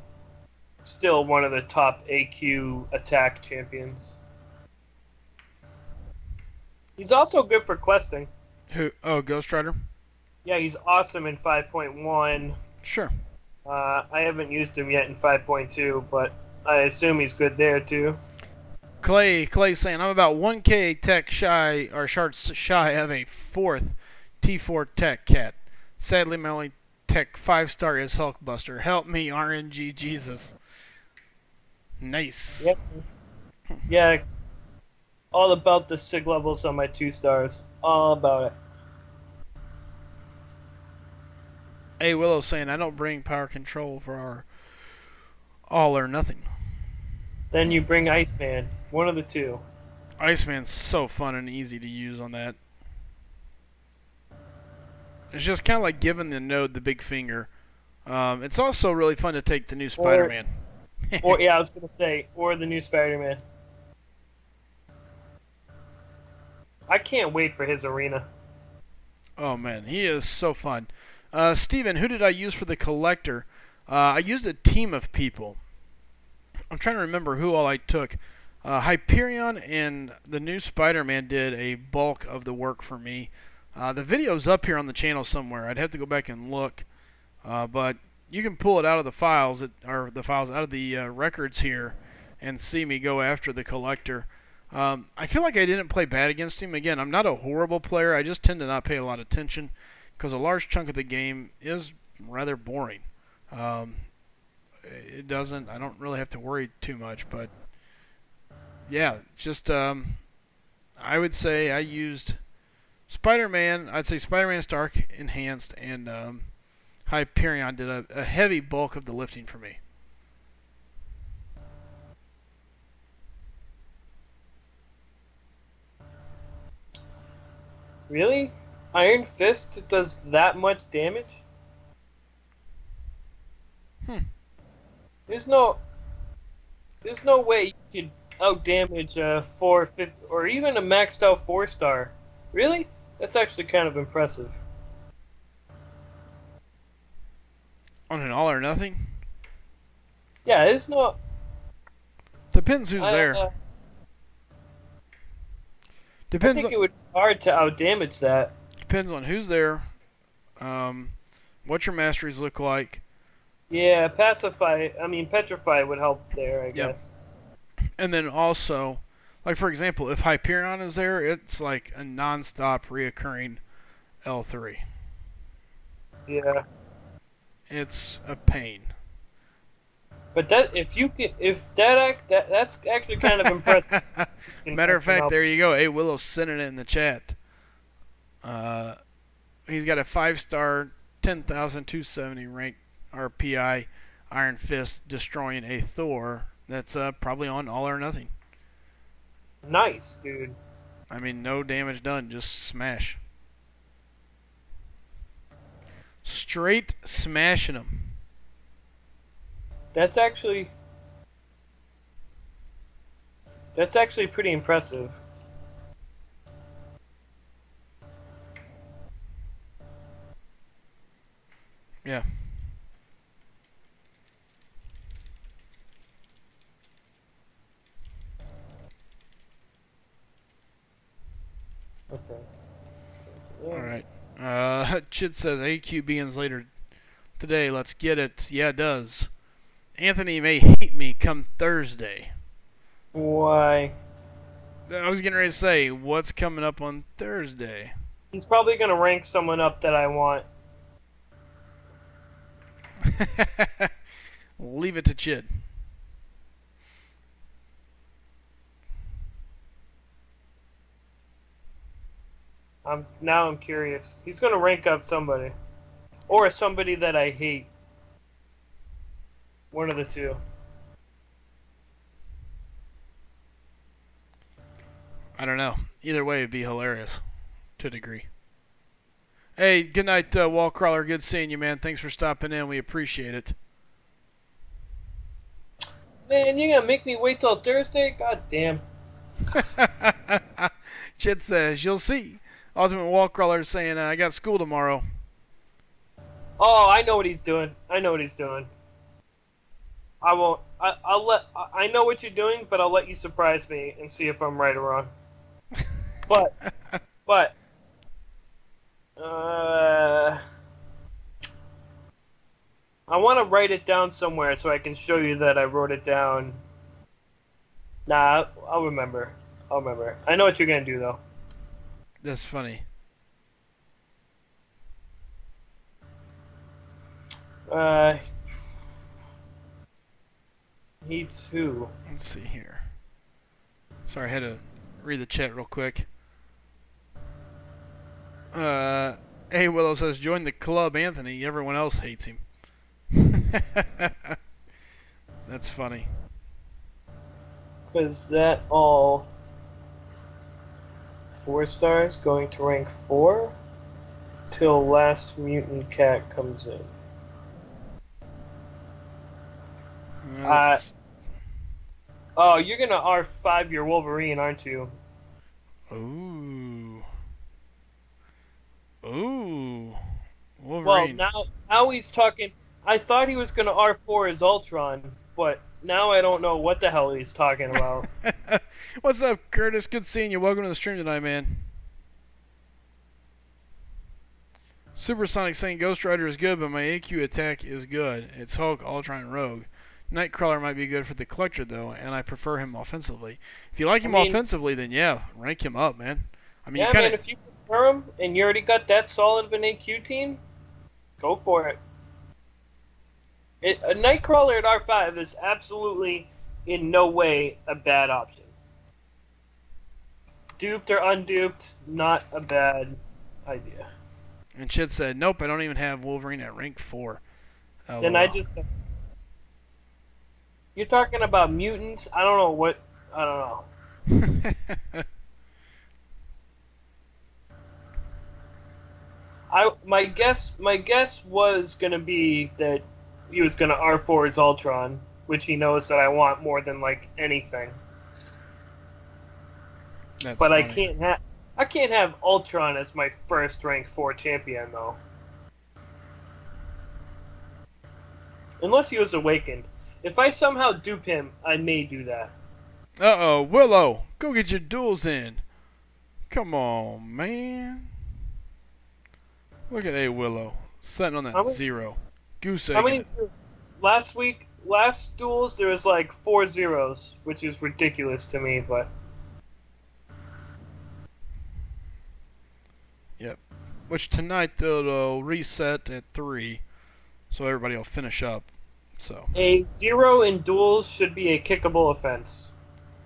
one of the top AQ attack champions. He's also good for questing. Who? Oh, Ghost Rider? Yeah, he's awesome in 5.1. Sure. I haven't used him yet in 5.2, but I assume he's good there too. Clay saying, I'm about 1K tech shy, or shards shy of a 4th T4 tech cat. Sadly, my only tech 5-star is Hulkbuster. Help me, RNG Jesus. Nice. Yep. Yeah. All about the sig levels on my 2 stars. All about it. A Willow saying, I don't bring power control for our all or nothing. Then you bring Iceman. One of the two. Iceman's so fun and easy to use on that. It's just kind of like giving the node the big finger. It's also really fun to take the new Spider-Man. Or yeah, I was going to say, or the new Spider-Man. I can't wait for his arena. Oh man, he is so fun. Steven, who did I use for the collector? I used a team of people. I'm trying to remember who all I took. Hyperion and the new Spider-Man did a bulk of the work for me. The video's up here on the channel somewhere. I'd have to go back and look. But you can pull it out of the files, out of the records here, and see me go after the collector. I feel like I didn't play bad against him. Again, I'm not a horrible player. I just tend to not pay a lot of attention because a large chunk of the game is rather boring. I don't really have to worry too much, but yeah, just I would say I used Spider-Man. I'd say Spider-Man Stark Enhanced and Hyperion did a heavy bulk of the lifting for me. Really? Iron Fist does that much damage? There's no way you could out-damage a 450 or even a maxed out 4-star. Really? That's actually kind of impressive. On an all or nothing? Yeah, there's no... Depends who's there. I think it would be hard to out-damage that. Depends on who's there, what your masteries look like. Yeah, Petrify would help there, I guess. And then also, like for example, if Hyperion is there, it's like a non-stop reoccurring L3. Yeah. It's a pain. But that's actually kind of impressive. Matter of fact, there you go. Hey, Willow's sending it in the chat. He's got a 5-star, 10,270 rank RPI Iron Fist destroying a Thor. That's probably on all or nothing. Nice, dude. I mean, no damage done, just smash. Straight smashing them. That's actually pretty impressive. Yeah. Okay. All right. Chid says AQ begins later today. Let's get it. Yeah, it does. Anthony may hate me come Thursday. Why? I was getting ready to say, what's coming up on Thursday? He's probably going to rank someone up that I want. Leave it to Chid. I'm curious. He's going to rank up somebody. Or somebody that I hate. One of the two. I don't know. Either way, it'd be hilarious. To a degree. Hey, good night, Wallcrawler. Good seeing you, man. Thanks for stopping in. We appreciate it. Man, you gonna make me wait till Thursday? God damn. Chid says, you'll see. Ultimate Wallcrawler saying, I got school tomorrow. Oh, I know what he's doing. I know what he's doing. I won't. I'll let. I know what you're doing, but I'll let you surprise me and see if I'm right or wrong. But, but, I want to write it down somewhere so I can show you that I wrote it down. Nah, I'll remember. I'll remember. I know what you're gonna do though. That's funny. Heats who? Let's see here. Sorry, I had to read the chat real quick. Hey, Willow says, join the club, Anthony. Everyone else hates him. That's funny. Because that all 4 stars going to rank 4 till last mutant cat comes in. Oh, you're gonna R5 your Wolverine, aren't you? Ooh. Ooh. Wolverine. Well, now he's talking. I thought he was gonna R4 his Ultron, but now I don't know what the hell he's talking about. What's up, Curtis? Good seeing you. Welcome to the stream tonight, man. Supersonic saying Ghost Rider is good, but my AQ attack is good. It's Hulk, Ultron, and Rogue. Nightcrawler might be good for the Collector, though, and I prefer him offensively. If you like him offensively, then yeah, rank him up, man. I mean, yeah, man, if you prefer him, and you already got that solid of an AQ team, go for it. A Nightcrawler at R5 is absolutely, in no way, a bad option. Duped or unduped, not a bad idea. And Chid said, nope, I don't even have Wolverine at rank 4. Then I just... You're talking about mutants? I don't know what... I don't know. My guess was going to be that he was going to R4 his Ultron, which he knows that I want more than, like, anything. That's but funny. I can't have Ultron as my first rank 4 champion, though. Unless he was awakened. If I somehow dupe him, I may do that. Uh-oh, Willow, go get your duels in. Come on, man. Look at A Willow, sitting on that 0. Goose egg. How many? Last duels, there was like 4 zeros, which is ridiculous to me, but... Yep. Which tonight they'll reset at 3, so everybody will finish up. So a 0 in duels should be a kickable offense.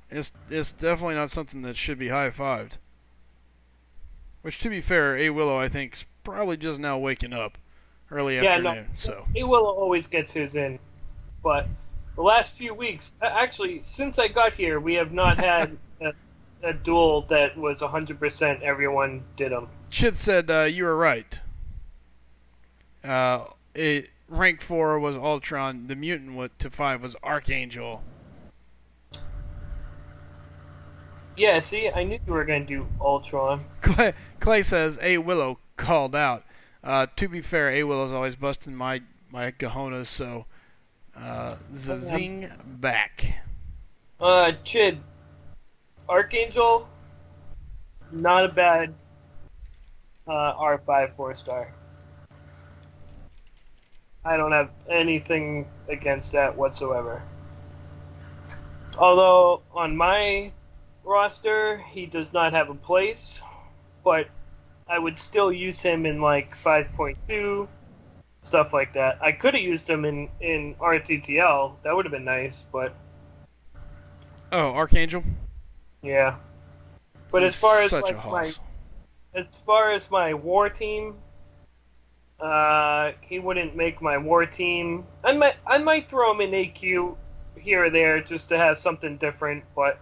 It's definitely not something that should be high-fived. Which, to be fair, A Willow I think is probably just now waking up, early afternoon. So A Willow always gets his in, but the last few weeks, actually since I got here, we have not had a duel that was 100% everyone did them. Chit said you were right. Rank 4 was Ultron. The mutant to 5 was Archangel. Yeah, see, I knew you were going to do Ultron. Clay says A Willow called out. To be fair, A Willow's always busting my cojones, so zing back. Chid, Archangel, not a bad R5 4-star. I don't have anything against that whatsoever. Although, on my roster, he does not have a place, but I would still use him in, like, 5.2, stuff like that. I could have used him in RTTL. That would have been nice, but... Oh, Archangel? Yeah. But as far as, like, as far as my war team... he wouldn't make my war team. I might throw him in AQ here or there just to have something different, but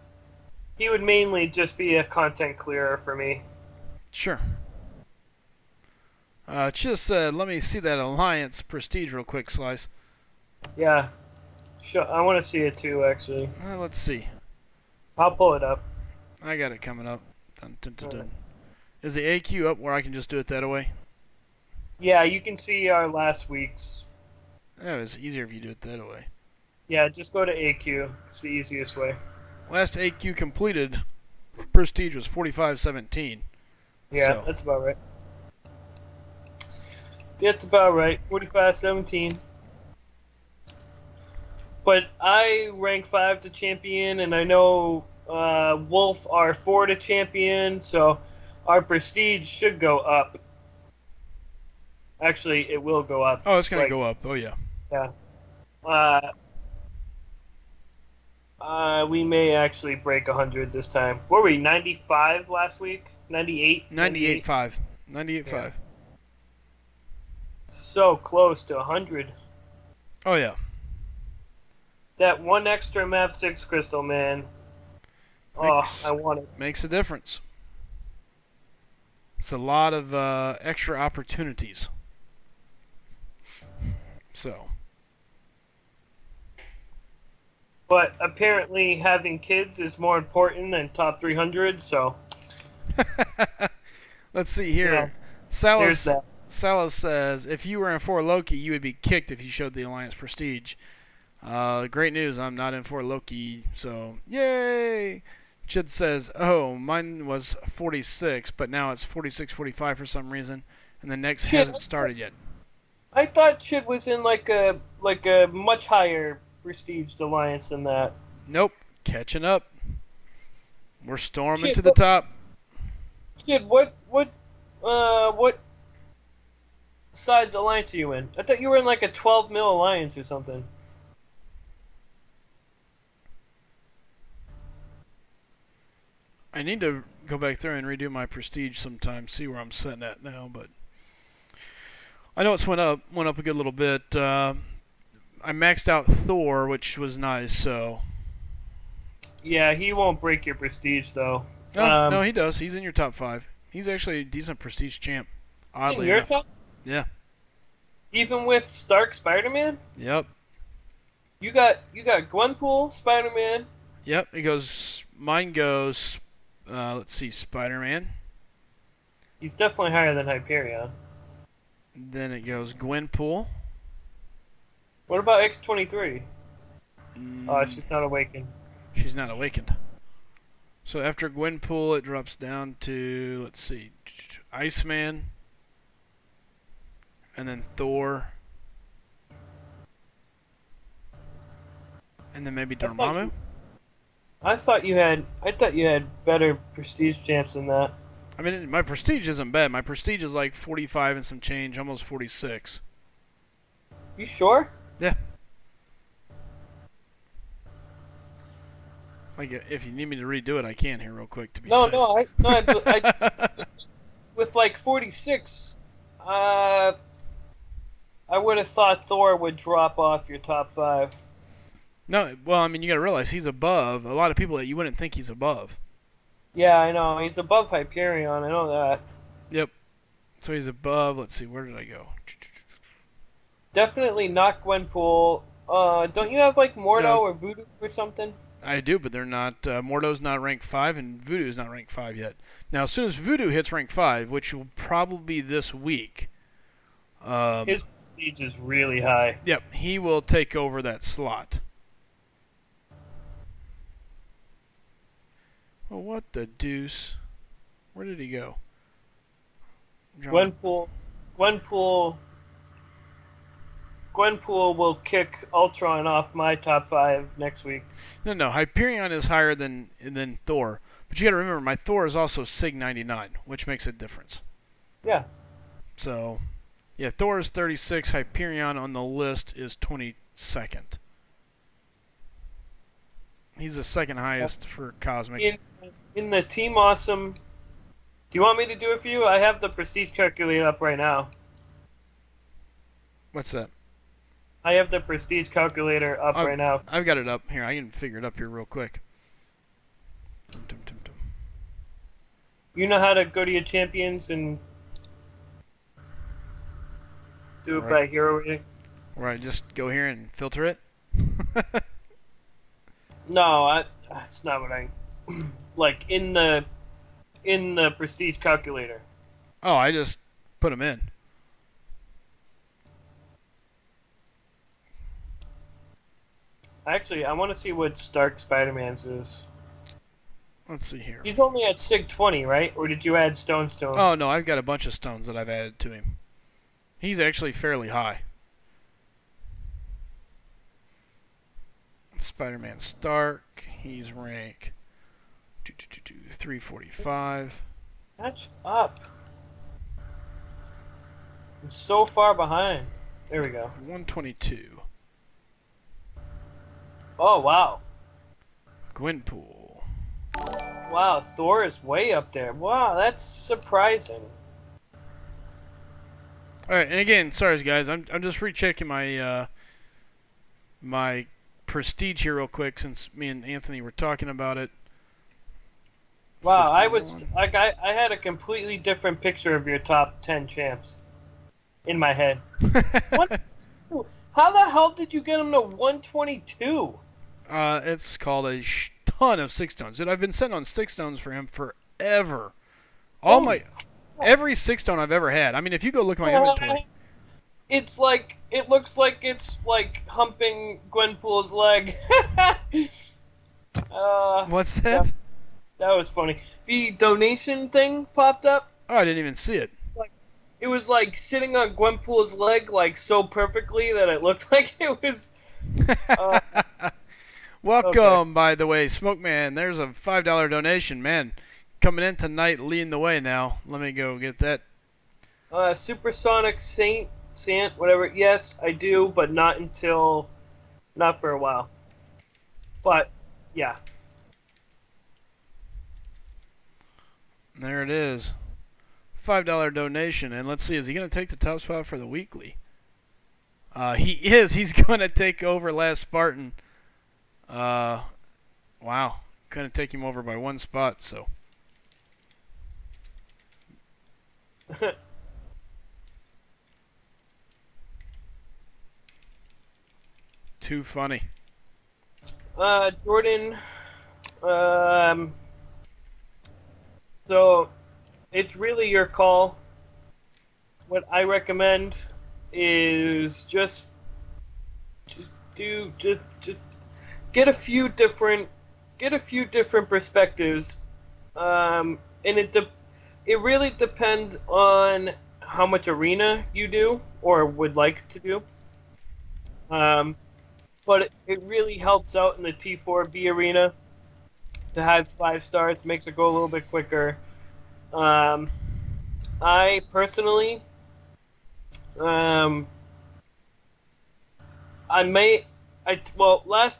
he would mainly just be a content clearer for me. Sure. Just let me see that Alliance Prestige real quick, Slice. Yeah. Sure, I want to see it too, actually. Let's see. I'll pull it up. I got it coming up. Dun, dun, dun, dun. Is the AQ up where I can just do it that way? Yeah, you can see our last week's. Yeah, it's easier if you do it that way. Yeah, just go to AQ. It's the easiest way. Last AQ completed, Prestige was 45-17. Yeah, So. that's about right. That's about right. 45-17. But I rank 5 to champion, and I know Wolf are 4 to champion, so our prestige should go up. Actually, it will go up. Oh, it's going to go up. Oh, yeah. Yeah. We may actually break 100 this time. What were we, 95 last week? 98? 98.5. 98.5. Yeah. So close to 100. Oh, yeah. That one extra map 6 crystal, man. I want it. Makes a difference. It's a lot of extra opportunities. So. But apparently having kids is more important than top 300, so. Let's see here. Yeah, Salas says, if you were in 4 Loki, you would be kicked if you showed the Alliance Prestige. Great news, I'm not in 4 Loki, so yay! Chid says, oh, mine was 46, but now it's 46-45 for some reason, and the next hasn't started yet. I thought Chid was in like a much higher prestige alliance than that. Nope, catching up. We're storming to the top. Chid, what size alliance are you in? I thought you were in like a 12 mil alliance or something. I need to go back there and redo my prestige sometime, see where I'm sitting at now, but I know it's went up a good little bit. I maxed out Thor, which was nice, so. Yeah, he won't break your prestige though. No, he does. He's in your top 5. He's actually a decent prestige champ. Oddly enough. Top? Yeah. Even with Stark Spider-Man? Yep. You got Gwenpool, Spider-Man. Yep. It goes. Mine goes. Let's see, Spider-Man. He's definitely higher than Hyperion. Then it goes Gwenpool. What about X-23? Oh, she's not awakened. She's not awakened. So after Gwenpool, it drops down to, let's see, Iceman. And then Thor. And then maybe Dormammu. I thought you had better prestige champs than that. I mean, my prestige isn't bad. My prestige is like 45 and some change, almost 46. You sure? Yeah. Like, if you need me to redo it, I can here real quick to be safe. I with like 46, I would have thought Thor would drop off your top 5. No, well, I mean, you got to realize he's above a lot of people that you wouldn't think he's above. Yeah, I know. He's above Hyperion. I know that. Yep. So he's above. Let's see. Where did I go? Definitely not Gwenpool. Don't you have like Mordo or Voodoo or something? I do, but they're not. Mordo's not rank 5, and Voodoo's not rank 5 yet. Now, as soon as Voodoo hits rank 5, which will probably be this week. His prestige is really high. Yep, he will take over that slot. Well, what the deuce? Where did he go? Gwenpool will kick Ultron off my top 5 next week. No, Hyperion is higher than Thor. But you got to remember, my Thor is also Sig 99, which makes a difference. Yeah. So, yeah, Thor is 36. Hyperion on the list is 22nd. He's the second highest for Cosmic. In the Team Awesome, do you want me to do it for you? I have the prestige calculator up right now. What's that? I have the prestige calculator up right now. I've got it up. Here, I can figure it up here real quick. You know how to go to your champions and do it by hero rating? Where I just go here and filter it? No, that's not what I... like, in the prestige calculator. Oh, I just put them in. Actually, I want to see what Stark Spider-Man's is. Let's see here. He's only at Sig 20, right? Or did you add stones to him? Oh, no, I've got a bunch of stones that I've added to him. He's actually fairly high. Spider-Man Stark, he's rank 345. Catch up. I'm so far behind. There we go. 122. Oh, wow. Gwenpool. Wow, Thor is way up there. Wow, that's surprising. Alright, and again, sorry guys, I'm just rechecking my my prestige here real quick since me and Anthony were talking about it. Wow, 51. I was like I had a completely different picture of your top 10 champs in my head. What? How the hell did you get him to 122? It's called a ton of 6 stones. Dude, I've been sitting on 6 stones for him forever. Every 6 stone I've ever had. I mean, if you go look at my inventory. It's like, it looks like it's like humping Gwenpool's leg. What's that? That was funny. The donation thing popped up. Oh, I didn't even see it. It was like sitting on Gwenpool's leg like so perfectly that it looked like it was. Welcome, okay. by the way, Smoke Man. There's a $5 donation, man. Coming in tonight, leading the way now. Let me go get that. Supersonic Sant, whatever. Yes, I do, but not for a while. But yeah. There it is. $5 donation, and let's see, is he going to take the top spot for the weekly? He is. He's going to take over Last Spartan. Wow. Going to take him over by 1 spot, so. Too funny. Jordan, so it's really your call. What I recommend is just get a few different perspectives, and it really depends on how much arena you do or would like to do. But it really helps out in the T4B arena to have 5 stars, makes it go a little bit quicker. I personally, last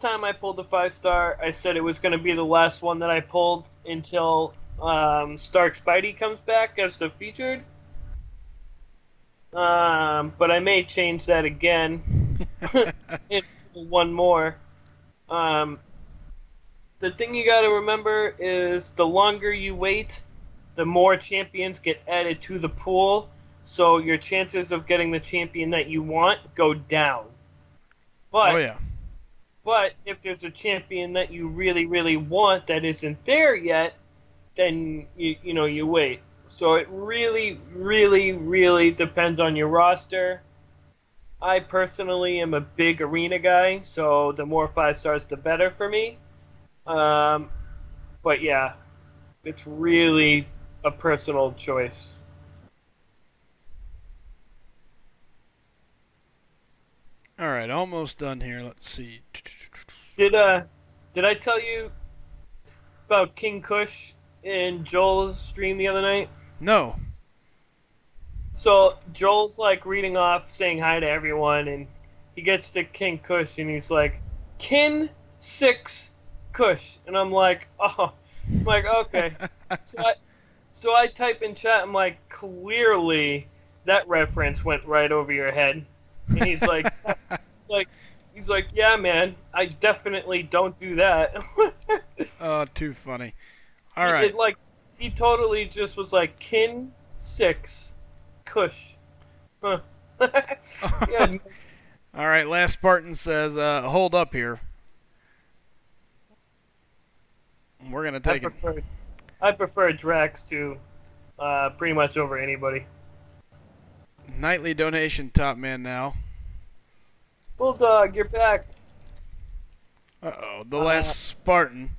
time I pulled a 5-star, I said it was going to be the last one that I pulled until Stark Spidey comes back as the featured. But I may change that again. One more. The thing you gotta remember is the longer you wait, the more champions get added to the pool, so your chances of getting the champion that you want go down. But, oh, yeah. But if there's a champion that you really, really want that isn't there yet, then you wait. So it really, really, really depends on your roster. I personally am a big arena guy, so the more 5 stars, the better for me. But yeah, it's really a personal choice. All right, almost done here. Let's see. Did I tell you about King Kush in Joel's stream the other night? No. So Joel's like reading off, saying hi to everyone, and he gets to King Kush, and he's like, "Kin 6 Kush," and I'm like, "Oh," I'm like, "Okay." So I type in chat, I'm like, "Clearly that reference went right over your head," and he's like, he's like, "Yeah, man, I definitely don't do that." Oh, too funny. All right. He totally just was like, "Kin 6. Kush." Huh. Yeah. All right, Last Spartan says, hold up here. We're going to take it. I prefer Drax to pretty much over anybody. Nightly donation top man now. Bulldog, you're back. Uh-oh, the last Spartan.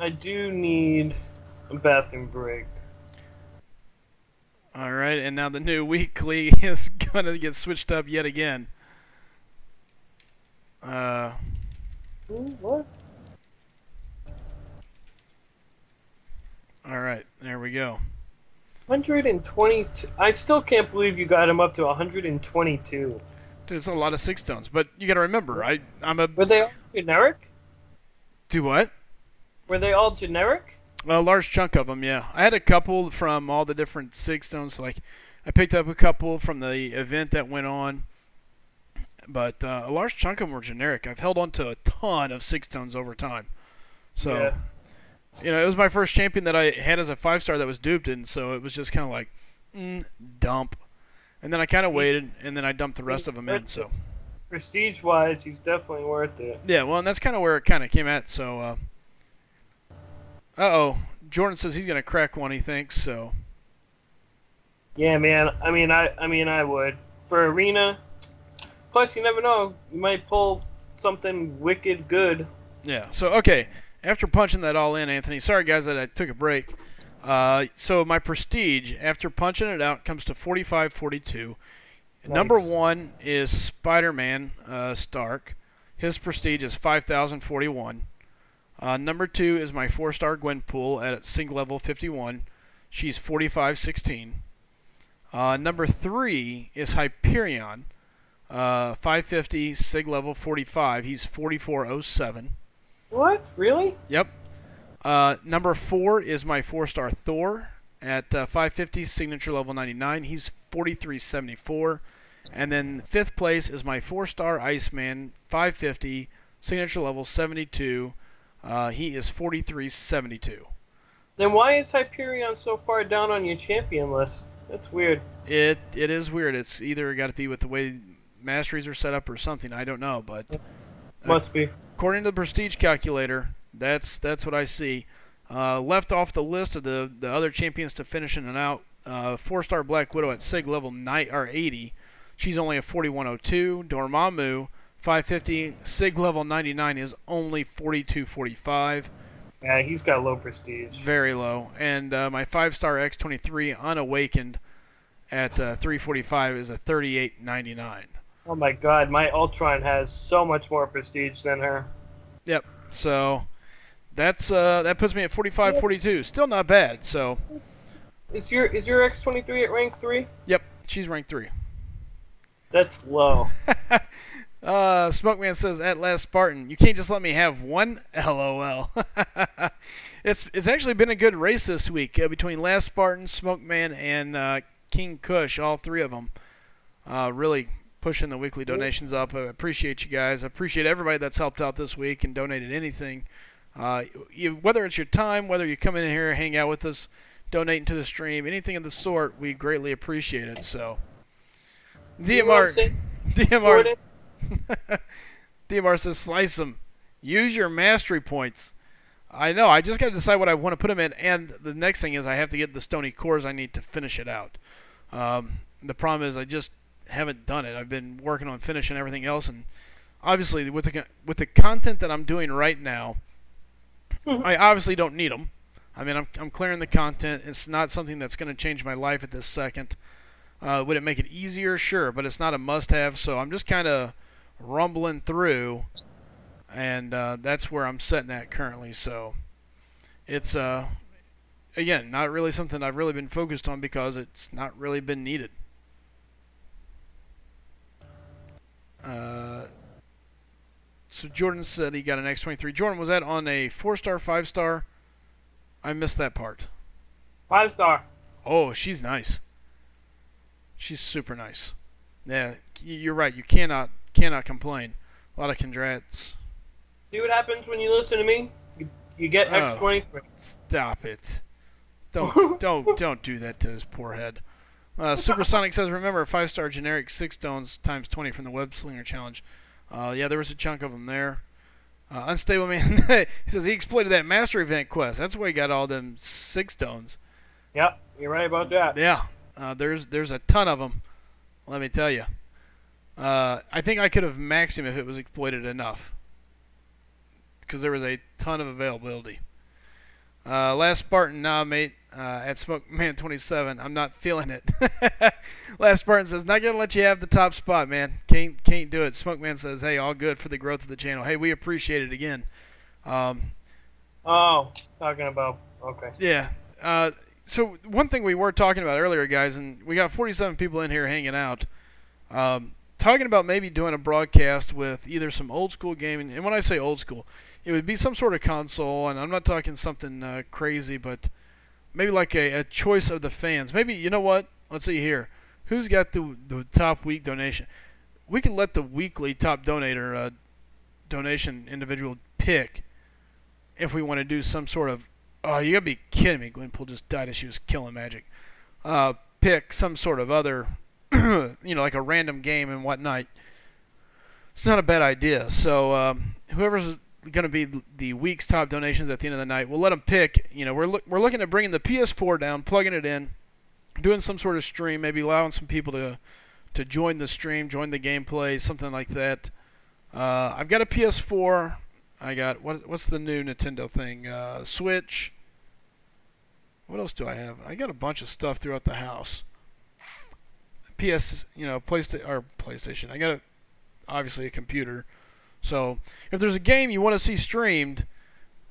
I do need a bathroom break. All right, and now the new weekly is going to get switched up yet again. What? All right, there we go. 122. I still can't believe you got him up to 122. Dude, it's a lot of 6-stones, but you got to remember, I'm a... Were they all generic? Do what? Were they all generic? A large chunk of them, yeah. I had a couple from all the different 6-stones. Like, I picked up a couple from the event that went on, but a large chunk of them were generic. I've held on to a ton of 6-stones over time. So, Yeah. you know, it was my first champion that I had as a 5-star that was duped, and so it was just kind of like, dump. And then I kind of waited, and then I dumped the rest of them in, so. Prestige-wise, he's definitely worth it. Yeah, well, and that's kind of where it kind of came at, so. Uh-oh. Jordan says he's going to crack one, he thinks, so. Yeah, man. I mean, I would. For Arena, plus you never know. You might pull something wicked good. Yeah, so, okay. After punching that all in, Anthony, sorry, guys, that I took a break. So my prestige, after punching it out, comes to 4542. Nice. Number 1 is Spider-Man Stark. His prestige is 5041. Number 2 is my 4-star Gwenpool at Sig level 51. She's 4516. Number 3 is Hyperion, 550, Sig level 45. He's 4407. What? Really? Yep. Number 4 is my 4-star Thor at 550, signature level 99. He's 4374. And then 5th place is my 4-star Iceman, 550, signature level 72. He is 4372. Then why is Hyperion so far down on your champion list? That's weird. It is weird. It's either got to be with the way masteries are set up or something. I don't know, but Must be. according to the prestige calculator, that's what I see. Left off the list of the other champions to finish in and out. 4-star Black Widow at Sig level 80. She's only a 4102. Dormammu 550. Sig level 99 is only 4245. Yeah, he's got low prestige. Very low. And my 5-star X23 Unawakened at 345 is a 3899. Oh my god, my Ultron has so much more prestige than her. Yep. So that puts me at 4542. Still not bad. So Is your X23 at rank 3? yep, she's ranked 3. That's low. Smokeman says, at last Spartan, you can't just let me have one? LOL. It's actually been a good race this week between last Spartan, Smokeman, and King Kush, all three of them. Really pushing the weekly donations up. I appreciate you guys. I appreciate everybody that's helped out this week and donated anything. Whether it's your time, whether you come in here, hang out with us, donating to the stream, anything of the sort, we greatly appreciate it. So, DMR says, slice them. Use your mastery points. I know. I just got to decide what I want to put them in, and the next thing is I have to get the stony cores I need to finish it out. The problem is I just haven't done it. I've been working on finishing everything else, and obviously with the content that I'm doing right now, I obviously don't need them. I mean, I'm clearing the content. It's not something that's going to change my life at this second. Would it make it easier? Sure, but it's not a must-have, so I'm just kind of rumbling through, and that's where I'm sitting at currently. So it's, again, not really something I've really been focused on because it's not really been needed. So Jordan said he got an X23. Jordan, was that on a 4-star, 5-star? I missed that part. 5-star. Oh, she's nice. She's super nice. Yeah, you're right. You cannot complain. A lot of congrats. See what happens when you listen to me? You get X23. Stop it. Don't do that to his poor head. Supersonic says, remember, 5-star generic 6 stones times 20 from the Web Slinger Challenge. Yeah, there was a chunk of them there. Unstable Man, he says he exploited that Master Event quest. That's why he got all them 6 stones. Yep, you're right about that. Yeah, there's a ton of them, let me tell you. I think I could have maxed him if it was exploited enough. because there was a ton of availability. Last Spartan, nah, mate, at SmokeMan27, I'm not feeling it. Last Spartan says, not going to let you have the top spot, man. Can't do it. Smokeman says, hey, all good for the growth of the channel. Hey, we appreciate it again. Oh, talking about, okay. Yeah. So one thing we were talking about earlier, guys, and we got 47 people in here hanging out, talking about maybe doing a broadcast with either some old school gaming, and when I say old school, it would be some sort of console, and I'm not talking something crazy, but maybe like a choice of the fans. Maybe, you know what? Let's see here. Who's got the top week donation? We could let the weekly top donator donation individual pick if we want to do some sort of... Oh, you gotta be kidding me. Gwenpool just died as she was killing Magic. Pick some sort of other, you know, like a random game and whatnot. It's not a bad idea. So whoever's going to be the week's top donations at the end of the night, we'll let them pick. You know, we're looking at bringing the PS4 down, plugging it in, doing some sort of stream, maybe allowing some people to join the stream, join the gameplay, something like that. I've got a PS4. I got what's the new Nintendo thing? Switch. What else do I have? I got a bunch of stuff throughout the house. PlayStation. I got obviously a computer. So if there's a game you want to see streamed,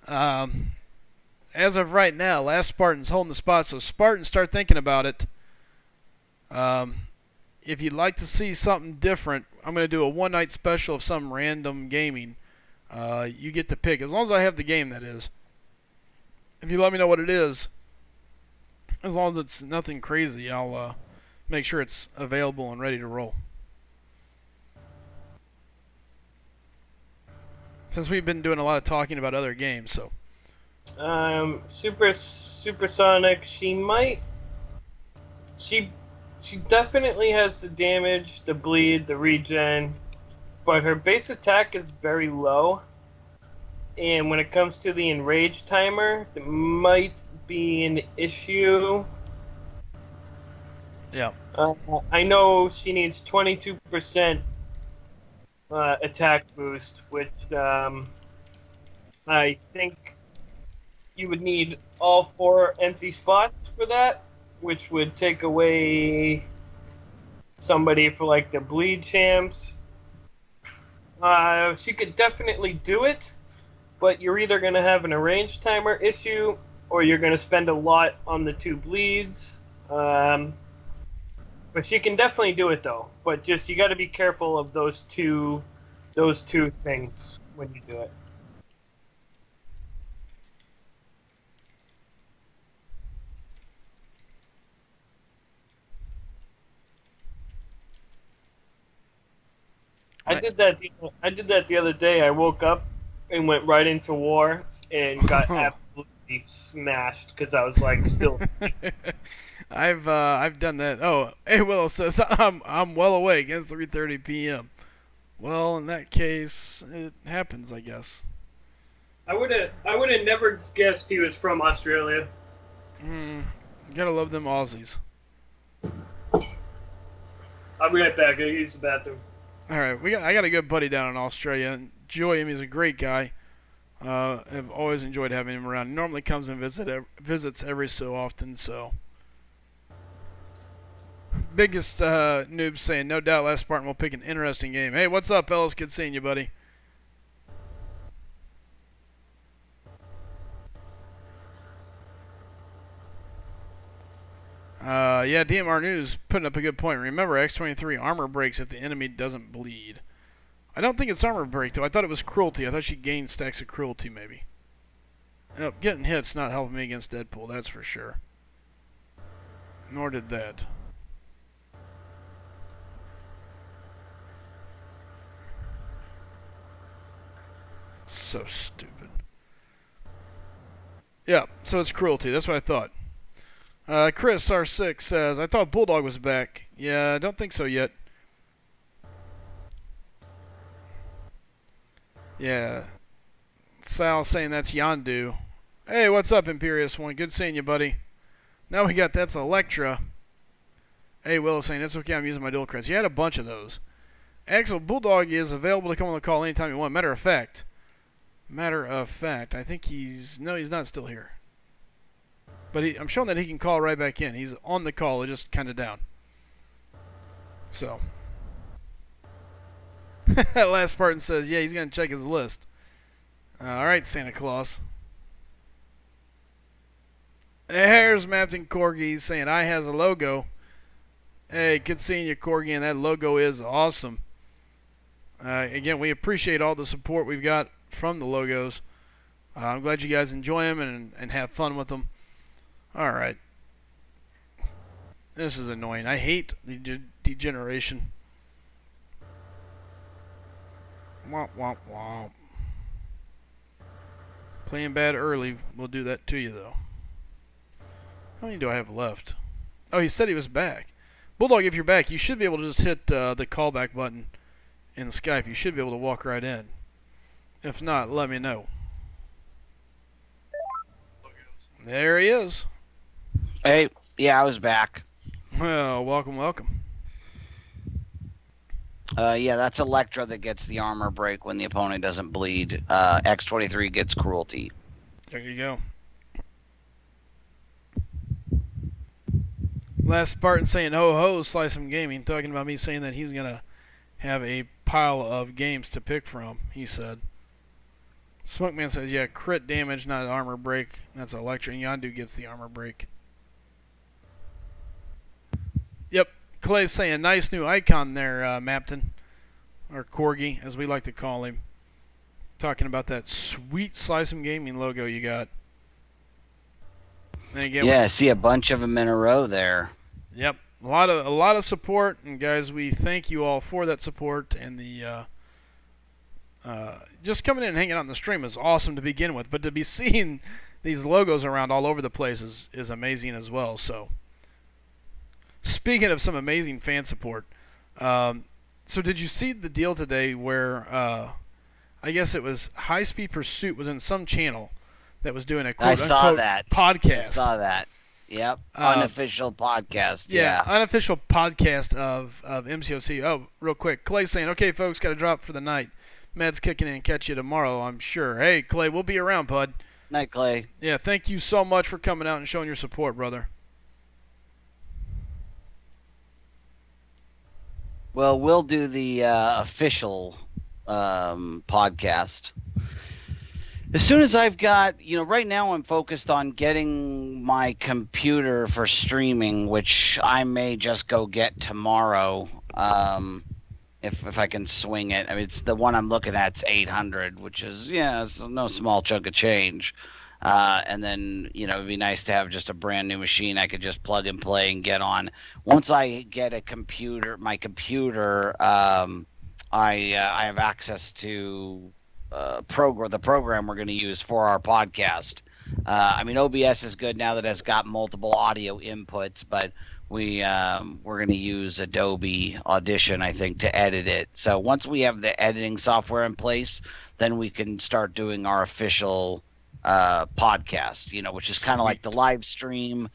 as of right now, Last Spartan's holding the spot. So Spartan, start thinking about it. If you'd like to see something different, I'm going to do a one-night special of some random gaming. You get to pick, as long as I have the game, that is. If you let me know what it is, as long as it's nothing crazy, I'll make sure it's available and ready to roll. Since we've been doing a lot of talking about other games, so. Supersonic, she definitely has the damage, the bleed, the regen, but her base attack is very low. And when it comes to the enrage timer, it might be an issue. Yeah. I know she needs 22% attack boost, which I think you would need all 4 empty spots for that, which would take away somebody for like the bleed champs. She could definitely do it, but you're either going to have an arrange timer issue or you're going to spend a lot on the 2 bleeds. But she can definitely do it though. But just you got to be careful of those two things when you do it. I did that the other day. I woke up and went right into war and got absolutely smashed because I was like still. I've done that. Oh, hey, Willow says I'm well awake. It's 3:30 p.m. Well, in that case, it happens, I guess. I would have never guessed he was from Australia. You gotta love them Aussies. I'll be right back. I use the bathroom. All right, I got a good buddy down in Australia. Enjoy him. He's a great guy. I've always enjoyed having him around. He normally comes and visits every so often. So, biggest noob saying, no doubt, Last Spartan will pick an interesting game. Hey, what's up, Ellis? Good seeing you, buddy. Yeah, DMR News putting up a good point. Remember, X-23 armor breaks if the enemy doesn't bleed. I don't think it's armor break, though. I thought it was cruelty. I thought she gained stacks of cruelty, maybe. Nope, getting hit's not helping me against Deadpool, that's for sure. Nor did that. So stupid. Yeah, so it's cruelty. That's what I thought. Chris R6 says, I thought Bulldog was back. Yeah, I don't think so yet. Yeah. Sal saying that's Yondu. Hey, what's up, Imperious One? Good seeing you, buddy. Now we got that's Electra. Hey, Willow saying, it's okay, I'm using my dual creds. You had a bunch of those. Axel, Bulldog is available to come on the call anytime you want. Matter of fact, Matter of fact, I think he's not still here. But I'm showing that he can call right back in. He's on the call, just kind of down. So. Last part says, yeah, he's going to check his list. All right, Santa Claus. There's Mapton Corgi saying, I has a logo. Hey, good seeing you, Corgi, and that logo is awesome. Again, we appreciate all the support we've got from the logos. I'm glad you guys enjoy them and have fun with them. All right. This is annoying. I hate the degeneration. Womp, womp, womp. Playing bad early will do that to you, though. How many do I have left? Oh, he said he was back. Bulldog, if you're back, you should be able to just hit the callback button in Skype. You should be able to walk right in. If not, let me know. There he is. Hey, yeah, I was back. Well, welcome, welcome. Yeah, that's Electra that gets the armor break when the opponent doesn't bleed. X-23 gets cruelty. There you go. Last Spartan saying, ho ho, SlycemGaming, talking about me saying that he's going to have a pile of games to pick from, he said. Smokeman says, yeah, crit damage, not armor break. That's Electra. Yondu gets the armor break. Yep. Clay's saying, nice new icon there, Mapton. Or Corgi, as we like to call him. Talking about that sweet SlycemGaming logo you got. And again, yeah, I see a bunch of them in a row there. Yep. A lot of support, and guys, we thank you all for that support, and the just coming in and hanging out in the stream is awesome to begin with, but to be seeing these logos around all over the place is amazing as well. So, speaking of some amazing fan support, so did you see the deal today where I guess it was High Speed Pursuit was in some channel that was doing a quote-unquote podcast? I saw that. Yep. Unofficial podcast. Yeah. Unofficial podcast of MCOC. Oh, real quick. Clay's saying, okay, folks, got to drop for the night. Mad's kicking in. Catch you tomorrow, I'm sure. Hey, Clay, we'll be around, bud. Night, Clay. Yeah, thank you so much for coming out and showing your support, brother. Well, we'll do the official podcast. As soon as I've got, right now I'm focused on getting my computer for streaming, which I may just go get tomorrow, if I can swing it. I mean, it's the one I'm looking at. It's 800, which is, it's no small chunk of change. And then, it'd be nice to have just a brand new machine I could just plug and play and get on. Once I get my computer, I have access to the program we're going to use for our podcast. I mean, OBS is good now that it's got multiple audio inputs, but we're going to use Adobe Audition, I think, to edit it. So once we have the editing software in place, then we can start doing our official podcast, which is kind of like the live stream.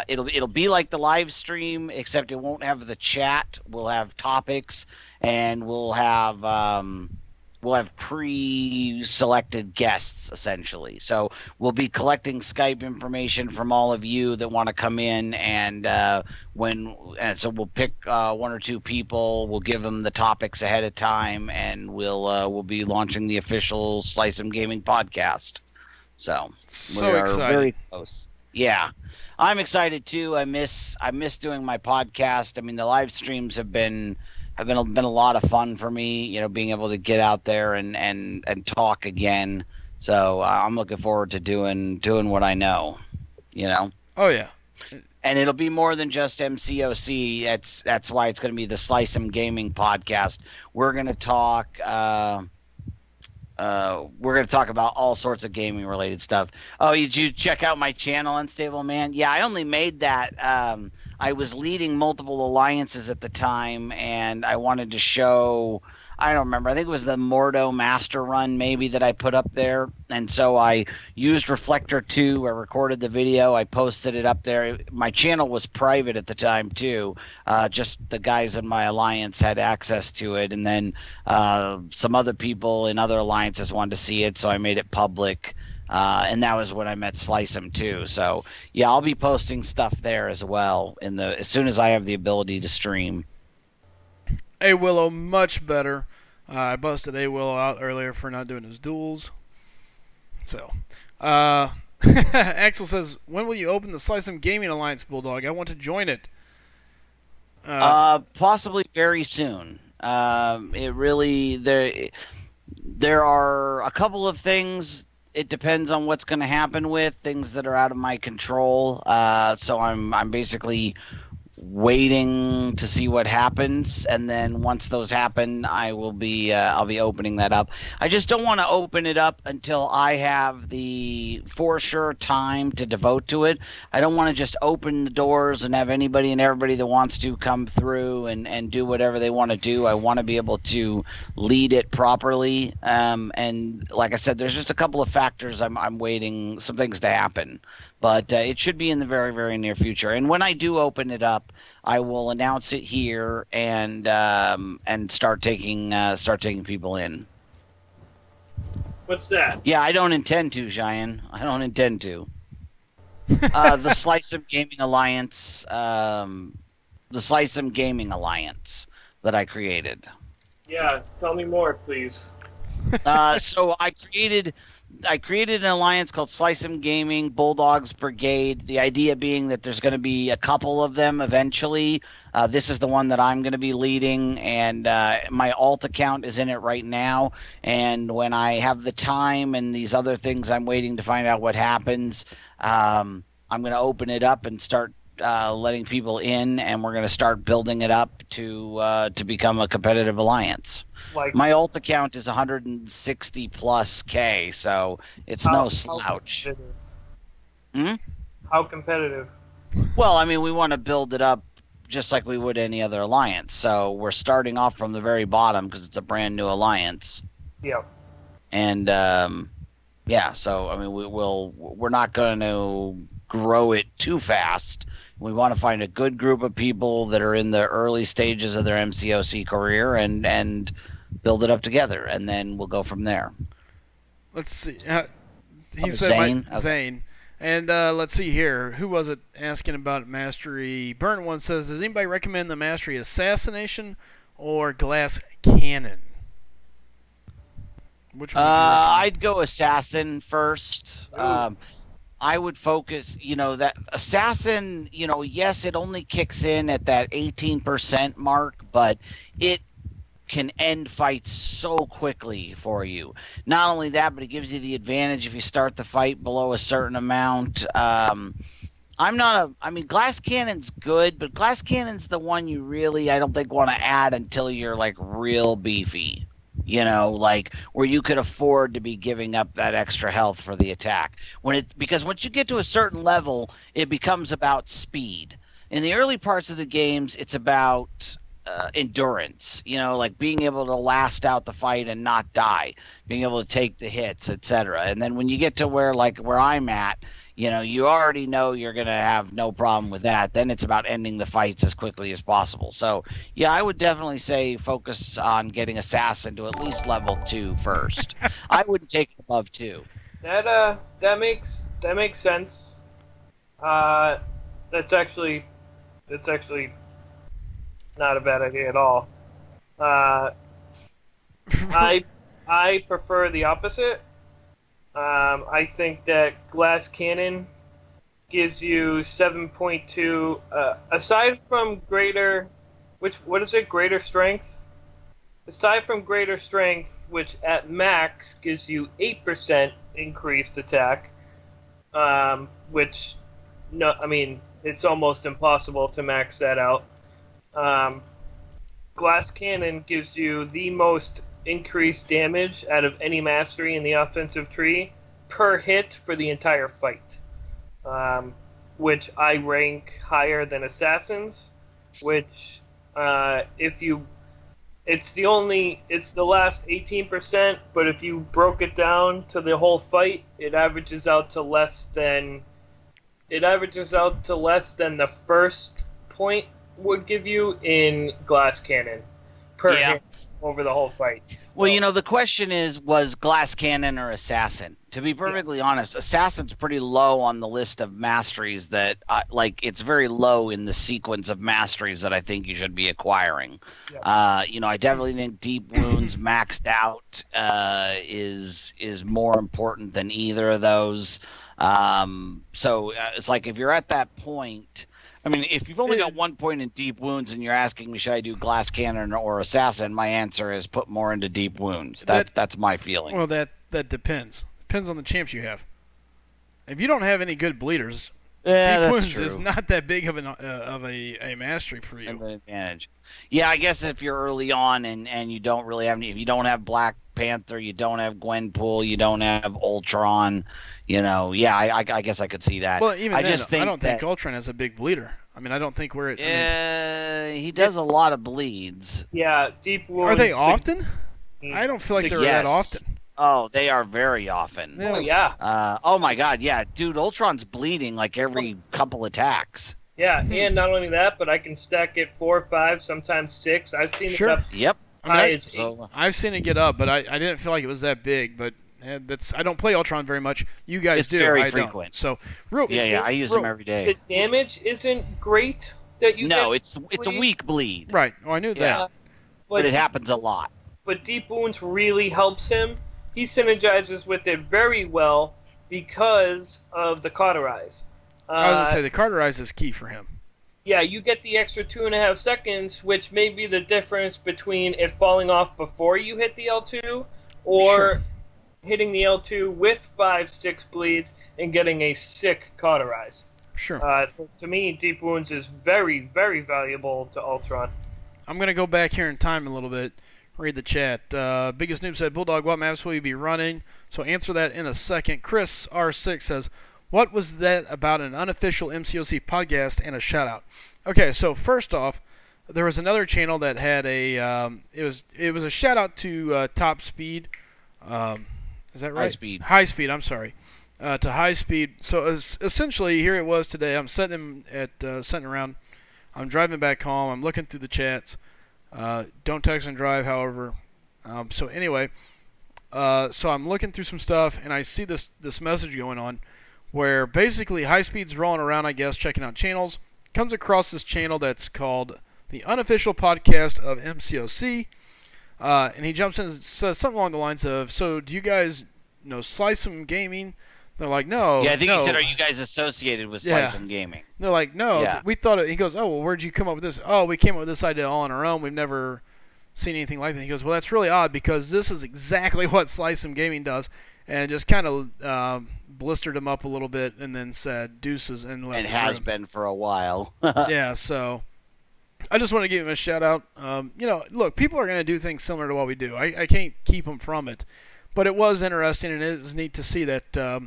It'll be like the live stream, except it won't have the chat. We'll have topics, and we'll have pre-selected guests, essentially. So we'll be collecting Skype information from all of you that want to come in, and so we'll pick one or two people. We'll give them the topics ahead of time, and we'll be launching the official SlycemGaming podcast. So we are excited. Very close. Yeah, I'm excited too. I miss doing my podcast. I mean, the live streams have been a lot of fun for me. Being able to get out there and talk again. So I'm looking forward to doing what I know. Oh yeah. And it'll be more than just MCOC. That's why it's going to be the SlycemGaming podcast. We're going to talk. We're going to talk about all sorts of gaming related stuff. Oh, did you check out my channel, Unstable Man? Yeah, I only made that. I was leading multiple alliances at the time, and I wanted to show I don't remember. I think it was the Mordo Master Run maybe that I put up there. And so I used Reflector 2. I recorded the video. I posted it up there. My channel was private at the time too. Just the guys in my alliance had access to it. And then some other people in other alliances wanted to see it, so I made it public. And that was when I met SlycemGaming too. So yeah, I'll be posting stuff there as well as soon as I have the ability to stream. A Willow, much better. I busted A Willow out earlier for not doing his duels. So, Axel says, when will you open the SlycemGaming Alliance, Bulldog? I want to join it. Possibly very soon. It really there are a couple of things. It depends on what's going to happen with things that are out of my control. So I'm basically waiting to see what happens, and then once those happen, I'll be opening that up. I just don't want to open it up until I have the for sure time to devote to it. I don't want to just open the doors and have anybody and everybody that wants to come through and do whatever they want to do. I want to be able to lead it properly. And like I said, there's just a couple of factors I'm waiting some things to happen. But it should be in the very, very near future. And when I do open it up, I will announce it here and start taking people in. What's that? Yeah, I don't intend to, Cheyenne. I don't intend to. The SlycemGaming Alliance, that I created. Yeah, tell me more, please. So I created an alliance called SlycemGaming Bulldogs Brigade. The idea being that there's going to be a couple of them eventually. This is the one that I'm going to be leading, and my alt account is in it right now. And when I have the time and these other things, I'm waiting to find out what happens. I'm going to open it up and start letting people in, and we're going to start building it up to become a competitive alliance. Like, my alt account is 160 plus K, so it's no slouch. How competitive? Well, I mean, we want to build it up just like we would any other alliance. So we're starting off from the very bottom because it's a brand new alliance. Yeah. And yeah, so I mean, we're not going to grow it too fast. We want to find a good group of people that are in the early stages of their MCOC career and build it up together, and then we'll go from there. Let's see. He said Zane. And let's see here. Who was it asking about Mastery? Burnt One says, does anybody recommend the Mastery Assassination or Glass Cannon? Which one would you recommend? I'd go Assassin first. I would focus, that Assassin, yes, it only kicks in at that 18% mark, but it can end fights so quickly for you. Not only that, but it gives you the advantage if you start the fight below a certain amount. I mean, Glass Cannon's good, but Glass Cannon's the one you really, I don't think, want to add until you're, like, real beefy. Like where you could afford to be giving up that extra health for the attack. Because once you get to a certain level, it becomes about speed. In the early parts of the games, it's about endurance. Like being able to last out the fight and not die, being able to take the hits, etc. And then when you get to where I'm at, you already know you're going to have no problem with that. Then it's about ending the fights as quickly as possible. So, yeah, I would definitely say focus on getting Assassin to at least level 2 first. I wouldn't take it above 2. That makes sense. That's actually not a bad idea at all. I prefer the opposite. I think that Glass Cannon gives you 7.2, aside from greater strength? Aside from greater strength, which at max gives you 8% increased attack, which, no, I mean, it's almost impossible to max that out. Glass Cannon gives you the most increased damage out of any mastery in the offensive tree per hit for the entire fight, which I rank higher than Assassins, which if you It's the last 18%, but if you broke it down to the whole fight, it averages out to less than the first point would give you in glass cannon per hit over the whole fight. Well, the question was glass cannon or assassin? To be perfectly honest, assassin's pretty low on the list of masteries that, it's very low in the sequence of masteries that I think you should be acquiring. Yep. I definitely think deep wounds maxed out is more important than either of those. So it's like if you're at that point. I mean, if you've only got 1 point in deep wounds and you're asking me, should I do glass cannon or assassin? My answer is put more into deep wounds. That's my feeling. Well, that depends. Depends on the champs you have. If you don't have any good bleeders, deep wounds is not that big of a mastery for you. An advantage. Yeah, I guess if you're early on and you don't really have any, if you don't have Black Panther, you don't have Gwenpool, you don't have Ultron, I guess I could see that. Well, even I don't think Ultron has a big bleeder. I mean, I don't think we're at... he does a lot of bleeds. Yeah, deep wounds. Are they often? I don't feel like they're that often. Oh, they are very often. Oh, yeah. Oh, my God, yeah. Dude, Ultron's bleeding like every couple attacks. Yeah, and not only that, but I can stack it 4, 5, sometimes 6. I've seen it up Yep. high as 8. I've seen it get up, but I didn't feel like it was that big. But I don't play Ultron very much. You guys do. It's very I frequent. Don't. So I use them every day. The damage isn't great that you No, get it's a weak bleed. Right. Oh, I knew that. But it happens a lot. But deep wounds really helps him. He synergizes with it very well because of the cauterize. I was going to say the cauterize is key for him. Yeah, you get the extra 2.5 seconds, which may be the difference between it falling off before you hit the L2 or hitting the L2 with 5, 6 bleeds and getting a sick cauterize. Sure. So to me, deep wounds is very, very valuable to Ultron. I'm going to go back here in time a little bit. Read the chat. Biggest Noob said, Bulldog, what maps will you be running? So answer that in a second. Chris R6 says, what was that about an unofficial MCOC podcast and a shout-out? Okay, so first off, there was another channel that had a it was a shout-out to Top Speed. Is that right? High Speed. High Speed, I'm sorry. To High Speed. So essentially, here it was today. I'm sitting around. I'm driving back home. I'm looking through the chats. Don't text and drive, however. So anyway, so I'm looking through some stuff, and I see this message going on where basically High Speed's rolling around, I guess, checking out channels, comes across this channel that's called the Unofficial Podcast of MCOC, and he jumps in and says something along the lines of, so do you guys know SlycemGaming? They're like, no. Yeah, I think he said, are you guys associated with SlycemGaming? They're like, no. We thought he goes, oh, well, where'd you come up with this? Oh, we came up with this idea all on our own. We've never seen anything like that. He goes, well, that's really odd because this is exactly what SlycemGaming does, and just kind of blistered him up a little bit and then said deuces and left. And has been for a while. Yeah, so I just want to give him a shout out. Look, people are going to do things similar to what we do. I can't keep them from it, but it was interesting and it is neat to see that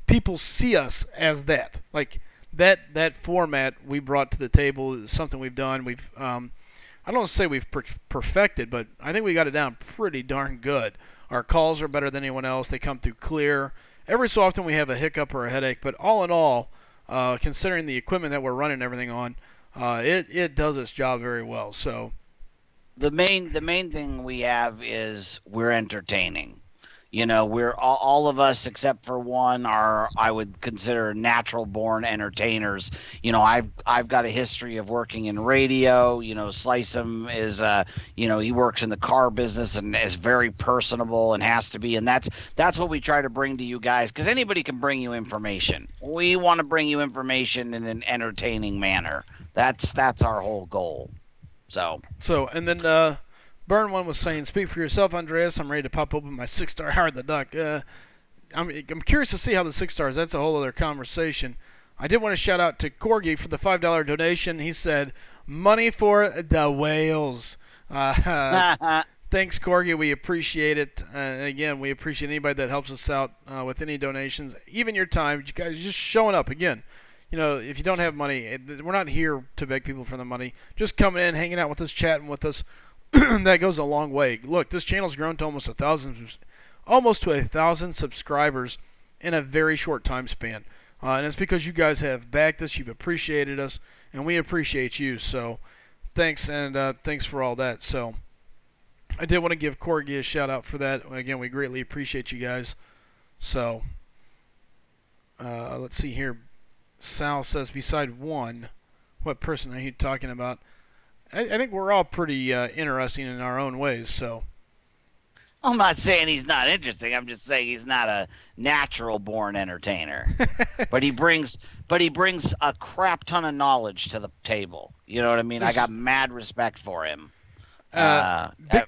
people see us as that. Like that format we brought to the table is something we've done. We've I don't want to say we've perfected, but I think we got it down pretty darn good. Our calls are better than anyone else. They come through clear. Every so often we have a hiccup or a headache, but all in all, considering the equipment that we're running everything on, it does its job very well. So the main thing we have is we're entertaining. We're all of us except for one are, I would consider, natural born entertainers. I've got a history of working in radio. Slycem is he works in the car business and is very personable and has to be, and that's what we try to bring to you guys, because anybody can bring you information. We want to bring you information in an entertaining manner. That's our whole goal. So and then Burn One was saying, speak for yourself, Andreas. I'm ready to pop open my 6-star Howard the Duck. I'm curious to see how the 6 stars. That's a whole other conversation. I did want to shout out to Corgi for the $5 donation. He said, money for the whales. Thanks, Corgi. We appreciate it. And again, we appreciate anybody that helps us out with any donations, even your time. You guys just showing up. Again, if you don't have money, we're not here to beg people for the money. Just coming in, hanging out with us, chatting with us. that goes a long way. Look, this channel's grown to almost 1,000 subscribers in a very short time span. And it's because you guys have backed us, you've appreciated us, and we appreciate you. So thanks, and thanks for all that. So I did want to give Corgi a shout out for that. Again, we greatly appreciate you guys. So let's see here. Sal says, beside one, what person are you talking about? I think we're all pretty interesting in our own ways. So I'm not saying he's not interesting. I'm just saying he's not a natural-born entertainer. but he brings a crap ton of knowledge to the table. You know what I mean? I got mad respect for him.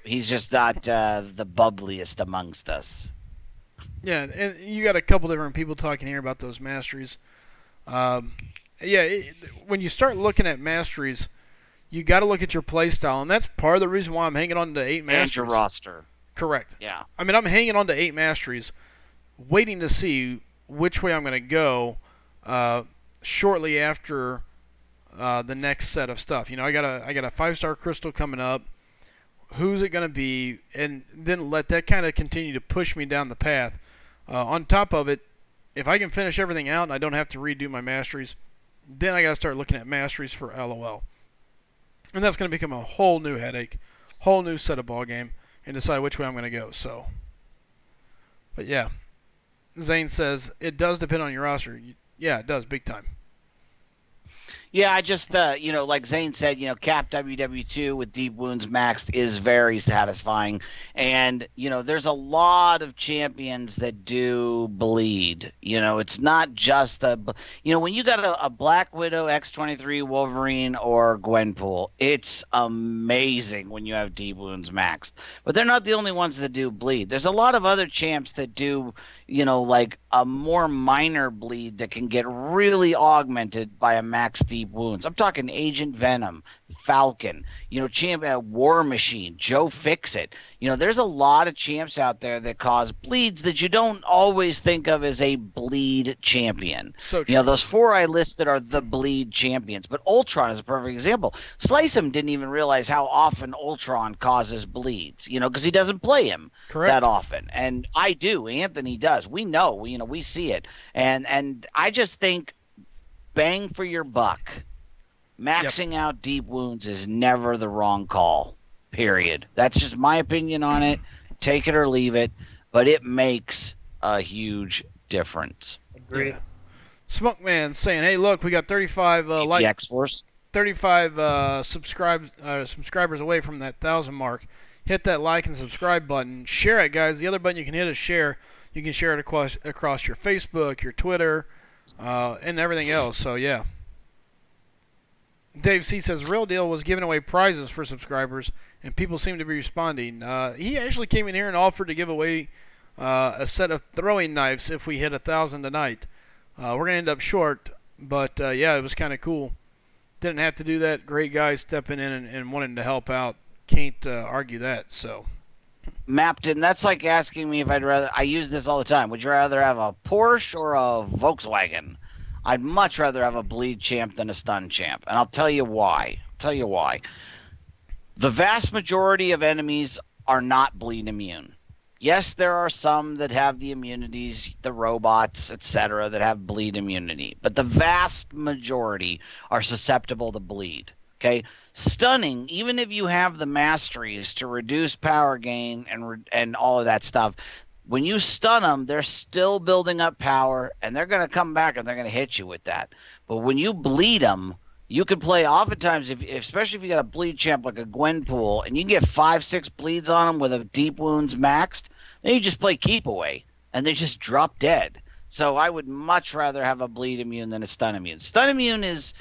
He's just not the bubbliest amongst us. Yeah, and you got a couple different people talking here about those masteries. When you start looking at masteries, you got to look at your play style, and that's part of the reason why I'm hanging on to 8 masteries. And your roster. Correct. Yeah. I mean, I'm hanging on to 8 masteries, waiting to see which way I'm going to go shortly after the next set of stuff. You know, I got a 5-star crystal coming up. Who's it going to be? And then let that kind of continue to push me down the path. On top of it, if I can finish everything out and I don't have to redo my masteries, then I got to start looking at masteries for LOL. And that's going to become a whole new headache, whole new set of ball game, and decide which way I'm going to go. So, but yeah, Zane says it does depend on your roster. Yeah, it does, big time. Yeah, I just, like Zane said, Cap WW2 with Deep Wounds maxed is very satisfying. And, there's a lot of champions that do bleed. It's not just when you got a Black Widow, X-23, Wolverine, or Gwenpool, it's amazing when you have Deep Wounds maxed. But they're not the only ones that do bleed. There's a lot of other champs that do, like a more minor bleed that can get really augmented by a max Deep Wounds. I'm talking Agent Venom, Falcon, War Machine, Joe Fixit. There's a lot of champs out there that cause bleeds that you don't always think of as a bleed champion. So true. Those 4 I listed are the bleed champions, but Ultron is a perfect example. SlycemGaming didn't even realize how often Ultron causes bleeds, because he doesn't play him that often. And I do. Anthony does. We know, we see it. And I just think bang for your buck. Maxing out Deep Wounds is never the wrong call, period. That's just my opinion on it. Take it or leave it, but it makes a huge difference. Agree. Yeah. Smoke Man saying, "Hey, look, we got 35 X-Force. 35 subscribers away from that 1,000 mark. Hit that like and subscribe button. Share it, guys. The other button you can hit is share. You can share it across your Facebook, your Twitter, and everything else. So yeah." Dave C says, "Real Deal was giving away prizes for subscribers, and people seem to be responding. He actually came in here and offered to give away a set of throwing knives if we hit 1,000 tonight. We're going to end up short, but yeah, it was kind of cool. Didn't have to do that. Great guy stepping in and wanting to help out. Can't argue that. So, Mapton, that's like asking me if I use this all the time. Would you rather have a Porsche or a Volkswagen? I'd much rather have a bleed champ than a stun champ, and I'll tell you why. The vast majority of enemies are not bleed immune. Yes, there are some that have the immunities, the robots, etc., that have bleed immunity, but the vast majority are susceptible to bleed. Okay, stunning, even if you have the masteries to reduce power gain and all of that stuff, when you stun them, they're still building up power, and they're going to come back and they're going to hit you with that. But when you bleed them, you can play oftentimes, especially if you got a bleed champ like a Gwenpool, and you get 5-6 bleeds on them with a Deep Wounds maxed, then you just play keep away, and they just drop dead. So I would much rather have a bleed immune than a stun immune. Stun immune is,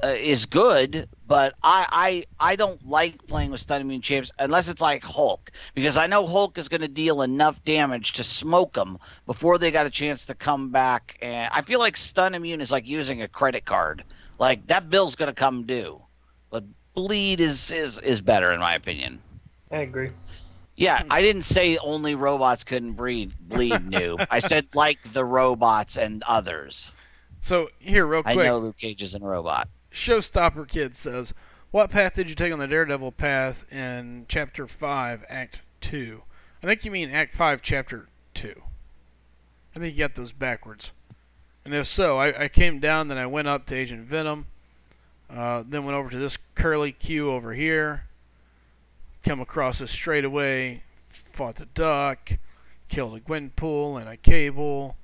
is good, but I don't like playing with stun immune champs unless it's like Hulk, because I know Hulk is going to deal enough damage to smoke them before they got a chance to come back. And I feel like stun immune is like using a credit card. Like, that bill's going to come due. But bleed is better in my opinion. I agree. Yeah, I didn't say only robots couldn't bleed new. I said like the robots and others. So here, real quick. I know Luke Cage is a robot. Showstopper Kid says, What path did you take on the Daredevil path in Chapter 5, Act 2? I think you mean Act 5, Chapter 2. I think you got those backwards. And if so, I came down, then I went up to Agent Venom, then went over to this curly Q over here, come across this straightaway, fought the Duck, killed a Gwenpool and a Cable,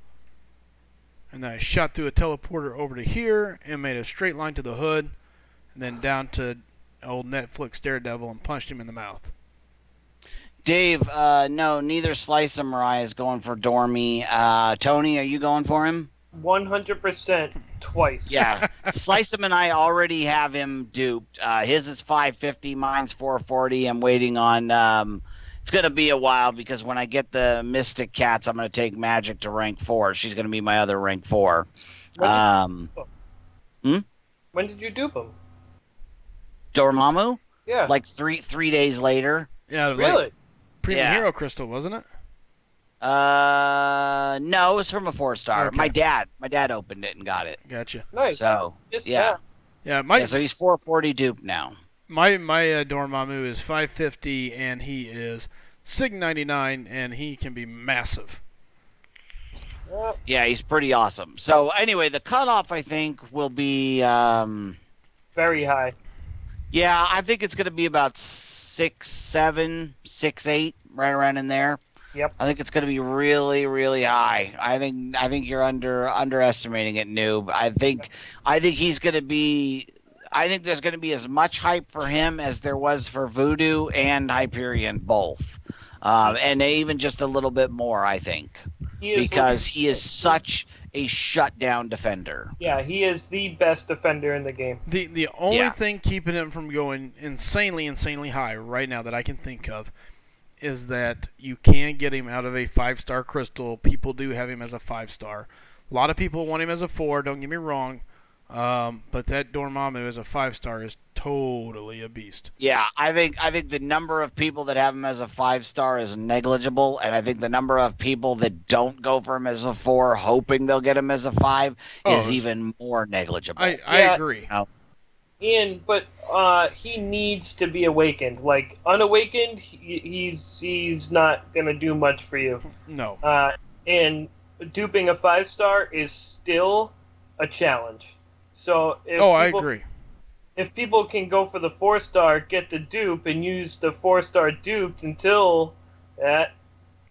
and then I shot through a teleporter over to here and made a straight line to the hood, and then down to old Netflix Daredevil and punched him in the mouth. Dave, no, neither Slicem or I is going for Dormy. Tony, are you going for him? 100% twice. Yeah, Slicem and I already have him duped. His is 550, mine's 440. I'm waiting on. It's going to be a while because when I get the Mystic Cats, I'm going to take Magic to rank 4. She's going to be my other rank 4. When did you dupe him? Dormammu? Yeah. Like three days later. Yeah, Really? Like Premium Hero Crystal, wasn't it? No, it was from a 4-star. Okay. My dad opened it and got it. Gotcha. Nice. So Just yeah. Yeah, So he's 440 duped now. My Dormammu is 550 and he is Sig 99 and he can be massive. Yeah, he's pretty awesome. So anyway, the cutoff I think will be very high. Yeah, I think it's going to be about 6'7", 6'8", right around in there. Yep. I think it's going to be really, really high. I think you're underestimating it, Noob. I think he's going to be. I think there's going to be as much hype for him as there was for Voodoo and Hyperion both, and even just a little bit more. I think because he is such a shutdown defender. Yeah, he is the best defender in the game. The only thing keeping him from going insanely high right now that I can think of is that you can get him out of a 5-star crystal. People do have him as a 5-star. A lot of people want him as a 4, don't get me wrong. But that Dormammu as a 5-star is totally a beast. Yeah, I think the number of people that have him as a 5-star is negligible, and I think the number of people that don't go for him as a 4, hoping they'll get him as a 5, is even more negligible. I agree. Ian, but he needs to be awakened. Like unawakened, he's not gonna do much for you. No. And duping a 5-star is still a challenge. So if I agree. If people can go for the 4-star, get the dupe, and use the 4-star duped until that,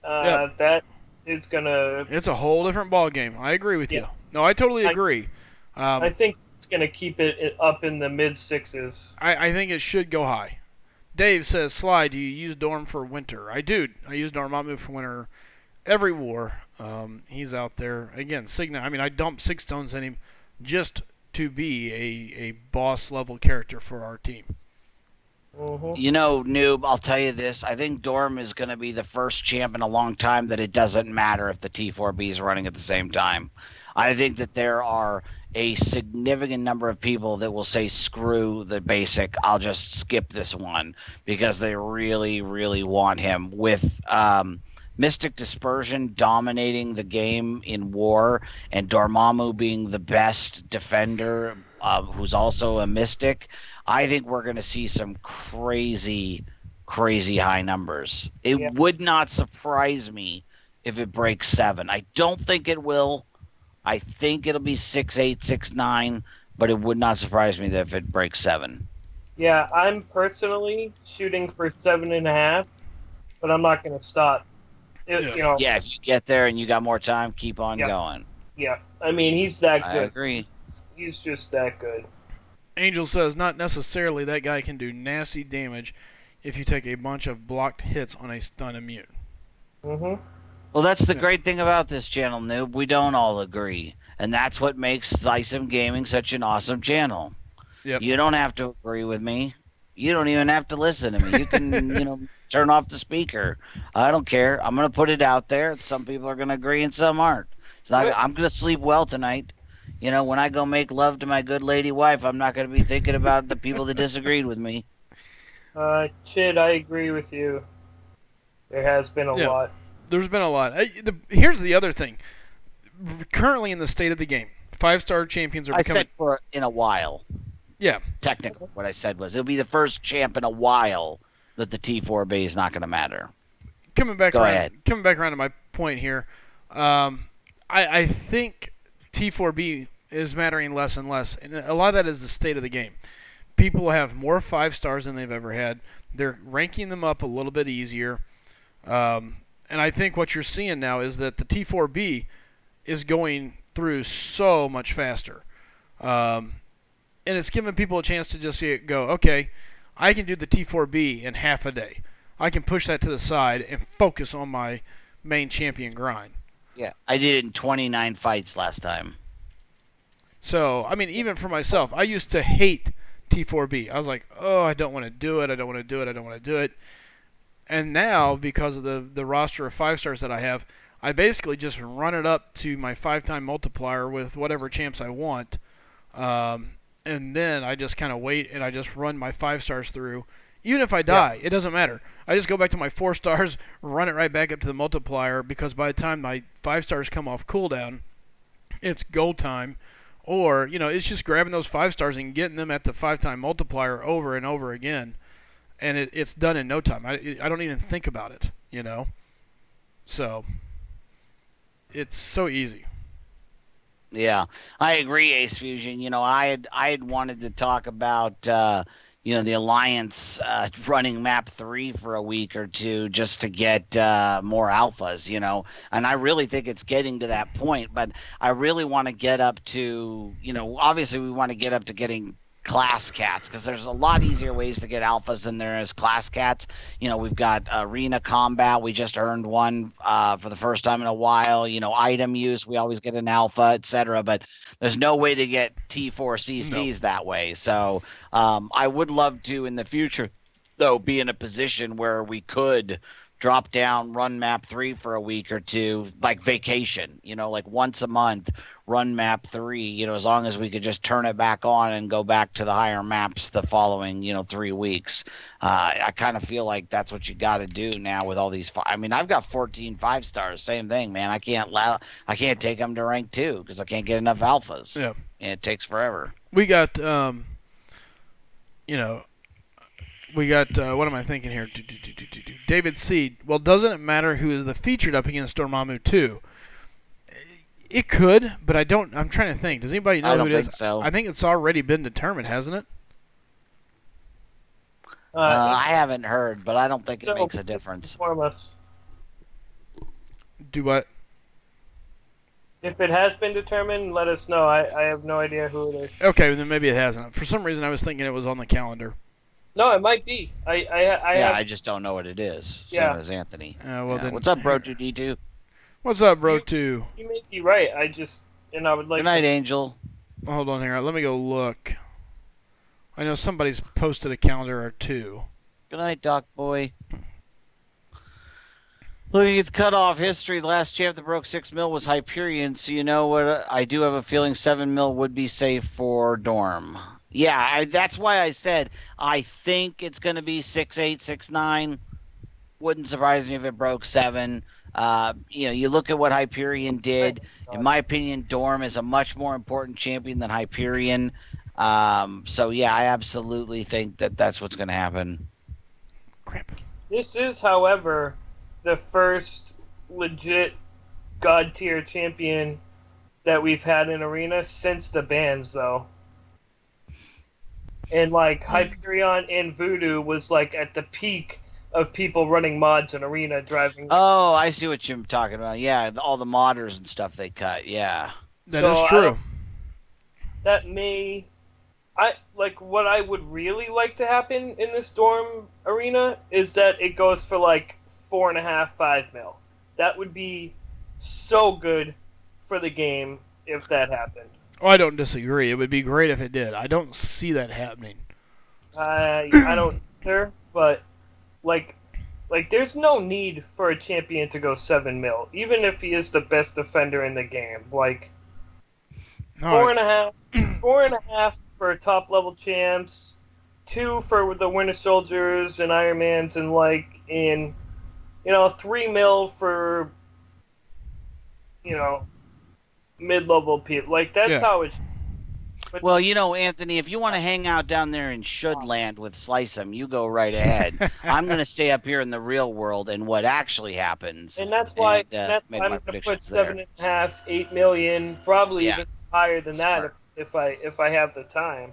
that is gonna. It's a whole different ball game. I agree with you. No, I totally agree. I think it's gonna keep it up in the mid-6s. I think it should go high. Dave says, Sly, do you use Dorm for winter? I do. I use Dormammu for winter every war. He's out there. Again, Signa. I mean, I dumped 6 stones in him just to be a boss-level character for our team. Mm-hmm. You know, Noob, I'll tell you this. I think Dorm is going to be the first champ in a long time that it doesn't matter if the T4B is running at the same time. I think that there are a significant number of people that will say, screw the basic, I'll just skip this one, because they really, really want him. With Mystic Dispersion dominating the game in war, and Dormammu being the best defender, who's also a Mystic, I think we're going to see some crazy, crazy high numbers. It would not surprise me if it breaks 7. I don't think it will. I think it'll be 6'8", 6'9", but it would not surprise me that if it breaks 7. Yeah, I'm personally shooting for 7.5, but I'm not going to stop. You know, yeah, if you get there and you got more time, keep on going. Yeah, I mean, he's that good. I agree. He's just that good. Angel says, not necessarily. That guy can do nasty damage if you take a bunch of blocked hits on a stun immune. Mm-hmm. Well, that's the great thing about this channel, Noob. We don't all agree. And that's what makes SlycemGaming such an awesome channel. Yep. You don't have to agree with me. You don't even have to listen to me. You can, turn off the speaker. I don't care. I'm going to put it out there. Some people are going to agree and some aren't. So I'm going to sleep well tonight. When I go make love to my good lady wife, I'm not going to be thinking about the people that disagreed with me. Chid, I agree with you. There has been a lot. There's been a lot. Here's the other thing. Currently in the state of the game, 5-star champions are becoming... I said for in a while. Yeah. Technically, what I said was it'll be the first champ in a while that the T4B is not going to matter. Coming back Go around, ahead. coming back around to my point here, I think T4B is mattering less and less, and a lot of that is the state of the game. People have more 5 stars than they've ever had. They're ranking them up a little bit easier, and I think what you're seeing now is that the T4B is going through so much faster, and it's giving people a chance to just go, okay, I can do the T4B in half a day. I can push that to the side and focus on my main champion grind. Yeah, I did it in 29 fights last time. So, I mean, even for myself, I used to hate T4B. I was like, oh, I don't want to do it. I don't want to do it. I don't want to do it. And now, because of the roster of 5 stars that I have, I basically just run it up to my 5-time multiplier with whatever champs I want. And then I just kind of wait and I just run my 5 stars through. Even if I die, it doesn't matter. I just go back to my 4 stars, run it right back up to the multiplier, because by the time my 5 stars come off cooldown, it's go time. Or, it's just grabbing those 5 stars and getting them at the 5-time multiplier over and over again. And it's done in no time. I don't even think about it, So, it's so easy. Yeah, I agree, Ace Fusion. I had wanted to talk about the Alliance running map 3 for a week or two just to get more alphas, and I really think it's getting to that point, but I really want to get up to, obviously we want to get up to getting class cats, because there's a lot easier ways to get alphas than there is class cats. We've got arena combat. We just earned one for the first time in a while. Item use, we always get an alpha, etc. But there's no way to get T4CCs that way. So I would love to in the future, though, be in a position where we could drop down, run map 3 for a week or two, like vacation, like once a month, run map 3, as long as we could just turn it back on and go back to the higher maps the following, 3 weeks. I kind of feel like that's what you got to do now with all these. I've got 14 5 stars, same thing, man. I can't take them to rank 2 because I can't get enough alphas. Yeah. And it takes forever. We got, what am I thinking here? David Seed. Well, doesn't it matter who is the featured up against Dormammu 2? It could, but I'm trying to think. Does anybody know who it is? I don't think so. I think it's already been determined, hasn't it? I haven't heard, but I don't think it makes a difference. More or less. Do what? If it has been determined, let us know. I have no idea who it is. Okay, then maybe it hasn't. For some reason, I was thinking it was on the calendar. No, it might be. I just don't know what it is. Same as Anthony. Then, what's up, bro? 2D2. What's up, bro? 2. You may be right. I would like. Good night, Angel. Hold on here. Let me go look. I know somebody's posted a calendar or 2. Good night, Doc Boy. Looking at the cutoff history, the last champ that broke 6 mil was Hyperion, so you know what? I do have a feeling 7 mil would be safe for Dorm. Yeah, that's why I said I think it's going to be 6'8", 6'9". Wouldn't surprise me if it broke 7. You look at what Hyperion did. In my opinion, Dorm is a much more important champion than Hyperion. So, yeah, I absolutely think that that's what's going to happen. Crap. This is, however, the first legit God-tier champion that we've had in Arena since the bans, though. And, Hyperion and Voodoo was, at the peak of people running mods in Arena driving. Oh, I see what you're talking about. Yeah, all the modders and stuff they cut, yeah. That is true. That may... what I would really like to happen in this Dorm Arena is that it goes for, 4.5, 5 mil. That would be so good for the game if that happened. Oh, I don't disagree. It would be great if it did. I don't see that happening. I don't either, but there's no need for a champion to go 7 mil, even if he is the best defender in the game. 4.5 for top level champs, 2 for the Winter Soldiers and Ironmans, and 3 mil for mid-level people. That's how it. But Well, you know, Anthony, if you want to hang out down there in Shoodland with Slycem, you go right ahead. I'm going to stay up here in the real world and what actually happens, and that's why make I'm my going to put predictions there. 7.5, 8 million, probably Yeah. even higher than Smart. that if I have the time.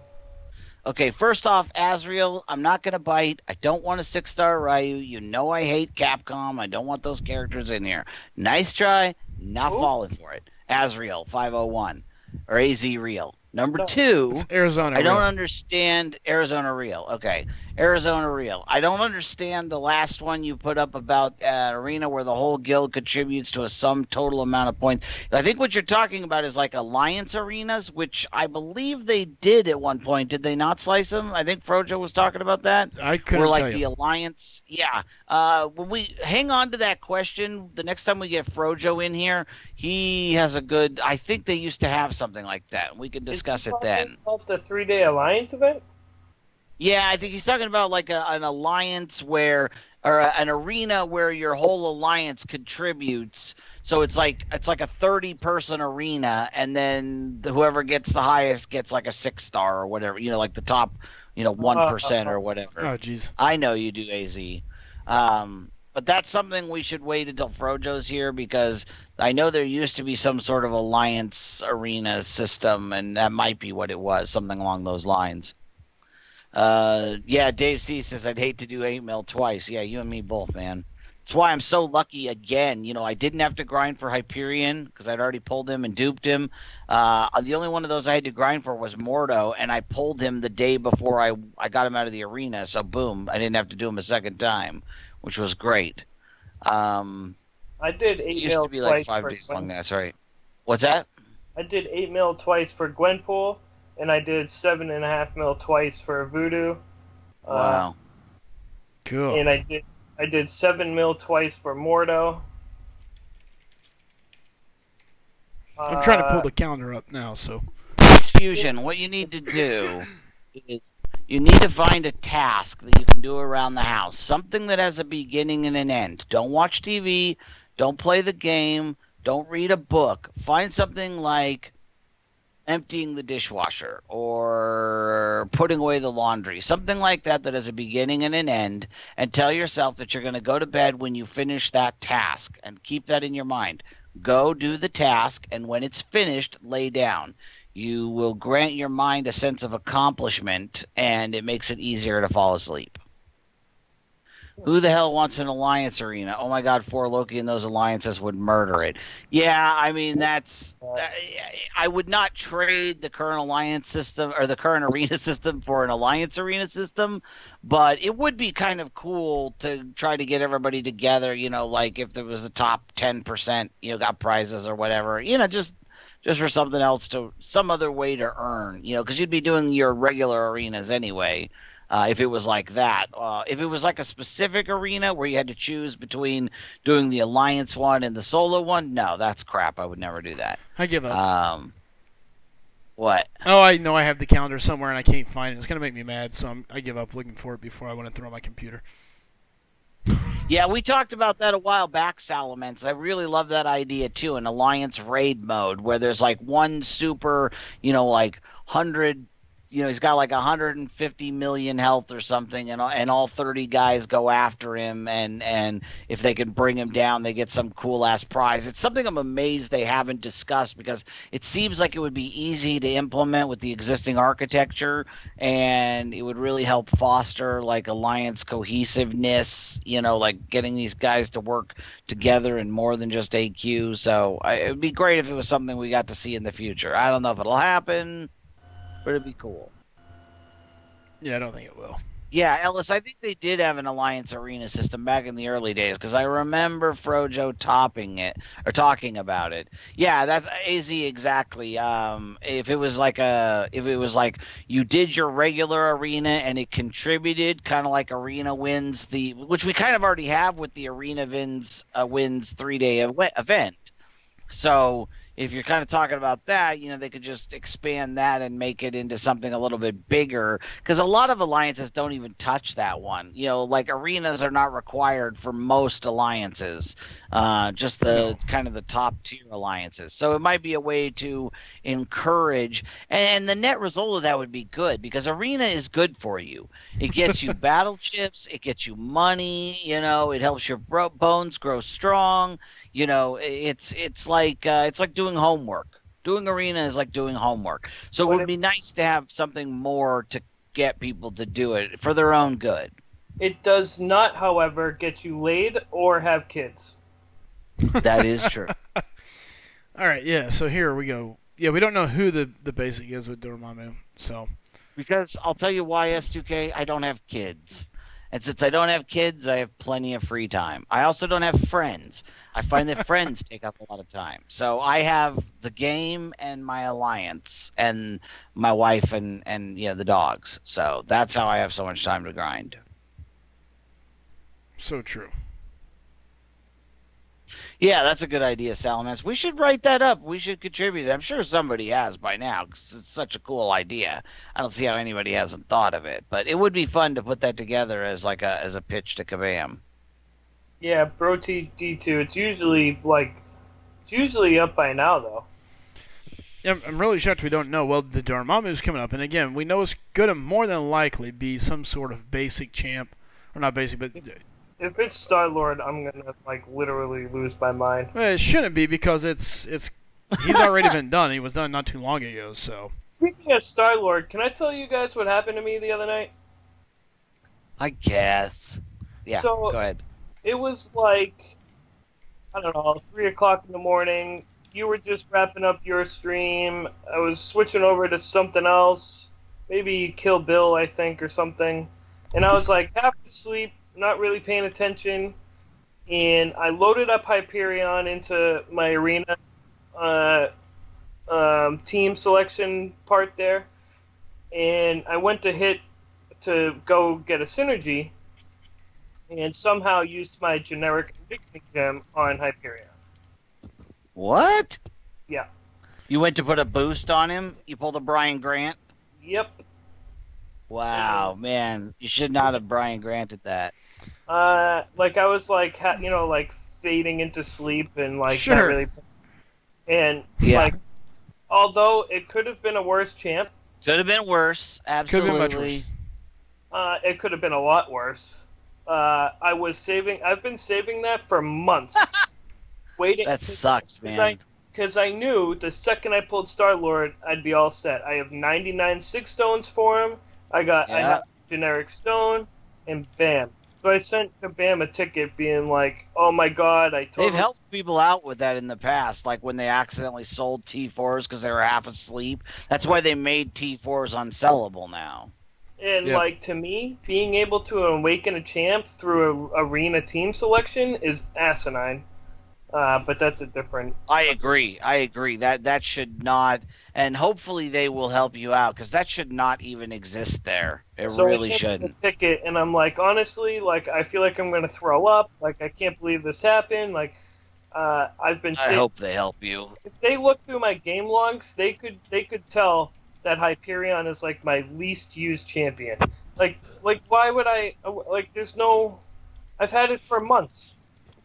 Okay, first off, Azrael, I'm not going to bite. I don't want a 6-star Ryu. You know I hate Capcom. I don't want those characters in here. Nice try, not falling for it. Azrael, 501, or AZ Real. Number 2, It's Arizona. I don't Real. understand Arizona Real. Okay, Arizona Real. I don't understand the last one you put up about arena where the whole guild contributes to a sum total amount of points. I think what you're talking about is like alliance arenas, which I believe they did at one point. Did they not, Slice them? I think Frojo was talking about that. I couldn't Or like tell the you. alliance. Yeah. When we hang on to that question, the next time we get Frojo in here, he has a good. I think they used to have something like that. We can discuss it then. About the 3-day alliance event? Yeah, I think he's talking about like an alliance where, or an arena where your whole alliance contributes. So it's like a 30-person arena, and then whoever gets the highest gets like a 6-star or whatever. You know, like the top, 1% or whatever. Oh, jeez. I know you do, AZ. But that's something we should wait until Frojo's here, because I know there used to be some sort of alliance arena system, and that might be what it was, something along those lines. Yeah, Dave C says, I'd hate to do 8 mil twice. Yeah, you and me both, man. That's why I'm so lucky again. I didn't have to grind for Hyperion because I'd already pulled him and duped him. The only one of those I had to grind for was Mordo, and I pulled him the day before I got him out of the arena. So, boom, I didn't have to do him a second time, which was great. I did 8 It mil used to be twice like 5 for days long. Gwen. That's right. What's that? I did 8 mil twice for Gwenpool, and I did 7.5 mil twice for Voodoo. Wow. Cool. And I did 7 mil twice for Mordo. I'm trying to pull the calendar up now, so. Fusion, what you need to do is you need to find a task that you can do around the house. Something that has a beginning and an end. Don't watch TV. Don't play the game. Don't read a book. Find something like emptying the dishwasher or putting away the laundry. Something like that that has a beginning and an end. And tell yourself that you're going to go to bed when you finish that task. And keep that in your mind. Go do the task, and when it's finished, lay down. You will grant your mind a sense of accomplishment, and it makes it easier to fall asleep. Who the hell wants an alliance arena? Oh my god, 4 Loki and those alliances would murder it. Yeah, I mean, I would not trade the current alliance system or the current arena system for an alliance arena system, but it would be kind of cool to try to get everybody together, like if there was the top 10%, got prizes or whatever, just for something else, some other way to earn, because you'd be doing your regular arenas anyway. If it was like that. If it was like a specific arena where you had to choose between doing the alliance one and the solo one, no, that's crap. I would never do that. I give up. What? Oh, I know I have the calendar somewhere and I can't find it. It's going to make me mad, so I give up looking for it before I want to throw my computer. Yeah, we talked about that a while back, Salamence. I really love that idea, too, an alliance raid mode where there's like one super, like 100... he's got like 150 million health or something, and all 30 guys go after him, and if they can bring him down, they get some cool-ass prize. It's something I'm amazed they haven't discussed, because it seems like it would be easy to implement with the existing architecture, and it would really help foster, like, alliance cohesiveness, like getting these guys to work together and more than just AQ. So it would be great if it was something we got to see in the future. I don't know if it'll happen, but it'd be cool. Yeah, I don't think it will. Yeah, Ellis, I think they did have an alliance arena system back in the early days, because I remember Frojo talking about it. Yeah, that's AZ exactly. If it was like you did your regular arena and it contributed, kind of like Arena wins which we kind of already have with the Arena wins 3-day event. So if you're kind of talking about that, they could just expand that and make it into something a little bit bigger. Because a lot of alliances don't even touch that one. Like arenas are not required for most alliances, just the kind of the top tier alliances. So it might be a way to encourage, and the net result of that would be good because arena is good for you. It gets you battle chips, it gets you money. It helps your bones grow strong. It's like doing homework. Doing arena is like doing homework. So it would be nice to have something more to get people to do it for their own good. It does not, however, get you laid or have kids. That is true. All right, yeah. So here we go. Yeah, we don't know who the basic is with Dormammu. So because I'll tell you why, S2K, I don't have kids. And since I don't have kids, I have plenty of free time. I also don't have friends. I find that friends take up a lot of time. So I have the game and my alliance and my wife and the dogs. So that's how I have so much time to grind. So true. Yeah, that's a good idea, Salamence. We should write that up. We should contribute. I'm sure somebody has by now because it's such a cool idea. I don't see how anybody hasn't thought of it, but it would be fun to put that together as a pitch to Kabam. Yeah, Bro D2. It's usually up by now though. Yeah, I'm really shocked we don't know. Well, the Dormammu's coming up, and again, we know it's going to more than likely be some sort of basic champ, or not basic, but. If it's Star-Lord, I'm gonna literally lose my mind. Well, it shouldn't be because he's already been done. He was done not too long ago. So speaking of Star-Lord, can I tell you guys what happened to me the other night? I guess. Yeah. So, go ahead. It was I don't know, 3 o'clock in the morning. You were just wrapping up your stream. I was switching over to something else, maybe Kill Bill, I think, or something. And I was half asleep, not really paying attention, and I loaded up Hyperion into my arena team selection part there, and I went to go get a synergy, and somehow used my generic Awakening Gem on Hyperion. What? Yeah. You went to put a boost on him? You pulled a Brian Grant? Yep. Wow, man. You should not have Brian Granted that. I was fading into sleep and sure. not really, and yeah. Although it could have been a worse champ. Could have been worse. Absolutely. Could have been much worse. It could have been a lot worse. I've been saving that for months. Waiting. That sucks, man. Because I knew the second I pulled Star-Lord, I'd be all set. I have 99 6 stones for him. I have generic stone, and bam. So I sent Kabam a ticket being oh my god, They've helped people out with that in the past, like when they accidentally sold T4s because they were half asleep. That's why they made T4s unsellable now. And, to me, being able to awaken a champ through a arena team selection is asinine. But that's a different... I agree. That should not... And hopefully they will help you out, because that should not even exist there. It really shouldn't. I ticket, and I'm honestly, I feel like I'm going to throw up. I can't believe this happened. I've been... I hope they help you. If they look through my game logs, they could tell that Hyperion is, my least used champion. Why would I... there's no... I've had it for months.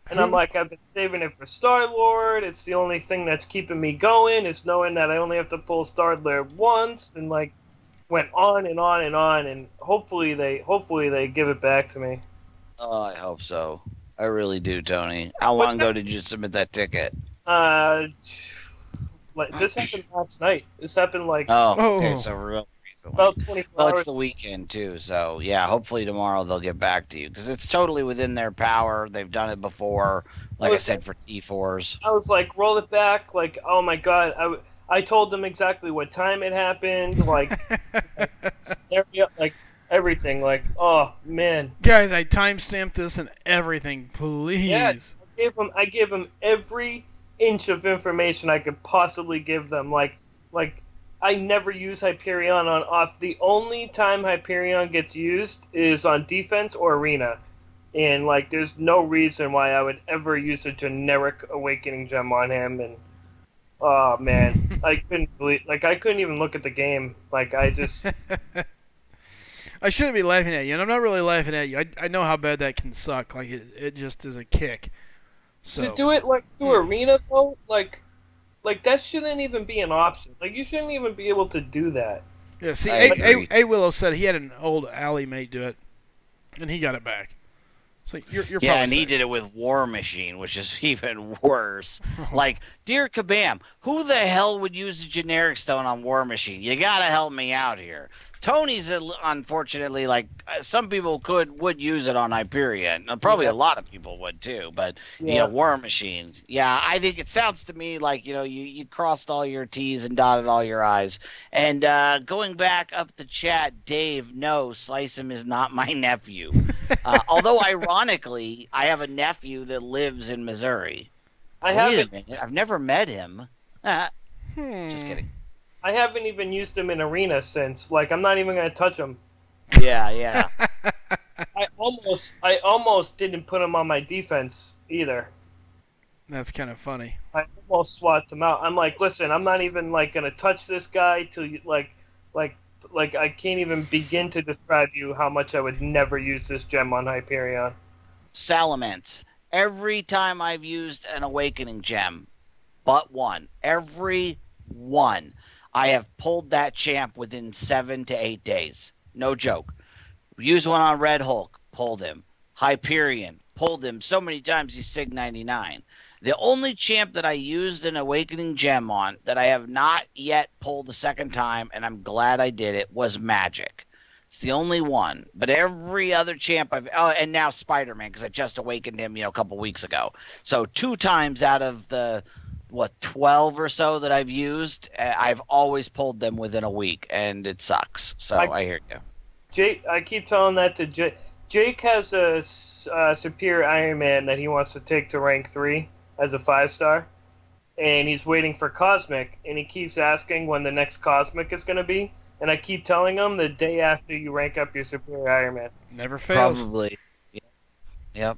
And I'm I've been saving it for Star-Lord. It's the only thing that's keeping me going, is knowing that I only have to pull Star-Lord once, and went on and on and on, and hopefully they give it back to me. Oh, I hope so. I really do, Tony. How long ago did you submit that ticket? This happened last night. This happened okay, so real recently. About 24 well, hours. it's the weekend too, so yeah. Hopefully tomorrow they'll get back to you because it's totally within their power. They've done it before, I said, for T4s. I was roll it back. Oh my god! I told them exactly what time it happened. Scenario, everything. Oh man. Guys, I timestamped this and everything. Please. Yeah, I gave them every inch of information I could possibly give them. I never use Hyperion on off. The only time Hyperion gets used is on defense or arena. And, there's no reason why I would ever use a generic Awakening Gem on him. And, Oh man, I couldn't believe. Like I couldn't even look at the game. Like I just. I shouldn't be laughing at you, and I'm not really laughing at you. I know how bad that can suck. Like it just is a kick. So To do it like through arena though, like that shouldn't even be an option. Like you shouldn't even be able to do that. yeah. See, I agree. A Willow said he had an old alley mate do it, and he got it back. So you're Yeah, probably and he safe. did it with War Machine, which is even worse. Like, dear Kabam, who the hell would use a generic stone on War Machine? You gotta help me out here. Tony's unfortunately like some people would use it on Hyperion. Probably a lot of people would too. But War Machine. Yeah, I think it sounds to me like you crossed all your T's and dotted all your I's. And going back up the chat, Dave, no, SlycemGaming is not my nephew. Although ironically, I have a nephew that lives in Missouri. Wait a minute, I've never met him. Just kidding. I haven't even used him in arena since. Like I'm not even gonna touch him. Yeah. I almost didn't put him on my defense either. That's kind of funny. I almost swapped him out. I'm like, listen, I'm not even like gonna touch this guy till you like I can't even begin to describe you how much I would never use this gem on Hyperion. Salamence. Every time I've used an Awakening gem, but one, every one, I have pulled that champ within 7 to 8 days. No joke. Used one on Red Hulk, pulled him. Hyperion, pulled him so many times he's Sig 99. The only champ that I used an Awakening gem on that I have not yet pulled a second time, and I'm glad I did it, was Magic. It's the only one. But every other champ and now Spider-Man, because I just awakened him, a couple weeks ago. So 2 times out of the 12 or so that I've used, I've always pulled them within a week, and it sucks. So I hear you. Jake, I keep telling that to Jake. Jake has a Superior Iron Man that he wants to take to rank 3 as a 5-star, and he's waiting for Cosmic, and he keeps asking when the next Cosmic is going to be, and I keep telling him the day after you rank up your Superior Iron Man. Never fails. Probably. Yep.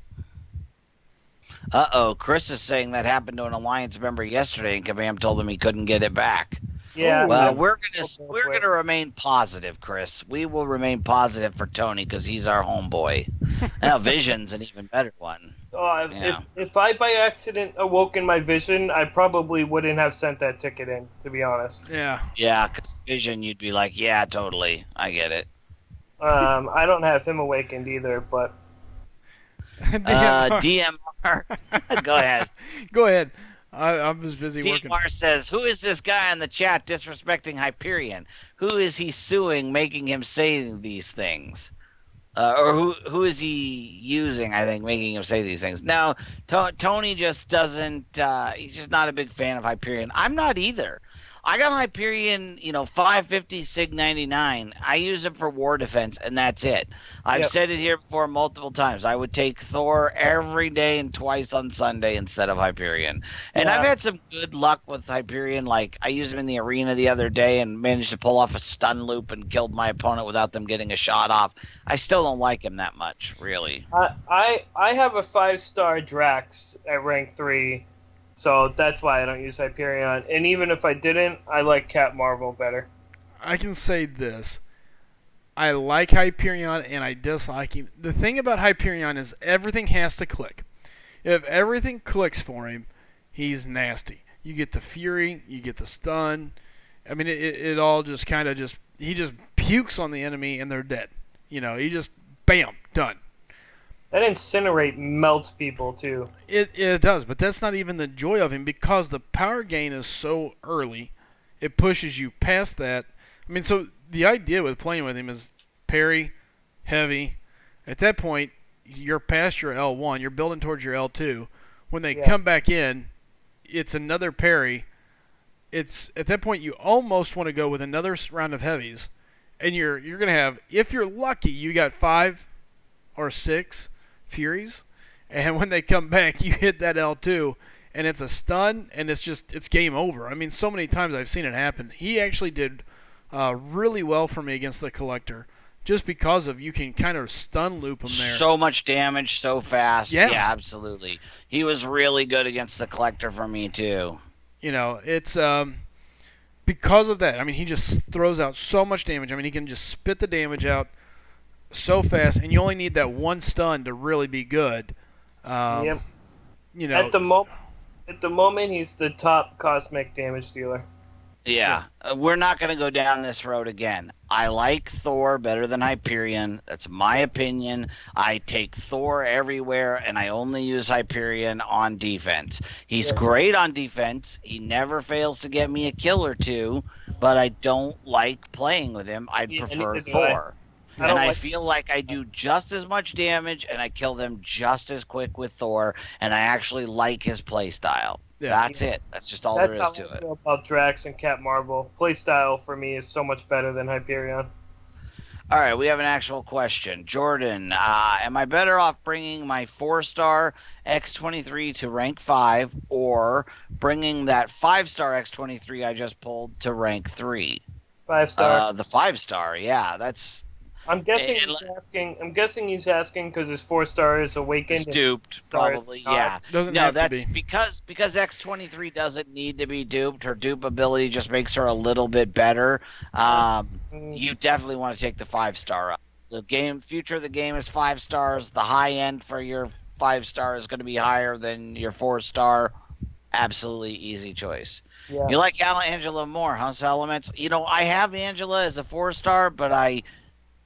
Uh-oh, Chris is saying that happened to an Alliance member yesterday, and Kabam told him he couldn't get it back. Yeah. Well, we're gonna remain positive, Chris. We will remain positive for Tony because he's our homeboy. Now, Vision's an even better one. If I by accident awoken my Vision, I probably wouldn't have sent that ticket in, to be honest. Yeah. Yeah, because Vision, you'd be like, yeah, totally, I get it. I don't have him awakened either, but. DMR. Go ahead. Go ahead. I was busy working. DMR says, who is this guy in the chat disrespecting Hyperion? Who is he suing, making him say these things? Or who is he using, I think, making him say these things? No, Tony just doesn't, he's just not a big fan of Hyperion. I'm not either. I got Hyperion, 550 Sig 99. I use it for war defense, and that's it. I've said it here before multiple times. I would take Thor every day and twice on Sunday instead of Hyperion. And I've had some good luck with Hyperion. Like, I used him in the arena the other day and managed to pull off a stun loop and killed my opponent without them getting a shot off. I still don't like him that much, really. I have a 5-star Drax at rank 3. So that's why I don't use Hyperion. And even if I didn't, I like Cap Marvel better. I can say this. I like Hyperion and I dislike him. The thing about Hyperion is everything has to click. If everything clicks for him, he's nasty. You get the Fury, you get the stun. I mean, it all just kind of he just pukes on the enemy and they're dead. He just, bam, done. That Incinerate melts people, too. It does, but that's not even the joy of him because the power gain is so early. It pushes you past that. I mean, so the idea with playing with him is parry, heavy. At that point, you're past your L1. You're building towards your L2. When they come back in, it's another parry. At that point, you almost want to go with another round of heavies. And you're going to have, if you're lucky, you got 5 or 6 Furies, and when they come back, you hit that L2, and it's a stun, and it's game over. I mean, so many times I've seen it happen. He actually did really well for me against the Collector, just because of you can kind of stun loop him there. So much damage so fast. Yeah, absolutely. He was really good against the Collector for me, too. You know, it's because of that. I mean, he just throws out so much damage. I mean, he can just spit the damage out so fast, and you only need that one stun to really be good. Yep. You know, at the moment, he's the top cosmic damage dealer. Yeah, we're not going to go down this road again. I like Thor better than Hyperion. That's my opinion. I take Thor everywhere, and I only use Hyperion on defense. He's great on defense. He never fails to get me a kill or two, but I don't like playing with him. I prefer Thor. And I feel like I do just as much damage, and I kill them just as quick with Thor, and I actually like his playstyle. Yeah. That's it. That's just all there is to it. I feel about Drax and Cat Marvel. Playstyle for me is so much better than Hyperion. All right, we have an actual question. Jordan, am I better off bringing my 4-star X23 to rank 5 or bringing that 5-star X23 I just pulled to rank 3? 5-star. The 5-star, yeah. That's... I'm guessing he's asking because his 4-star is awakened. Duped, probably. Yeah. That's because X23 doesn't need to be duped. Her dupe ability just makes her a little bit better. You definitely want to take the 5-star up. The future of the game is 5 stars. The high end for your 5-star is going to be higher than your 4-star. Absolutely easy choice. Yeah. You like Angela more, huh, Elements? You know, I have Angela as a 4-star, but I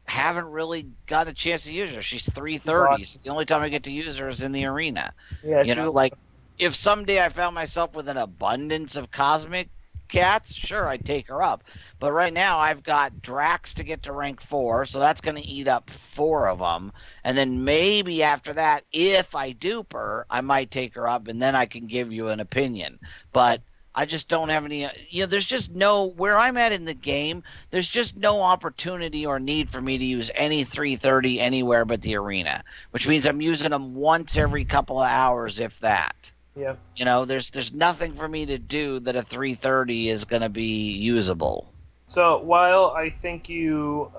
haven't really got a chance to use her. She's 330. So the only time I get to use her is in the arena. Yeah, you know, like if someday I found myself with an abundance of cosmic cats, sure, I'd take her up. But right now I've got Drax to get to rank 4, so that's going to eat up 4 of them. And then maybe after that, if I dupe her, I might take her up, and then I can give you an opinion. But I just don't have any, you know, there's just no, where I'm at in the game, there's just no opportunity or need for me to use any 330 anywhere but the arena, which means I'm using them once every couple of hours, if that. Yeah. You know, there's nothing for me to do that a 330 is going to be usable. So while I think you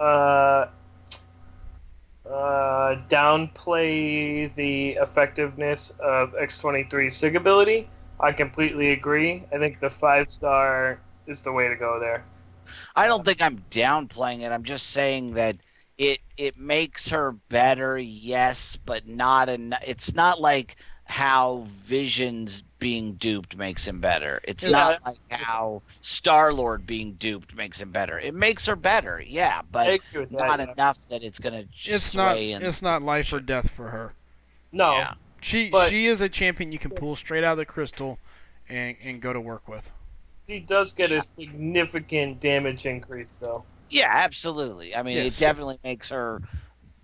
downplay the effectiveness of X23's SIG ability, I completely agree. I think the 5-star is the way to go there. I don't think I'm downplaying it. I'm just saying that it makes her better, yes, but not it's not like how Vision's being duped makes him better. It's not like how Star-Lord being duped makes him better. It makes her better, yeah, but not enough that it's going to sway. It's not life or death for her. No. Yeah. She is a champion you can pull straight out of the crystal and go to work with. She does get a significant damage increase, though. Yeah, absolutely. I mean, it definitely makes her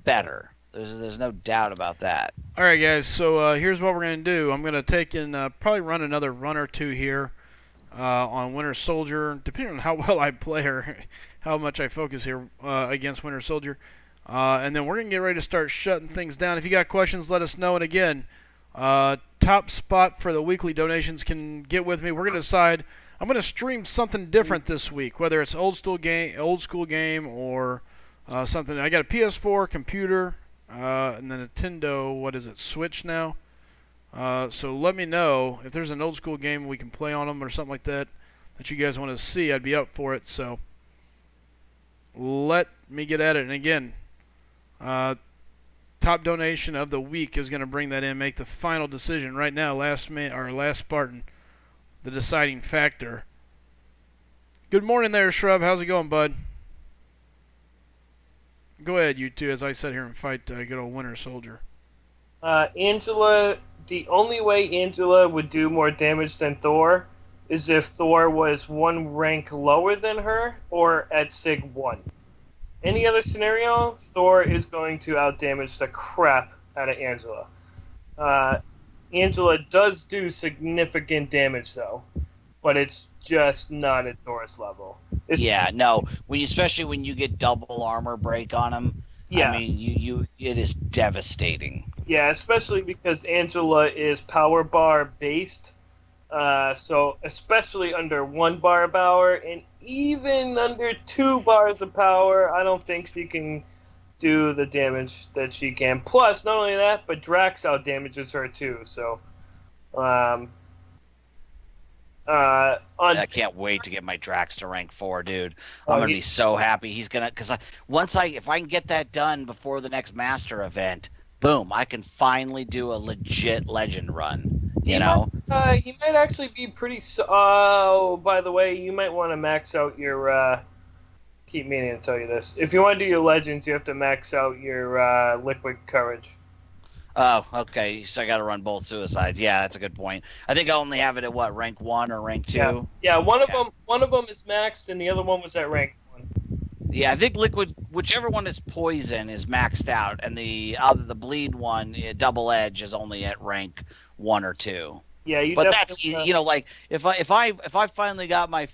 better. There's no doubt about that. All right, guys. So here's what we're going to do. I'm going to take and probably run another run or two here on Winter Soldier, depending on how well I play her, how much I focus here against Winter Soldier. And then we're going to get ready to start shutting things down. If you got questions, let us know. And again, top spot for the weekly donations can get with me. We're going to decide. I'm going to stream something different this week, whether it's old school game, or something. I got a PS4, computer, and then Nintendo. What is it? Switch now. So let me know if there's an old school game we can play on them or something like that you guys want to see. I'd be up for it. So let me get at it. And again, top donation of the week is going to bring that in, make the final decision. Right now, last Spartan, the deciding factor. Good morning there, Shrub. How's it going, bud? Go ahead, you two, as I sit here and fight good old Winter Soldier. Angela, the only way Angela would do more damage than Thor is if Thor was one rank lower than her or at SIG 1. Any other scenario, Thor is going to outdamage the crap out of Angela. Angela does do significant damage, though, but it's just not at Thor's level. Especially when you get double armor break on him. Yeah. I mean, it is devastating. Yeah, especially because Angela is power bar based. So especially under 1 bar of power and even under 2 bars of power, I don't think she can do the damage that she can. Plus, not only that, but Drax out damages her too. So, On I can't wait to get my Drax to rank 4, dude. Oh, I'm gonna be so happy. He's gonna, because if I can get that done before the next Master event, boom, I can finally do a legit Legend run. You know? You might actually be pretty. Oh, by the way, you might want to max out your. Keep meaning to tell you this. If you want to do your Legends, you have to max out your liquid courage. Oh, okay. So I got to run both suicides. Yeah, that's a good point. I think I only have it at what, rank 1 or rank 2? Yeah. One of them is maxed, and the other one was at rank 1. Yeah, I think liquid, whichever one is poison, is maxed out, and the bleed one, double edge, is only at rank 1 or 2. Yeah, but that's like if I finally got my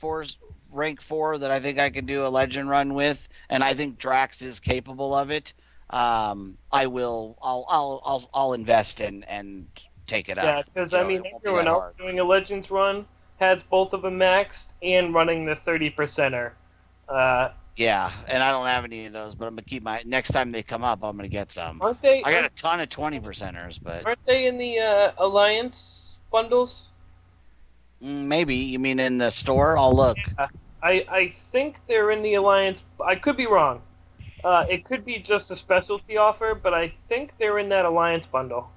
rank 4 that I think I can do a Legend run with, and I think Drax is capable of it. I'll invest and take it up. Yeah, because I mean, everyone else doing a Legends run has both of them maxed and running the 30%er. Yeah, and I don't have any of those, but I'm gonna keep my next time they come up. I'm gonna get some. Aren't they? I got a ton of 20%ers, but aren't they in the Alliance bundles? Maybe. You mean in the store? I'll look. Yeah, I think they're in the Alliance. I could be wrong. It could be just a specialty offer, but I think they're in that Alliance bundle.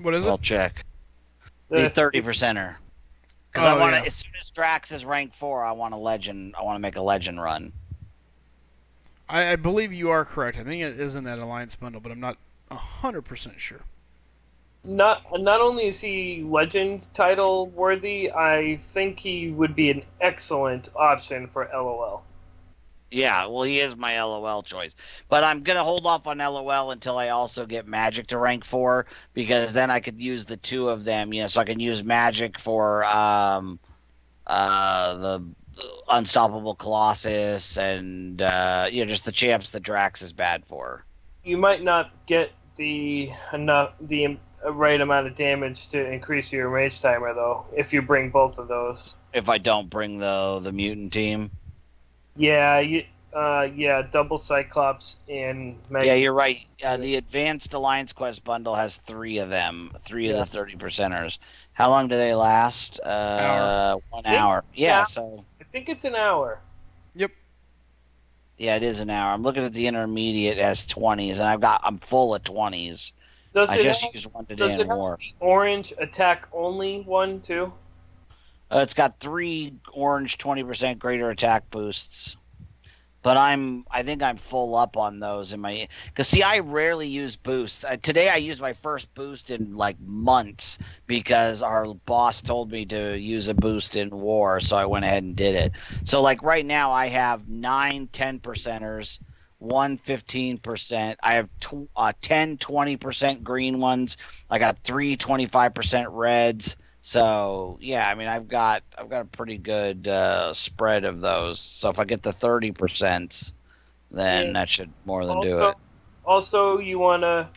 What is it? I'll check. The 30%er. Because I want to, as soon as Drax is rank 4, I want a Legend. I want to make a Legend run. I believe you are correct. I think it is in that Alliance bundle, but I'm not 100% sure. Not only is he Legend title worthy, I think he would be an excellent option for LOL. Yeah, well, he is my LOL choice. But I'm going to hold off on LOL until I also get Magic to rank 4, because then I could use the 2 of them. So I can use Magic for the Unstoppable Colossus and just the champs that Drax is bad for. You might not get the right amount of damage to increase your rage timer, though, if you bring both of those. If I don't bring the mutant team. Yeah, double Cyclops and Mega. Yeah, you're right. The Advanced Alliance Quest bundle has 3 of them, 3 of the 30%ers. How long do they last? 1 hour. Yeah, so I think it's an hour. Yep. Yeah, it is an hour. I'm looking at the intermediate as 20s, and I'm full of 20s. I just used one today in war. The orange attack only one too? It's got 3 orange 20% greater attack boosts. But I think I'm full up on those in my, because see, I rarely use boosts. Today I used my first boost in like months because our boss told me to use a boost in war, so I went ahead and did it. So like right now I have 9 10%ers, 1 15%. I have 10 20% green ones. I got 3 25% reds. So yeah, I mean I've got a pretty good spread of those. So if I get the 30%, then that should more than do it. Also, you wanna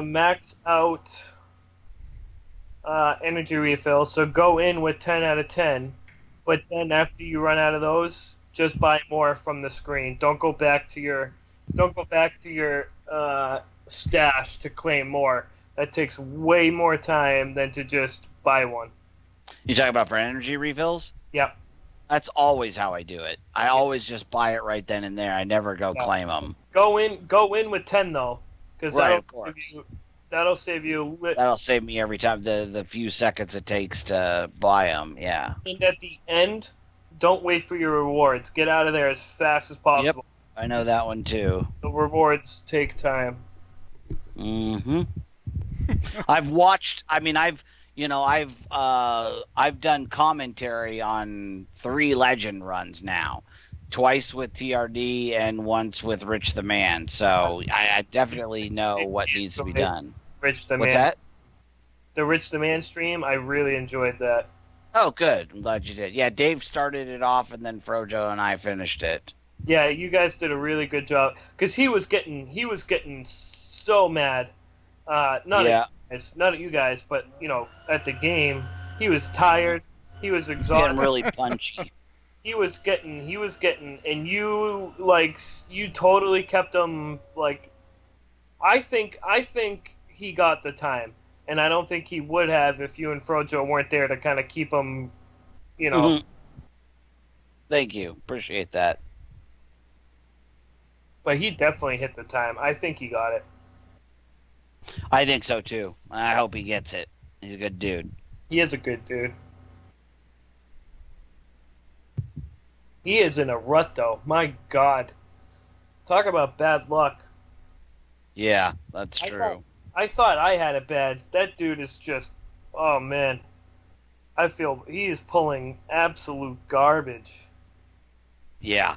max out energy refill. So go in with 10 out of 10, but then after you run out of those, just buy more from the screen. Don't go back to your stash to claim more. That takes way more time than to just buy one. You talking about for energy refills? Yep. That's always how I do it. I always just buy it right then and there. I never go claim them. Go in with 10 though, because that'll save you. That'll save me every time the few seconds it takes to buy them. Yeah. And at the end, don't wait for your rewards. Get out of there as fast as possible. Yep. I know that one too. The rewards take time. Mm-hmm. I've watched. I mean, I've done commentary on 3 Legend runs now, twice with TRD and once with Rich the Man. So I definitely know what needs to be done. Rich the Man. What's that? The Rich the Man stream. I really enjoyed that. Oh, good. I'm glad you did. Yeah, Dave started it off, and then Frojo and I finished it. Yeah, you guys did a really good job because he was getting so mad. Not at you guys, but at the game, he was tired. He was exhausted. Getting really punchy. he was getting, and you totally kept him like. I think he got the time, and I don't think he would have if you and Frojo weren't there to kind of keep him you know. Thank you. Appreciate that. But he definitely hit the time. I think he got it. I think so too. I hope he gets it. He's a good dude. He is a good dude. He is in a rut, though. My God. Talk about bad luck. Yeah, that's true. I thought I had it bad. That dude is just, oh man. I feel he is pulling absolute garbage. Yeah.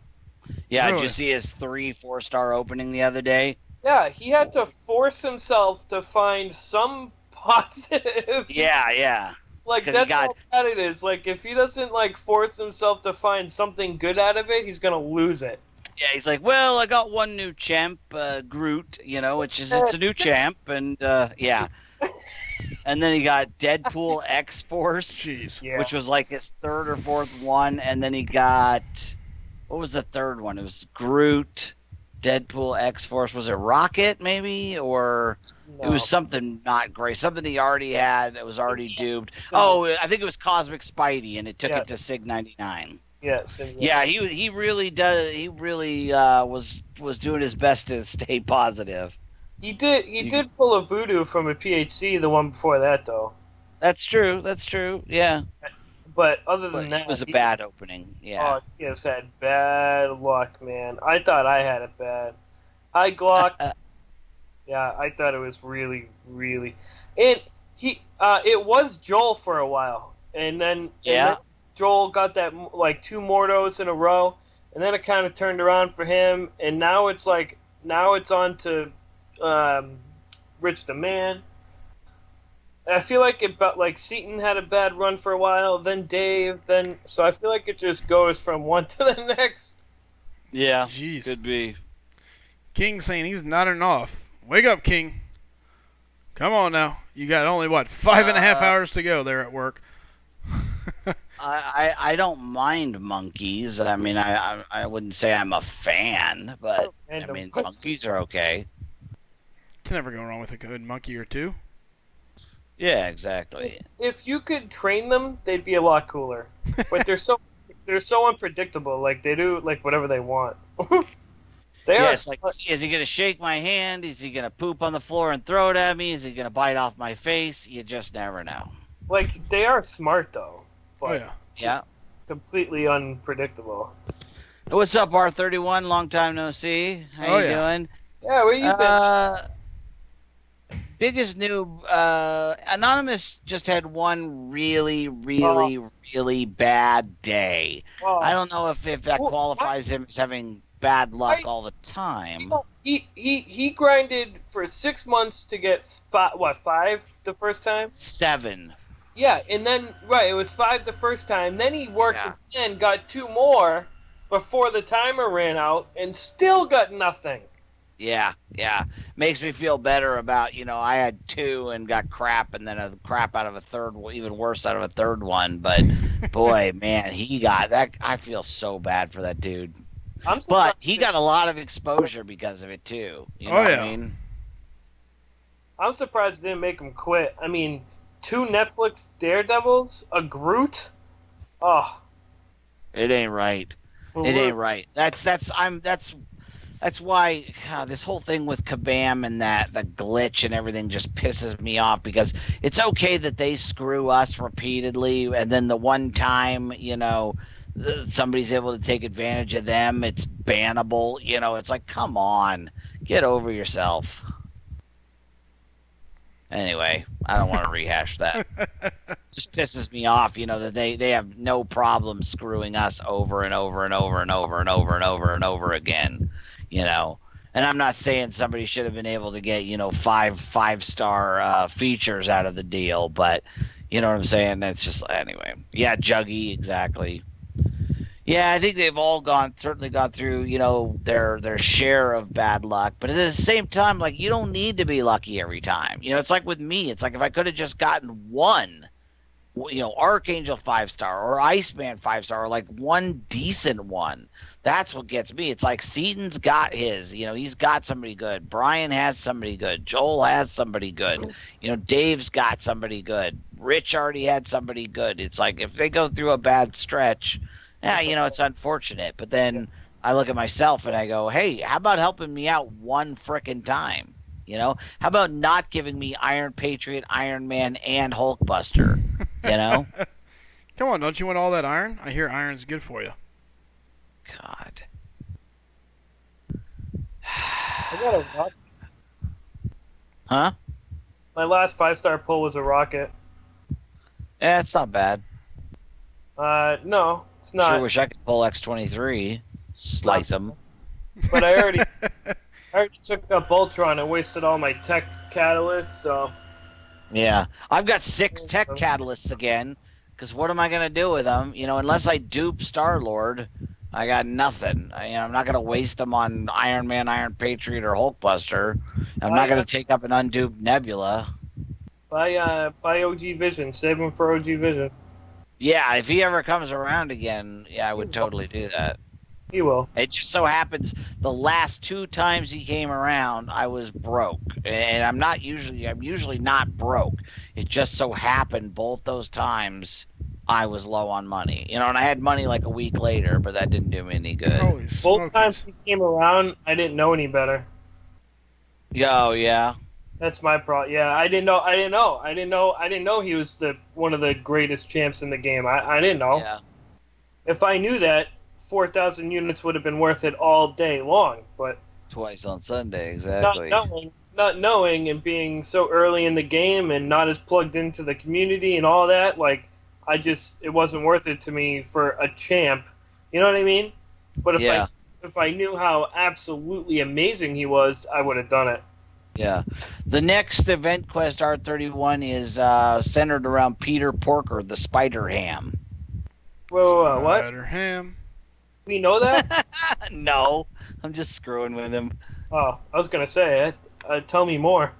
Yeah, Really? did you see his 3-4-star opening the other day? Yeah, he had to force himself to find some positive. Yeah. Like, 'Cause that's how bad it is. Like, if he doesn't, like, force himself to find something good out of it, he's gonna lose it. Yeah, he's like, well, I got one new champ, Groot, which is, it's a new champ, and, yeah. And then he got Deadpool X-Force, Jeez. Yeah. which was like his third or fourth one, and then he got, what was the third one? It was Groot, Deadpool X-Force, was it Rocket, maybe, or... No. It was something not great. Something he already had that was already dubed. Oh, I think it was Cosmic Spidey, and it took it to Sig 99. Yes. Yeah, he really does. He really was doing his best to stay positive. He did pull a voodoo from a PHC the one before that, though. That's true. Yeah. But other But than that, it was a bad opening. Yeah. Oh, he has had bad luck, man. I thought I had it bad. I Glock. Yeah, I thought it was really, really. And it was Joel for a while, and then Joel got that like 2 Mordos in a row, and then it kind of turned around for him, and now it's on to Rich the Man. I feel like Seaton had a bad run for a while, then Dave, so I feel like it just goes from one to the next. Yeah. Jeez. Could be. King saying he's nodding off. Wake up, King. Come on now. You got only, 5.5 hours to go there at work. I don't mind monkeys. I mean, I wouldn't say I'm a fan, but I mean, monkeys are okay. It's never go wrong with a good monkey or two. Yeah, exactly. If you could train them, they'd be a lot cooler. But they're so unpredictable. Like, they do whatever they want. It's like, is he going to shake my hand? Is he going to poop on the floor and throw it at me? Is he going to bite off my face? You just never know. Like, they are smart, though. Oh, yeah. Yeah. Completely unpredictable. What's up, R31? Long time no see. How you doing? Yeah, where you been? Biggest noob. Anonymous just had one really, really, really bad day. I don't know if that qualifies him as having bad luck all the time. He grinded for 6 months to get 5 the first time? 7. Yeah, and then it was 5 the first time. Then he worked again, got 2 more before the timer ran out, and still got nothing. Yeah. Makes me feel better about, I had 2 and got crap, and then a crap out of a third one, even worse out of a third one. But boy, man, he got that. I feel so bad for that dude. But he got a lot of exposure because of it too. You know what I mean? I'm surprised it didn't make him quit. I mean, 2 Netflix Daredevils, a Groot. Oh, it ain't right. It ain't right. That's why this whole thing with Kabam and the glitch and everything just pisses me off, because it's okay that they screw us repeatedly, and then the one time, somebody's able to take advantage of them, it's bannable. It's like, come on, get over yourself. Anyway, I don't want to rehash that. Just pisses me off, that they have no problem screwing us over and over and over and over and over and over and over again. And I'm not saying somebody should have been able to get 5-star features out of the deal, but you know what I'm saying? That's just, anyway. Yeah, Juggy, exactly. Yeah, I think they've all certainly gone through, their share of bad luck. But at the same time, you don't need to be lucky every time. It's like with me. It's like if I could have just gotten one, Archangel 5-star or Iceman 5-star, or one decent one. That's what gets me. It's like Seaton's got his. He's got somebody good. Brian has somebody good. Joel has somebody good. Dave's got somebody good. Rich already had somebody good. It's like if they go through a bad stretch, yeah, it's unfortunate. But then I look at myself and I go, hey, how about helping me out one frickin' time? How about not giving me Iron Patriot, Iron Man, and Hulkbuster? Come on, don't you want all that iron? I hear iron's good for you. God. I got a rocket. Huh? My last 5-star pull was a rocket. Yeah, it's not bad. No, it's not. Sure wish I could pull X-23. Slice them. But I already took up Ultron and wasted all my tech catalysts, so... Yeah. I've got 6 tech catalysts again, because what am I going to do with them? Unless I dupe Star-Lord, I got nothing. I'm not going to waste them on Iron Man, Iron Patriot, or Hulkbuster. I'm not going to take up an unduped Nebula. Buy OG Vision. Save him for OG Vision. Yeah, if he ever comes around again, yeah, I would totally do that. He will. It just so happens the last 2 times he came around, I was broke. And I'm usually not broke. It just so happened both those times I was low on money. And I had money like a week later, but that didn't do me any good. Holy Both smokers. times he came around, I didn't know any better. Oh, yeah. That's my problem. Yeah, I didn't know he was one of the greatest champs in the game. I didn't know. Yeah. If I knew that, 4,000 units would have been worth it all day long. But Twice on Sunday, exactly. not knowing and being so early in the game and not as plugged into the community and all that, like it wasn't worth it to me for a champ. You know what I mean? But if I knew how absolutely amazing he was, I would have done it. Yeah. The next event quest R31 is centered around Peter Porker, the Spider Ham. Whoa, what? Spider Ham. We know that? No, I'm just screwing with him. Oh, I was gonna say, tell me more.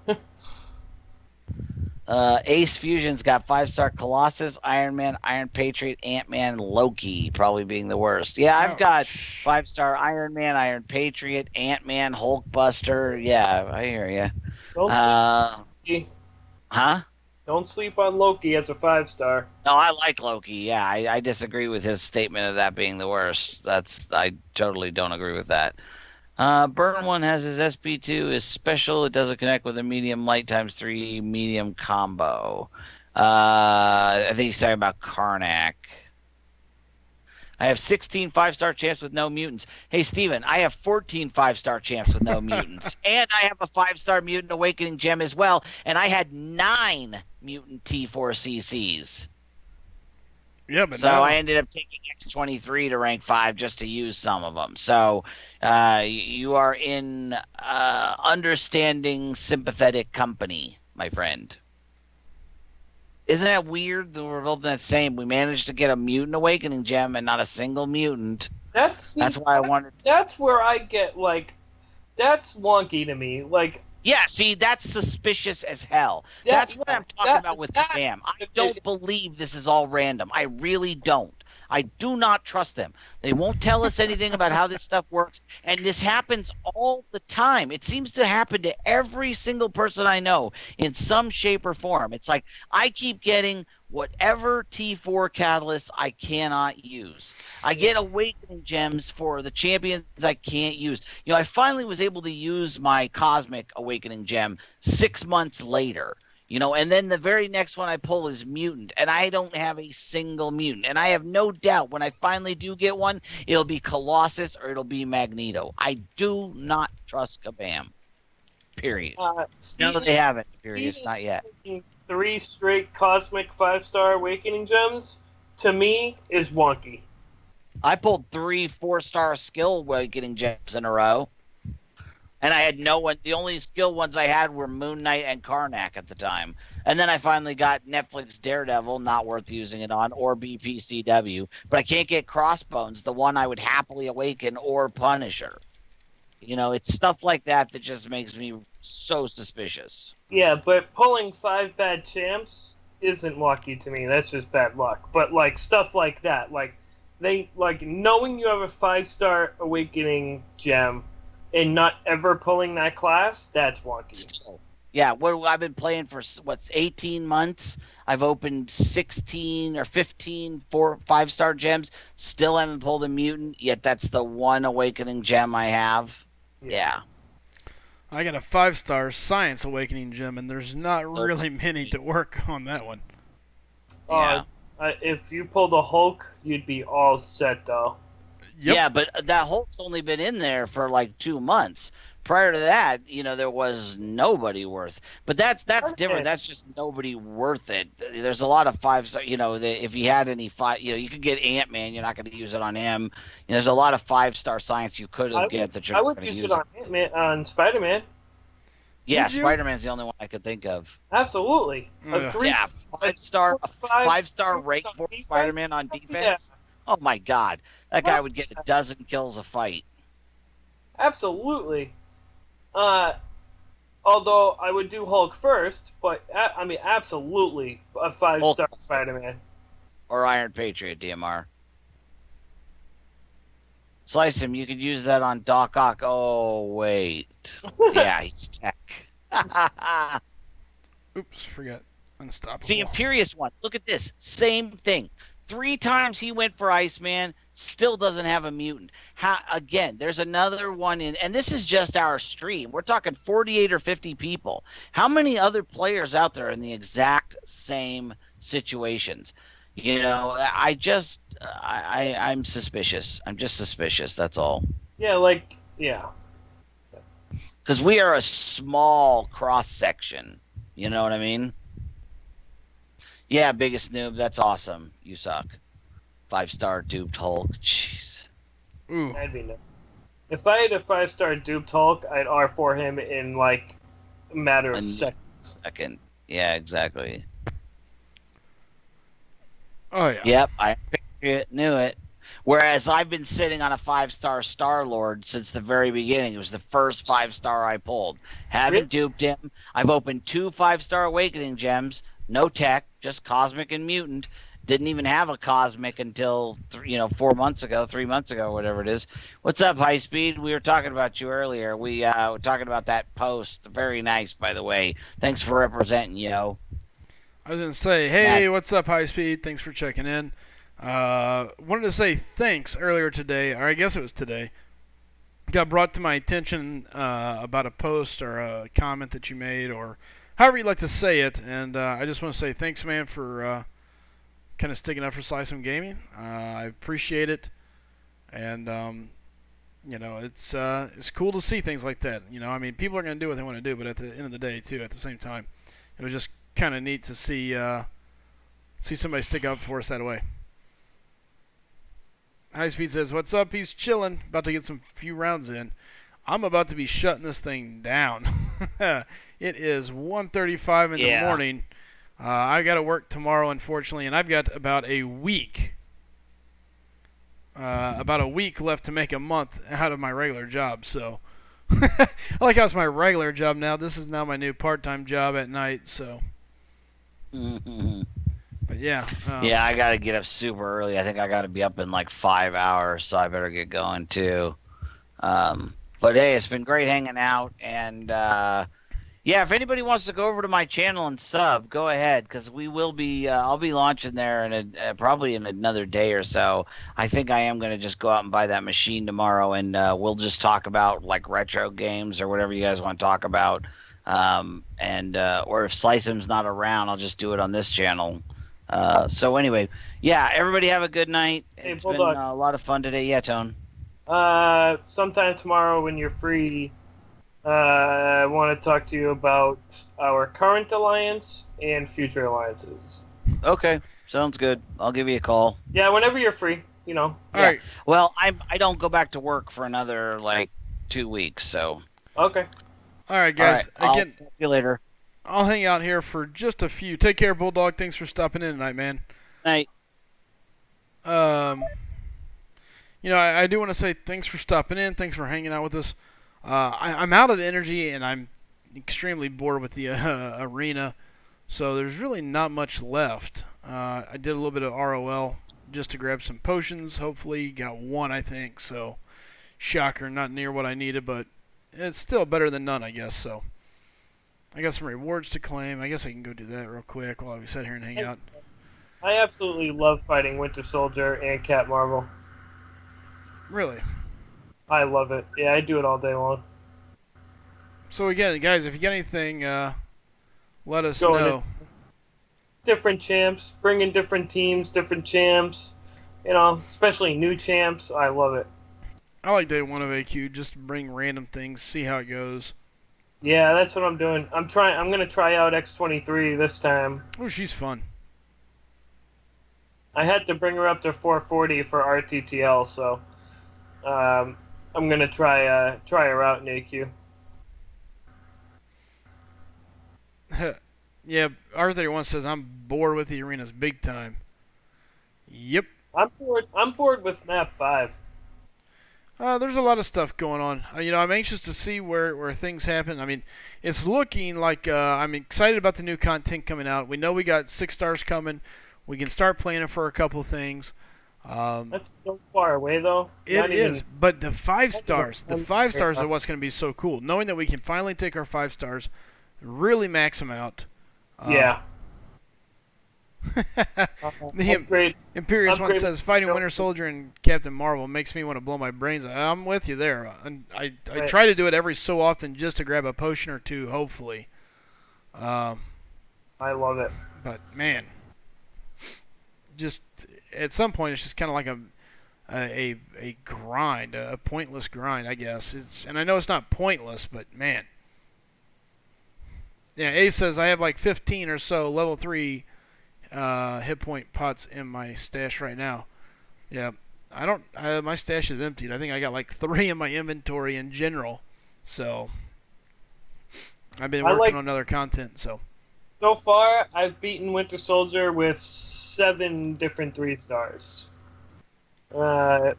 Ace Fusion's got 5-star Colossus, Iron Man, Iron Patriot, Ant-Man, Loki, probably being the worst. Yeah, I've got 5-star Iron Man, Iron Patriot, Ant-Man, Hulkbuster. Yeah, I hear you. Don't sleep on Loki as a 5-star. No, I like Loki. Yeah, I disagree with his statement of that being the worst. I totally don't agree with that. Burn One has his SP2 is special. It doesn't connect with a medium light ×3 medium combo. I think he's talking about Karnak. I have 16 5-star champs with no mutants. Hey, Steven, I have 14 5-star champs with no mutants. And I have a 5-star mutant awakening gem as well. And I had 9 mutant T4CCs. Yeah, but so I ended up taking X23 to rank 5 just to use some of them. So you are in understanding, sympathetic company, my friend. Isn't that weird that we're both in that same? We managed to get a mutant awakening gem and not a single mutant. That's why I wanted. That's where I get that's wonky to me. Yeah, see, that's suspicious as hell. That's what I'm talking about with spam. I don't believe this is all random. I really don't. I do not trust them. They won't tell us anything about how this stuff works, and this happens all the time. It seems to happen to every single person I know in some shape or form. It's like I keep getting whatever T4 catalysts I cannot use. I get awakening gems for the champions I can't use. I finally was able to use my cosmic awakening gem 6 months later. And then the very next one I pull is mutant, and I don't have a single mutant. And I have no doubt when I finally do get one, it'll be Colossus or it'll be Magneto. I do not trust Kabam. Period. No, they haven't. Period. Not yet. 3 straight cosmic 5-star awakening gems, to me, is wonky. I pulled 3 4-star skill awakening gems in a row. And I had no one. The only skill ones I had were Moon Knight and Karnak at the time. And then I finally got Netflix Daredevil, not worth using it on, or BPCW. But I can't get Crossbones, the one I would happily awaken, or Punisher. It's stuff like that that just makes me so suspicious. Yeah, but pulling 5 bad champs isn't lucky to me. That's just bad luck. But stuff like that, knowing you have a 5-star awakening gem and not ever pulling that class, that's wonky. Still. Yeah, what I've been playing for 18 months. I've opened 16 or 15 5-star gems. Still haven't pulled a mutant, yet that's the one awakening gem I have. Yeah. I got a 5-star Science Awakening gem, and there's not really many to work on that one. Yeah. If you pulled a Hulk, you'd be all set, though. Yep. Yeah, but that Hulk's only been in there for like 2 months. Prior to that, there was nobody worth. But that's different. That's just nobody worth it. There's a lot of 5-star. If you had any you could get Ant-Man. You're not going to use it on him. There's a lot of 5-star science you could get that you're I not would going to use use it on Ant-Man, on Spider-Man. Yeah, Spider-Man's the only one I could think of. Absolutely. Yeah. 5-star rate for Spider-Man on defense. Yeah. Oh my God, that guy would get a dozen kills a fight. Absolutely. Although I would do Hulk first, but absolutely a 5-star Spider-Man. Or Iron Patriot, DMR. Slice him. You could use that on Doc Ock. Oh wait, yeah, he's tech. Oops, forgot. Unstoppable. See, Imperious one. Look at this. Same thing. 3 times he went for Iceman, still doesn't have a mutant. Again, there's another one in, and this is just our stream. We're talking 48 or 50 people. How many other players out there in the exact same situations? I'm suspicious. I'm just suspicious. That's all. Yeah, Because we are a small cross section. You know what I mean? Yeah, biggest noob. That's awesome. You suck. 5-star duped Hulk. Jeez. Ooh. That'd be nice. If I had a 5-star duped Hulk, I'd R4 him in like a matter of seconds. Yeah, exactly. Oh yeah. Yep, I knew it. Whereas I've been sitting on a 5-star Star-Lord since the very beginning. It was the first 5-star I pulled. Haven't duped him. I've opened 2 5-star Awakening gems. No tech, just Cosmic and Mutant. Didn't even have a Cosmic until 4 months ago, 3 months ago, whatever it is. What's up, High Speed? We were talking about you earlier. We were talking about that post. Very nice, by the way. Thanks for representing, yo. I was gonna say, hey, what's up, High Speed? Thanks for checking in. Wanted to say thanks earlier today, or I guess it was today. Got brought to my attention about a post or a comment that you made, or however you'd like to say it, and I just want to say thanks, man, for kind of sticking up for SlycemGaming. I appreciate it, and it's cool to see things like that. People are going to do what they want to do, but at the end of the day, too, at the same time, it was just kind of neat to see somebody stick up for us that way. High Speed says, "What's up? He's chilling, about to get some few rounds in. I'm about to be shutting this thing down." It is 1:35 in the morning. I got to work tomorrow, unfortunately, and I've got about a week left to make a month out of my regular job. So, I like how it's my regular job now. This is now my new part-time job at night. So, but yeah. Yeah, I got to get up super early. I think I got to be up in like 5 hours, so I better get going too. But hey, it's been great hanging out, and yeah, if anybody wants to go over to my channel and sub, go ahead, because we will be. I'll be launching there in probably in another day or so. I think I am going to just go out and buy that machine tomorrow, and we'll just talk about like retro games or whatever you guys want to talk about. Or if Slycem's not around, I'll just do it on this channel. So anyway, yeah, everybody have a good night. It's been a lot of fun today. Yeah, Tone. Sometime tomorrow when you're free, I want to talk to you about our current alliance and future alliances. Okay, sounds good. I'll give you a call. Yeah, whenever you're free, All right. Well, I don't go back to work for another like 2 weeks, so. Okay. All right, guys. All right, Again, I'll see you later. I'll hang out here for just a few. Take care, Bulldog. Thanks for stopping in tonight, man. Night. I do want to say thanks for stopping in. Thanks for hanging out with us. I'm out of energy, and I'm extremely bored with the arena, so there's really not much left. I did a little bit of ROL just to grab some potions. Hopefully got one, I think, so shocker, not near what I needed, but it's still better than none, I guess. So I got some rewards to claim. I guess I can go do that real quick while we sit here and hang out. I absolutely love fighting Winter Soldier and Cat Marvel. Really? I love it. Yeah, I do it all day long. So again, guys, if you got anything, let us Go know. Different champs, bring in different teams, different champs. You know, especially new champs. I love it. I like day one of AQ. Just bring random things, see how it goes. Yeah, that's what I'm doing. I'm gonna try out X-23 this time. Oh, she's fun. I had to bring her up to 440 for RTTL, so I'm gonna try her out in AQ. Yeah, R31 says I'm bored with the arenas big time. Yep. I'm bored with Map 5. There's a lot of stuff going on. You know, I'm anxious to see where things happen. I mean, it's looking like I'm excited about the new content coming out. We know we got 6 stars coming. We can start planning for a couple of things. That's so far away, though. It is, but the 5 stars, are what's going to be so cool. Knowing that we can finally take our 5 stars, really max them out. Yeah. The Imperious one says fighting Winter Soldier and Captain Marvel makes me want to blow my brains out. I'm with you there. I try to do it every so often just to grab a potion or two, hopefully. I love it. But man, just at some point it's just kind of like a grind, a pointless grind, I guess. And I know it's not pointless, but man. Yeah, Ace says I have like 15 or so level 3 hit point pots in my stash right now. Yeah, I don't. My stash is emptied. I think I got like 3 in my inventory in general. So I've been working on other content. So far, I've beaten Winter Soldier with 7 different 3 stars. Scarlet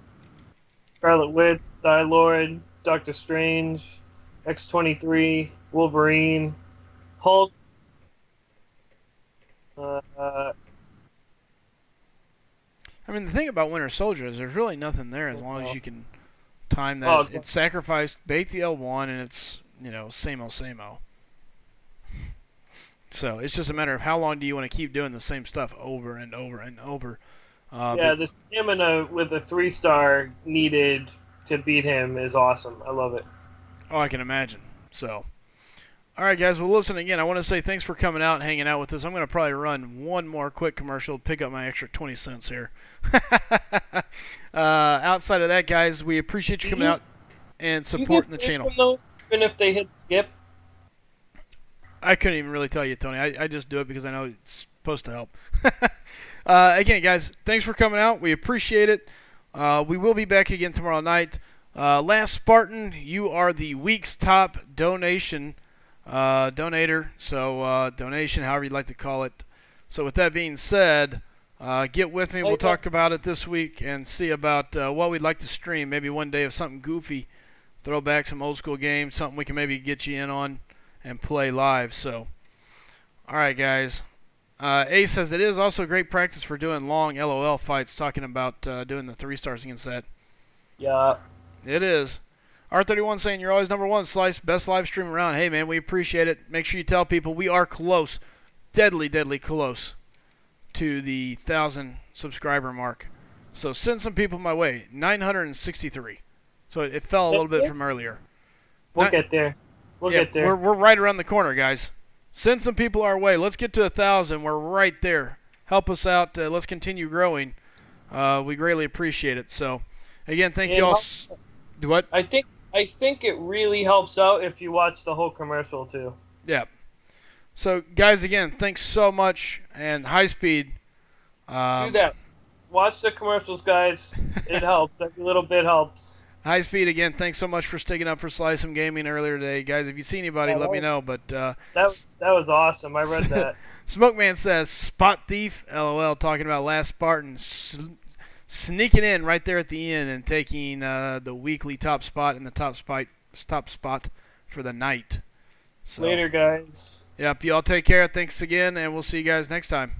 Witch, Star-Lord, Doctor Strange, X-23, Wolverine, Hulk. I mean, the thing about Winter Soldier is there's really nothing there as long as you can time that. It's sacrificed, bait the L1, and it's, you know, same-o, same-o. So it's just a matter of how long do you want to keep doing the same stuff over and over and over. Yeah, the stamina with a 3-star needed to beat him is awesome. I love it. Oh, I can imagine. So, all right, guys. Well, listen, again, I want to say thanks for coming out and hanging out with us. I'm going to probably run one more quick commercial, pick up my extra 20 cents here. Outside of that, guys, we appreciate you coming out and supporting the channel. Even if they hit skip? I couldn't even really tell you, Tony. I just do it because I know it's supposed to help. Again, guys, thanks for coming out. We appreciate it. We will be back again tomorrow night. Last Spartan, you are the week's top donator. So donation, however you'd like to call it. So with that being said, get with me. We'll talk about it this week and see about what we'd like to stream. Maybe one day of something goofy. Throw back some old school games, something we can maybe get you in on and play live. So, all right, guys. Ace says it is also great practice for doing long LOL fights, talking about doing the 3 stars against that. Yeah. It is. R31 saying you're always #1, Slice, best live stream around. Hey, man, we appreciate it. Make sure you tell people we are close, deadly, deadly close to the 1,000 subscriber mark. So send some people my way. 963. So it fell a little bit from earlier. We'll get there. We'll get there. We're right around the corner, guys. Send some people our way. Let's get to 1,000. We're right there. Help us out. Let's continue growing. We greatly appreciate it. So, again, thank you all. Do what? I think it really helps out if you watch the whole commercial too. Yeah. So, guys, again, thanks so much. And high speed. Do that. Watch the commercials, guys. It helps. Every little bit helps. High speed, again, thanks so much for sticking up for SlycemGaming earlier today. Guys, if you see anybody, let me know. But that was awesome. I read that. Smokeman says, Spot Thief, LOL, talking about Last Spartan sneaking in right there at the end and taking the weekly top spot and the top spot for the night. So, later, guys. Yep, you all take care. Thanks again, and we'll see you guys next time.